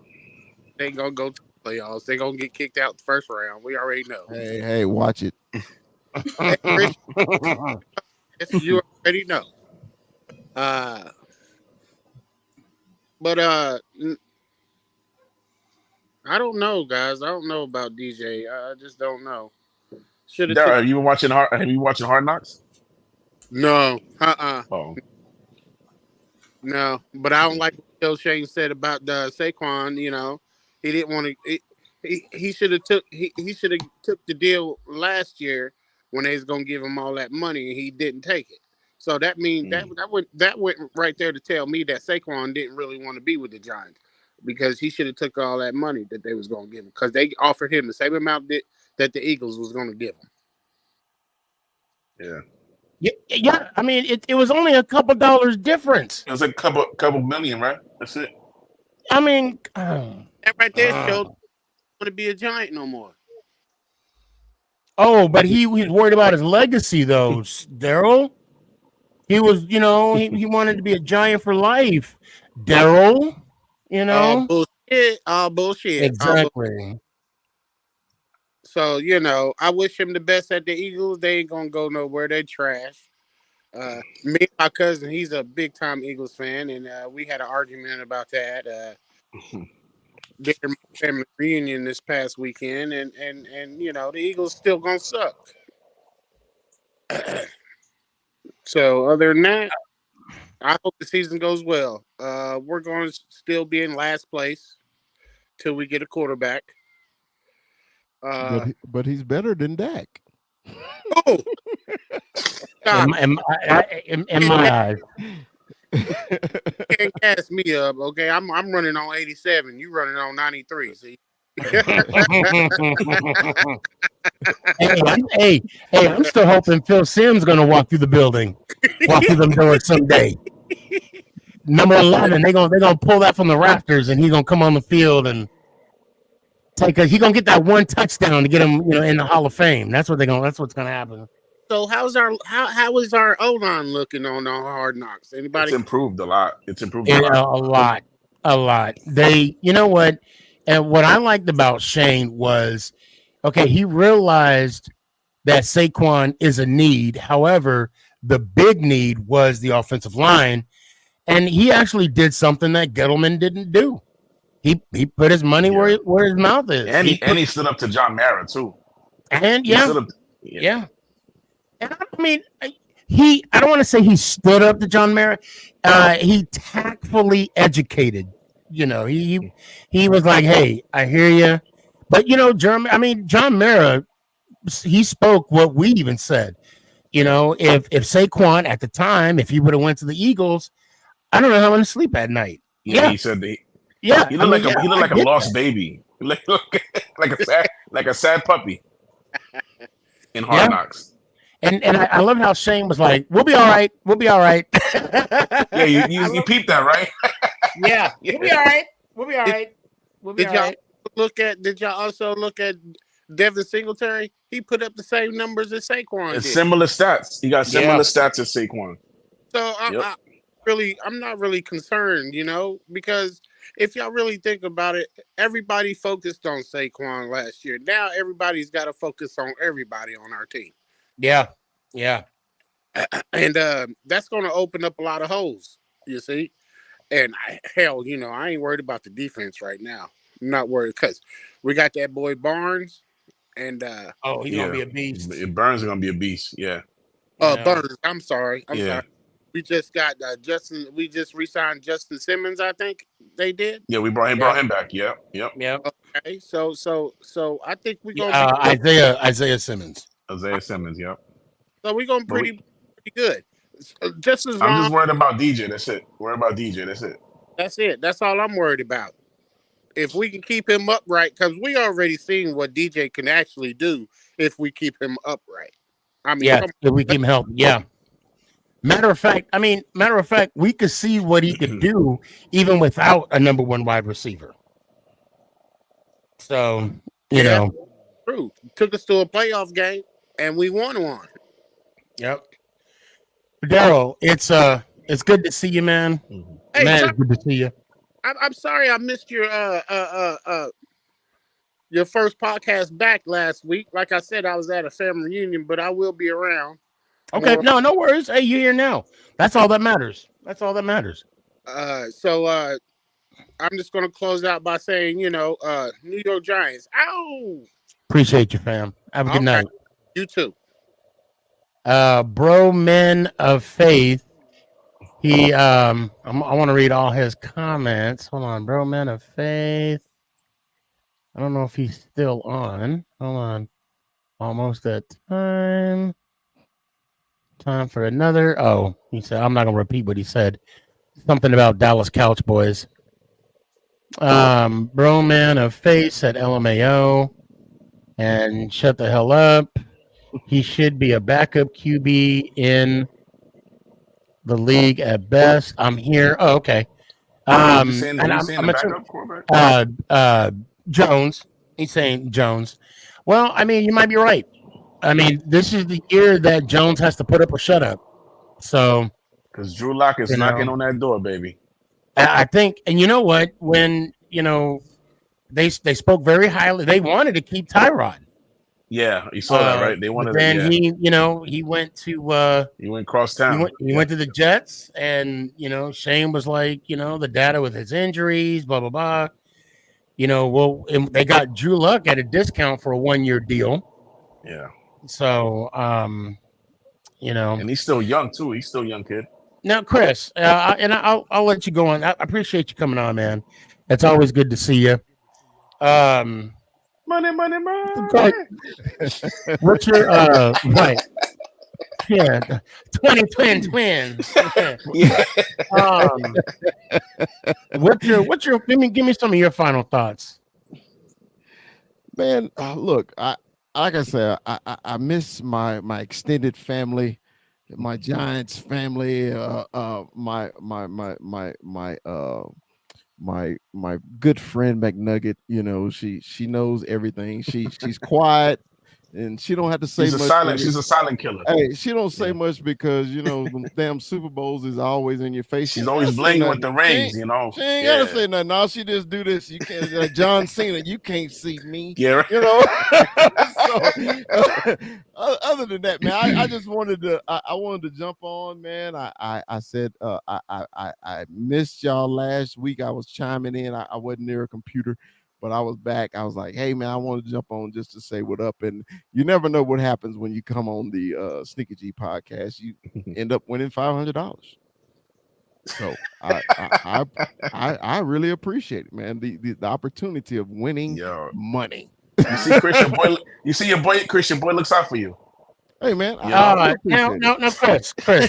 they ain't gonna go to the playoffs. They gonna get kicked out the first round. We already know. Hey, watch it. Hey, Rich, yes, you already know. Uh, but I don't know, guys. I don't know about DJ. I just don't know. Should have Daryl, took. have you watching Hard Knocks? No, Oh, no. But I don't like what Joe Shane said about the Saquon. He didn't want to. He should have he should have took the deal last year when they was gonna give him all that money and he didn't take it. So that means that went right there to tell me that Saquon didn't really want to be with the Giants because he should have took all that money that they was gonna give him because they offered him the same amount that the Eagles was gonna give him. yeah. Yeah. I mean, it was only a couple dollars difference. It was a couple million, right? That's it. I mean, That right there showed want to be a Giant no more. but he's worried about his legacy, though, Daryl. He was, he wanted to be a Giant for life, Daryl. All bullshit. All bullshit. Exactly. So, I wish him the best at the Eagles. They ain't gonna go nowhere. They trash. Me and my cousin, he's a big time Eagles fan, and we had an argument about that during my family reunion this past weekend, and the Eagles still gonna suck. So other than that, I hope the season goes well. We're going to still be in last place till we get a quarterback. But he's better than Dak. Oh, stop! In my eyes. You can't gas me up, okay? I'm running on 87. You running on 93. See. I'm still hoping Phil Simms gonna walk through the building, walk through them doors someday. Number 11, they're gonna pull that from the rafters, and he's gonna come on the field and he's gonna get that one touchdown to get him, in the Hall of Fame. That's what's gonna happen. So how is our O-line looking on Hard Knocks? It's Anybody? improved a lot. It's improved a lot. A lot. They, you know what? And what I liked about Shane was, okay, he realized that Saquon is a need. However, the big need was the offensive line, and he actually did something that Gettleman didn't do. He put his money where his mouth is. And he stood up to John Mara too. And He stood up, yeah. And I mean, I don't want to say he stood up to John Mara. He tactfully educated. He was like, "Hey, I hear you," but John Mara, he spoke what we even said. If Saquon at the time, if he would have went to the Eagles, I don't know how I'm gonna sleep at night. Yeah, he said that. Yeah, He looked like a lost baby. Like a sad puppy in Hard Knocks. And I love how Shane was like, "We'll be all right. We'll be all right." Yeah, you peeped that, right? Yeah, we'll be all right. We'll be all right. We'll be Did all y'all right. Did y'all also look at Devin Singletary? He put up the same numbers as Saquon It's did. similar stats. He got similar stats as Saquon. So I'm not really concerned, because if y'all really think about it, everybody focused on Saquon last year. Now everybody's got to focus on everybody on our team. Yeah. And that's going to open up a lot of holes, you see. And I ain't worried about the defense right now. I'm not worried because we got that boy Barnes, and he's gonna be a beast. Burns is gonna be a beast. Yeah. Burns. I'm sorry. Yeah. We just got Justin. We just re-signed Justin Simmons. I think they did. Yeah, we brought him back. Yep. Okay. So I think we're gonna be Isaiah Simmons. Isaiah Simmons. Yep. So we're gonna pretty good. Just as long. I'm just worried about DJ. That's it. Worried about DJ. That's it. That's it. That's all I'm worried about. If we can keep him upright, because we already seen what DJ can actually do if we keep him upright. I mean, Yeah, come if we keep him healthy. Yeah. Matter of fact, we could see what he could do even without a number one wide receiver. So, yeah, true. Took us to a playoff game and we won one. Yep. Daryl, it's good to see you, man. Hey, Man, sorry, it's good to see you. I'm sorry I missed your first podcast back last week. Like I said, I was at a family reunion, but I will be around. Okay, More. no worries. Hey, you're here now. That's all that matters. That's all that matters. So I'm just gonna close out by saying, New York Giants. Ow! Appreciate you, fam. Have a good Okay. night. You too. Bro Men of Faith. He I want to read all his comments. Hold on, Bro Men of Faith. I don't know if he's still on. Hold on. Almost at time. Time for another. Oh, he said, I'm not going to repeat what he said. Something about Dallas Couch Boys. Bro Man of Face at LMAO. And shut the hell up. He should be a backup QB in the league at best. I'm here. Oh, okay. Who's saying And the backup quarterback? Jones. He's saying Jones. Well, I mean, you might be right. I mean, this is the year that Jones has to put up or shut up. So, because Drew Lock is knocking on that door, baby. I think, and you know what? When they spoke very highly, they wanted to keep Tyrod. Yeah, you saw that, right? They wanted. But then he went to he went cross town. He went to the Jets, and Shane was like, the data with his injuries, blah blah blah. They got Drew Luck at a discount for a 1-year deal. Yeah. So, and he's still young too. He's still a young kid. Now, Chris, and I'll let you go on. I appreciate you coming on, man. It's always good to see you. Money. What's your right? Yeah, 20 twins. Yeah. What's your? Give me some of your final thoughts. Man, look, like I said, I miss my extended family, my Giants family, my good friend McNugget. She knows everything. She's quiet. And she don't have to say much. She's a silent killer. Hey, she don't say much because the damn Super Bowls is always in your face. She's always blinging with the rings, She ain't gotta say nothing. All she just do this. You can't, John Cena. You can't see me. Yeah, So, other than that, man, I just wanted to. I wanted to jump on, man. I said I missed y'all last week. I was chiming in. I wasn't near a computer. But I was back. I was like, hey, man, I want to jump on just to say what up. And you never know what happens when you come on the SneakyG podcast. You end up winning $500. So I really appreciate it, man. The opportunity of winning money. You see, Christian boy. You see your boy, Christian boy looks out for you. Hey, man. Now, Chris. I'll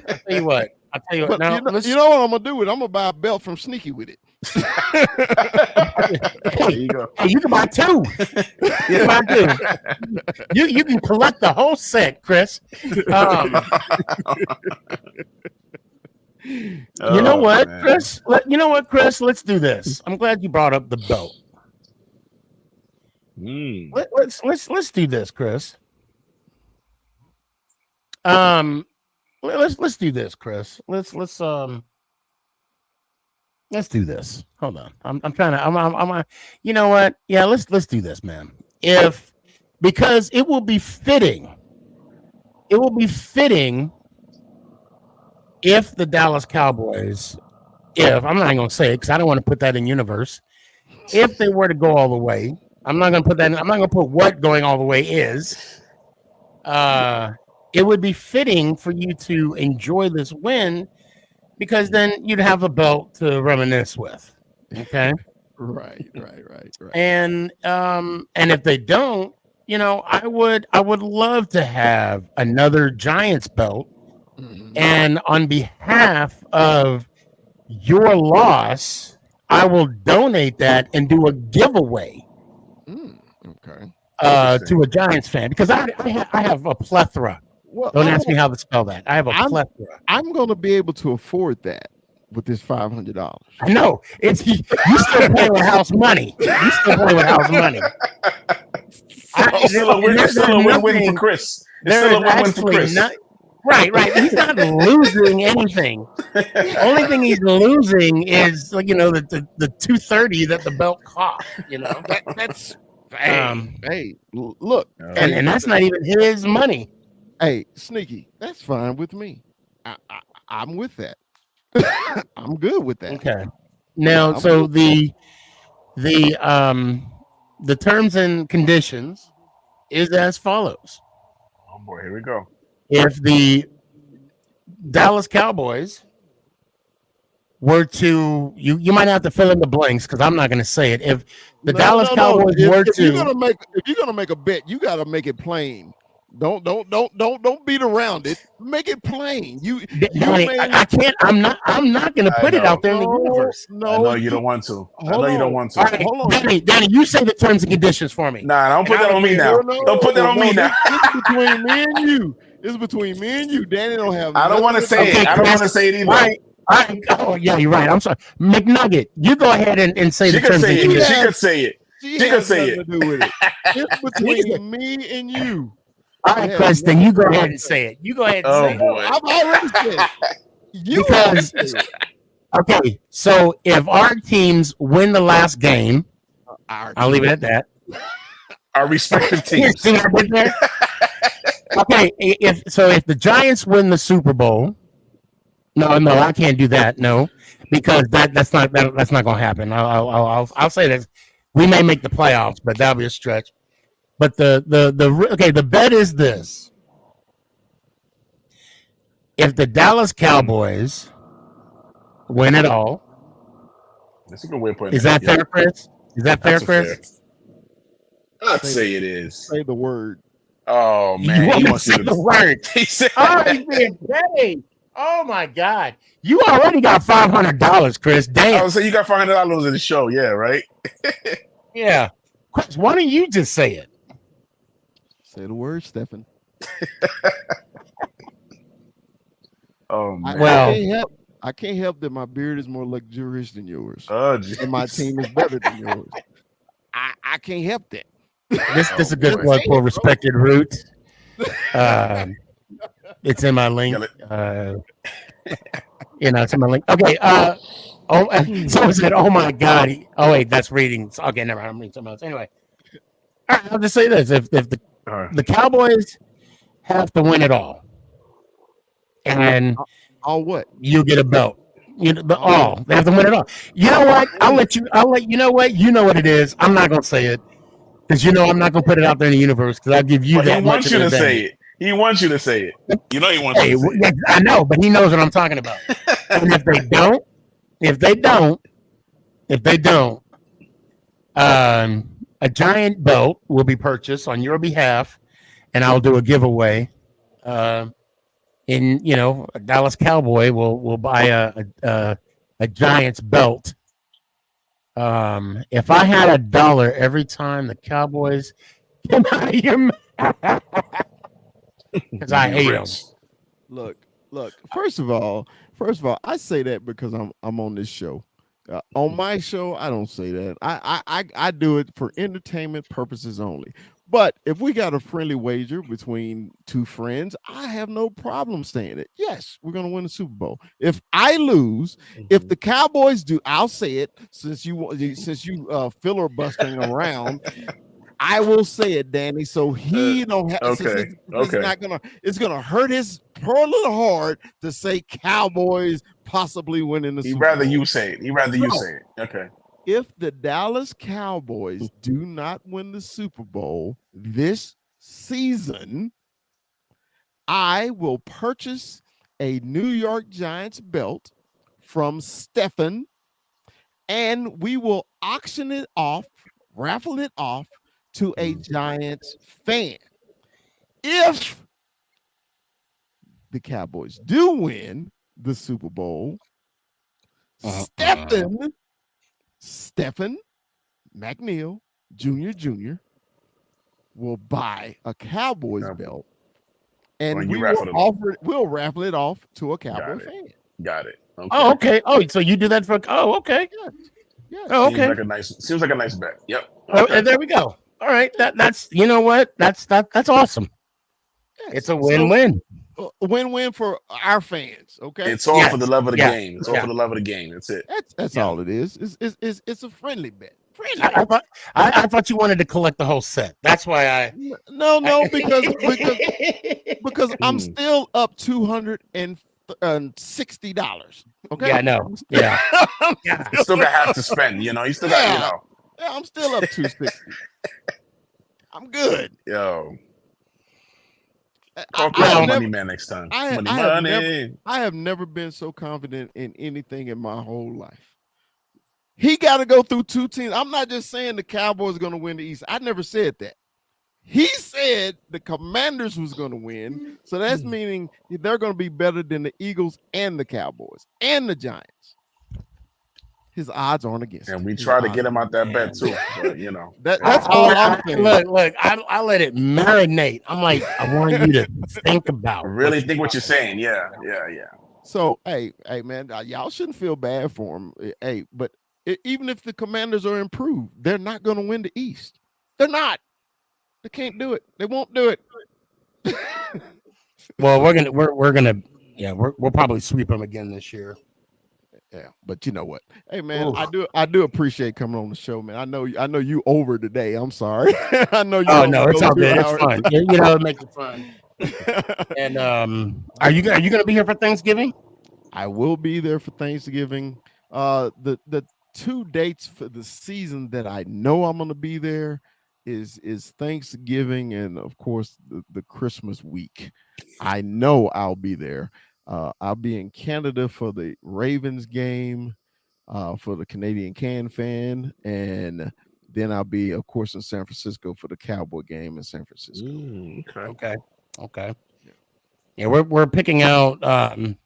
tell you what. But Now, you know what I'm gonna do with it? I'm gonna buy a belt from Sneaky with it. There you go. Hey, you can buy two. You can collect the whole set, Chris. You know what, man. Chris? Chris? Let's do this. I'm glad you brought up the belt. Let's do this, Chris. Let's do this, Chris. Let's do this. Hold on. I'm trying to. You know what? Yeah. Let's do this, man. Because it will be fitting. It will be fitting if the Dallas Cowboys, I'm not going to say it because I don't want to put that in universe. If they were to go all the way, I'm not going to put that. I'm not going to put what going all the way is. It would be fitting for you to enjoy this win because then you'd have a belt to reminisce with. Okay. Right. And if they don't, I would love to have another Giants belt. Mm-hmm. And on behalf of your loss, I will donate that and do a giveaway. Okay. To a Giants fan because I have a plethora Well, Don't ask me how to spell that. I have a I'm plethora. I'm going to be able to afford that with this $500. I know it's you still playing with house money. You still playing with house money. It's still a win. It's still a win-win for Chris. It's There still is a win-win for actually Chris. not. Right. He's not losing anything. The only thing he's losing is like the 230 that the belt cost. That's look, and that's not even his money. Hey, Sneaky, that's fine with me. I'm with that. I'm good with that. Okay. Now, so the terms and conditions is as follows. Oh boy, here we go. If the Dallas Cowboys were to you might have to fill in the blanks because I'm not going to say it. If the Dallas Cowboys were if to you're gonna make a bet, you got to make it plain. Don't beat around it. Make it plain. Danny, I can't. I'm not going to put it out there in the universe. I know you don't want to. I know you don't want to. All right, Danny, you say the terms and conditions for me. Nah, don't put that on me now. Don't put that on me now. This is between me and you. This is between me and you. Danny don't have. I don't want to say it. I don't want to say it either. All right. Oh, yeah, you're right. I'm sorry. McNugget, you go ahead and say She the could terms and say it. conditions. She could say it. She could say it. To do with it. It's between me and you. All right, Chris, then you go ahead and say it. You go ahead and say it. Boy. I've already said it. Because okay, so if our teams win the last game, I'll leave it at that. Our respective teams. See what I did there? Okay, if the Giants win the Super Bowl, no, I can't do that. No, because that's not going to happen. I'll say that we may make the playoffs, but that'll be a stretch. But the bet is this: if the Dallas Cowboys win it all, that's a good way of putting is that fair, Chris? Is that fair, Chris? I'd say it is. Say the word. Oh man, he he wants wants to you say to the word. He said, he's being petty. Oh my God! You already got $500, Chris. Damn. I would say you got $500 in the show. Yeah, right. Yeah. Chris, why don't you just say it? Say the word, Stephen. Oh man. I can't help that my beard is more luxurious than yours. Oh, and my team is better than yours. I can't help that. This is a good plug for Respected Roots. It's in my link. It's in my link. Okay. Someone said, "Oh my God." Oh wait, that's reading. Okay, never mind. I'm reading something else. Anyway, all right, I'll just say this: if the Cowboys have to win it all, and all what you get a belt. They have to win it all. You know what? I'll let you know what? You know what it is. I'm not gonna say it. Because I'm not gonna put it out there in the universe. Because I'll give you But that. he wants you to say it. He wants you to say it. You know he wants you to say it. I know, but he knows what I'm talking about. And if they don't, a giant belt will be purchased on your behalf, and I'll do a giveaway. A Dallas Cowboy will buy a Giants belt. If I had $1 every time the Cowboys came out of your mouth, because I hate them. Look. First of all, I say that because I'm on this show. On my show, I don't say that. I do it for entertainment purposes only. But if we got a friendly wager between two friends, I have no problem saying it. Yes, we're going to win the Super Bowl. If I lose, if the Cowboys do, I'll say it since you filibustering around. I will say it, Danny. So he don't have. Okay. It's gonna hurt his poor little heart to say Cowboys possibly winning the Super Bowl. He'd rather you say it. Okay. If the Dallas Cowboys do not win the Super Bowl this season, I will purchase a New York Giants belt from Stephen, and we will auction it off, raffle it off to a Giants fan. If the Cowboys do win the Super Bowl, Stephen McNeil Jr. will buy a Cowboys belt, and When you we raffle will them off. we'll raffle it off to a Cowboy Got it. fan. Got it. Okay. Oh, okay. Oh, so you do that for? Oh, okay. Yes. Oh, Seems okay. like a nice bet. Yep. Oh, Okay. and there we go. All right. That's you know what? That's awesome. It's a win-win. Win-win for our fans. Okay. It's all for the love of the game. It's all yeah. for the love of the game. That's it. That's all it is. It's a friendly bet. Friendly. I thought you wanted to collect the whole set. That's why I. No, because I'm still up $260. Okay. Yeah, I know. Yeah. You still got half to spend. You know. You still got. You know. Yeah, I'm still up 260. I'm good. Yo. I Call Money Man next time. I Money. have never been so confident in anything in my whole life. He got to go through two teams. I'm not just saying the Cowboys are going to win the East. I never said that. He said the Commanders was going to win. So that's meaning they're going to be better than the Eagles and the Cowboys and the Giants. His odds aren't against him. And we try to get him out that bet too. But, you know. That's all I'm saying. Look, I let it marinate. I'm like, I want you to think about. Really think what you're saying. Yeah. So, hey, man, y'all shouldn't feel bad for him. Hey, but even if the Commanders are improved, they're not going to win the East. They're not. They can't do it. They won't do it. Well, we'll probably sweep them again this year. Yeah, but you know what? Hey, man, I do appreciate coming on the show, man. I know you over today. I'm sorry. I know you. Oh no, it's all good. It's fun. You know, it makes it fun. And are you going to be here for Thanksgiving? I will be there for Thanksgiving. The 2 dates for the season that I know I'm going to be there is Thanksgiving and of course the Christmas week. I know I'll be there. I'll be in Canada for the Ravens game, for the Canadian Can Fan, and then I'll be, of course, in San Francisco for the Cowboy game in San Francisco. Okay. Yeah, we're picking out. God,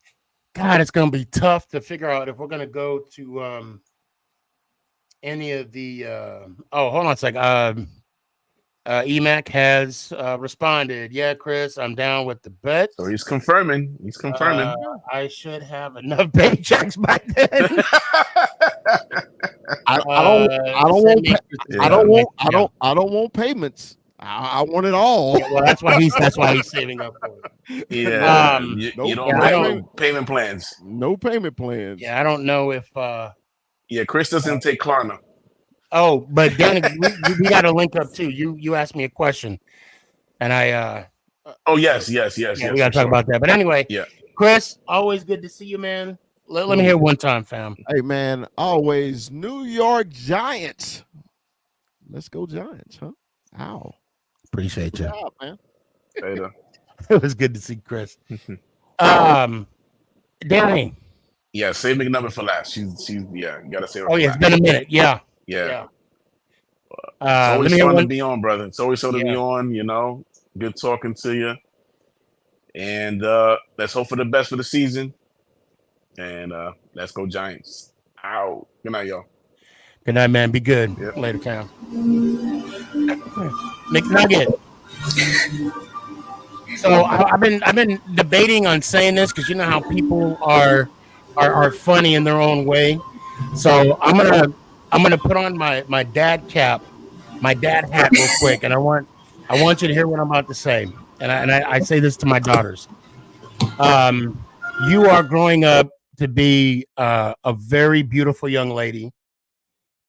it's going to be tough to figure out if we're going to go to any of the. Hold on a sec. EMAC has responded. Yeah, Chris, I'm down with the bet. So he's confirming. I should have enough paychecks by then. I don't want payments. I want it all. Yeah, well, that's why he's saving up for it. Yeah. You don't have payment plans. No payment plans. Yeah, I don't know if. Yeah, Chris doesn't take Klarna. Oh, but Danny, we got to link up too. You asked me a question, and I. Oh yes. Yeah, we got to talk about that. But anyway, Chris, always good to see you, man. Let me hear one time, fam. Hey, man, always New York Giants. Let's go Giants, huh? Ow. Appreciate you, job, man. Later. It was good to see Chris. Danny. Yeah, save McNubbin for last. She's you gotta save her. Oh yeah, it's been a minute. Yeah. It's always fun to be on, brother. It's always fun to be on, you know. Good talking to you. And let's hope for the best for the season. And let's go Giants. Ow. Good night, y'all. Good night, man. Be good. Later, Cam. McNugget. So I've been debating on saying this because you know how people are funny in their own way. So I'm gonna put on my dad cap, my dad hat real quick, and I want you to hear what I'm about to say. And I say this to my daughters. You are growing up to be a very beautiful young lady.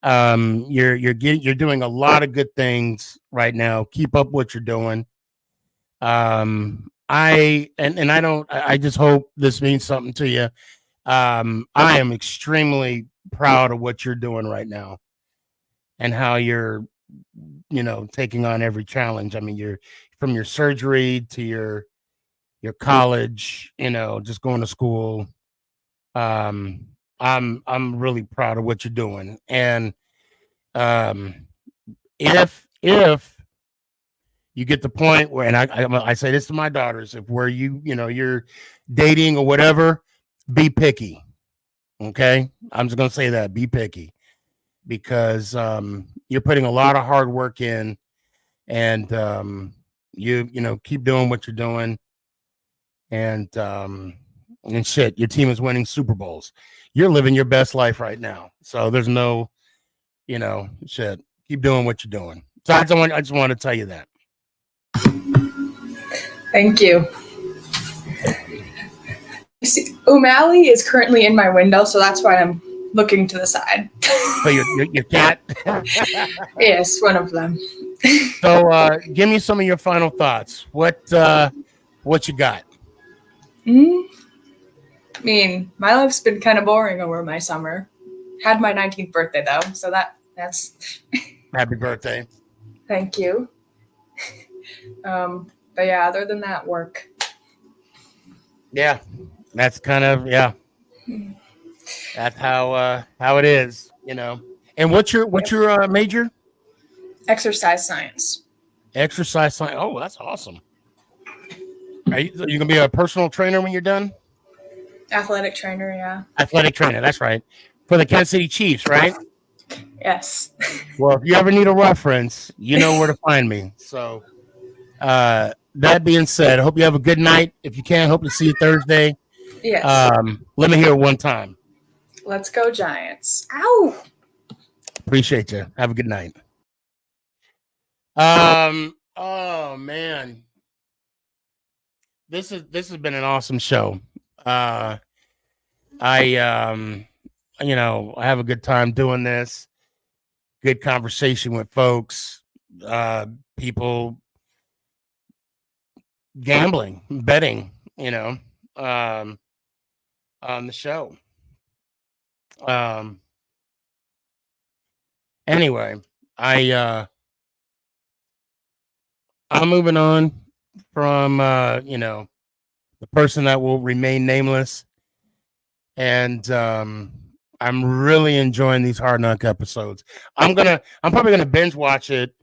You're doing a lot of good things right now. Keep up what you're doing. I just hope this means something to you. I am extremely proud of what you're doing right now and how you're, taking on every challenge. I mean, you're from your surgery to your college, just going to school. I'm really proud of what you're doing. And if you get the point where, and I say this to my daughters, if where you're dating or whatever, be picky. Okay. I'm just going to say that, be picky, because you're putting a lot of hard work in, and you keep doing what you're doing. and shit, your team is winning Super Bowls. You're living your best life right now. So there's no, shit. Keep doing what you're doing. So I just want to tell you that. Thank you. See, O'Malley is currently in my window, so that's why I'm looking to the side. So your cat? Yes, one of them. So give me some of your final thoughts. What you got? I mean, my life's been kind of boring over my summer. Had my 19th birthday though, so that's Happy birthday. Thank you. But yeah, other than that, work. Yeah, that's kind of That's how it is, And what's your major? Exercise science. Exercise science. Oh, that's awesome. Are you gonna be a personal trainer when you're done? Athletic trainer, yeah. Athletic trainer, that's right. For the Kansas City Chiefs, right? Yes. Well, if you ever need a reference, you know where to find me. So that being said, I hope you have a good night. If you can, hope to see you Thursday. Yes. Let me hear it one time. Let's go Giants. Ow. Appreciate you. Have a good night. Oh man. This has been an awesome show. I have a good time doing this. Good conversation with folks, people gambling, betting, on the show. Anyway, I'm moving on from the person that will remain nameless, and I'm really enjoying these Hard Knock episodes. I'm probably gonna binge watch it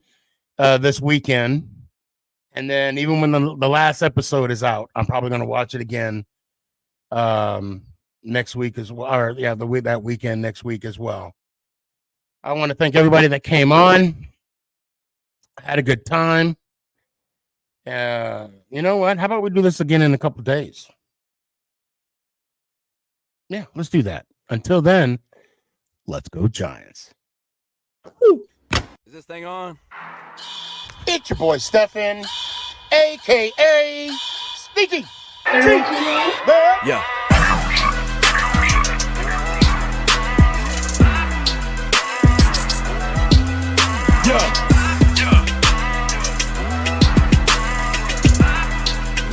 this weekend, and then even when the last episode is out, I'm probably gonna watch it again next week as well, or that weekend next week as well. I want to thank everybody that came on. I had a good time. You know what? How about we do this again in a couple of days? Yeah, let's do that. Until then, let's go Giants. Woo. Is this thing on? It's your boy Stefan, aka SneakyG. Yeah.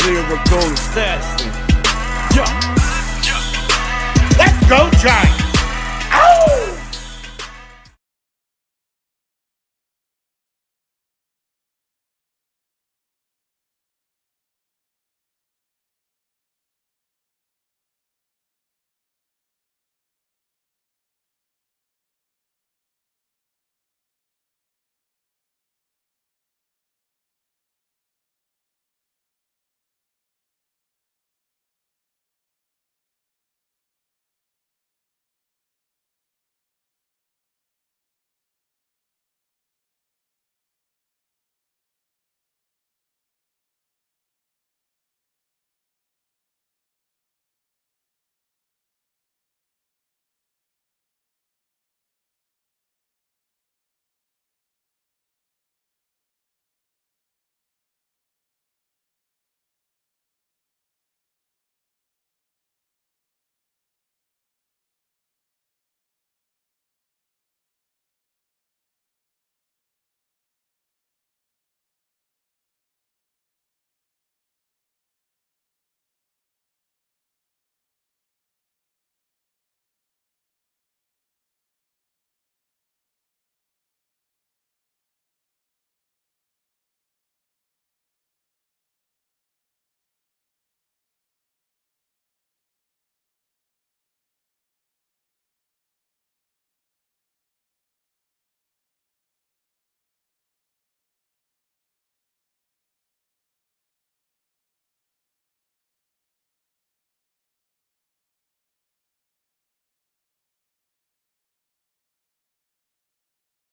Lyrical assassin. Let's go Giants.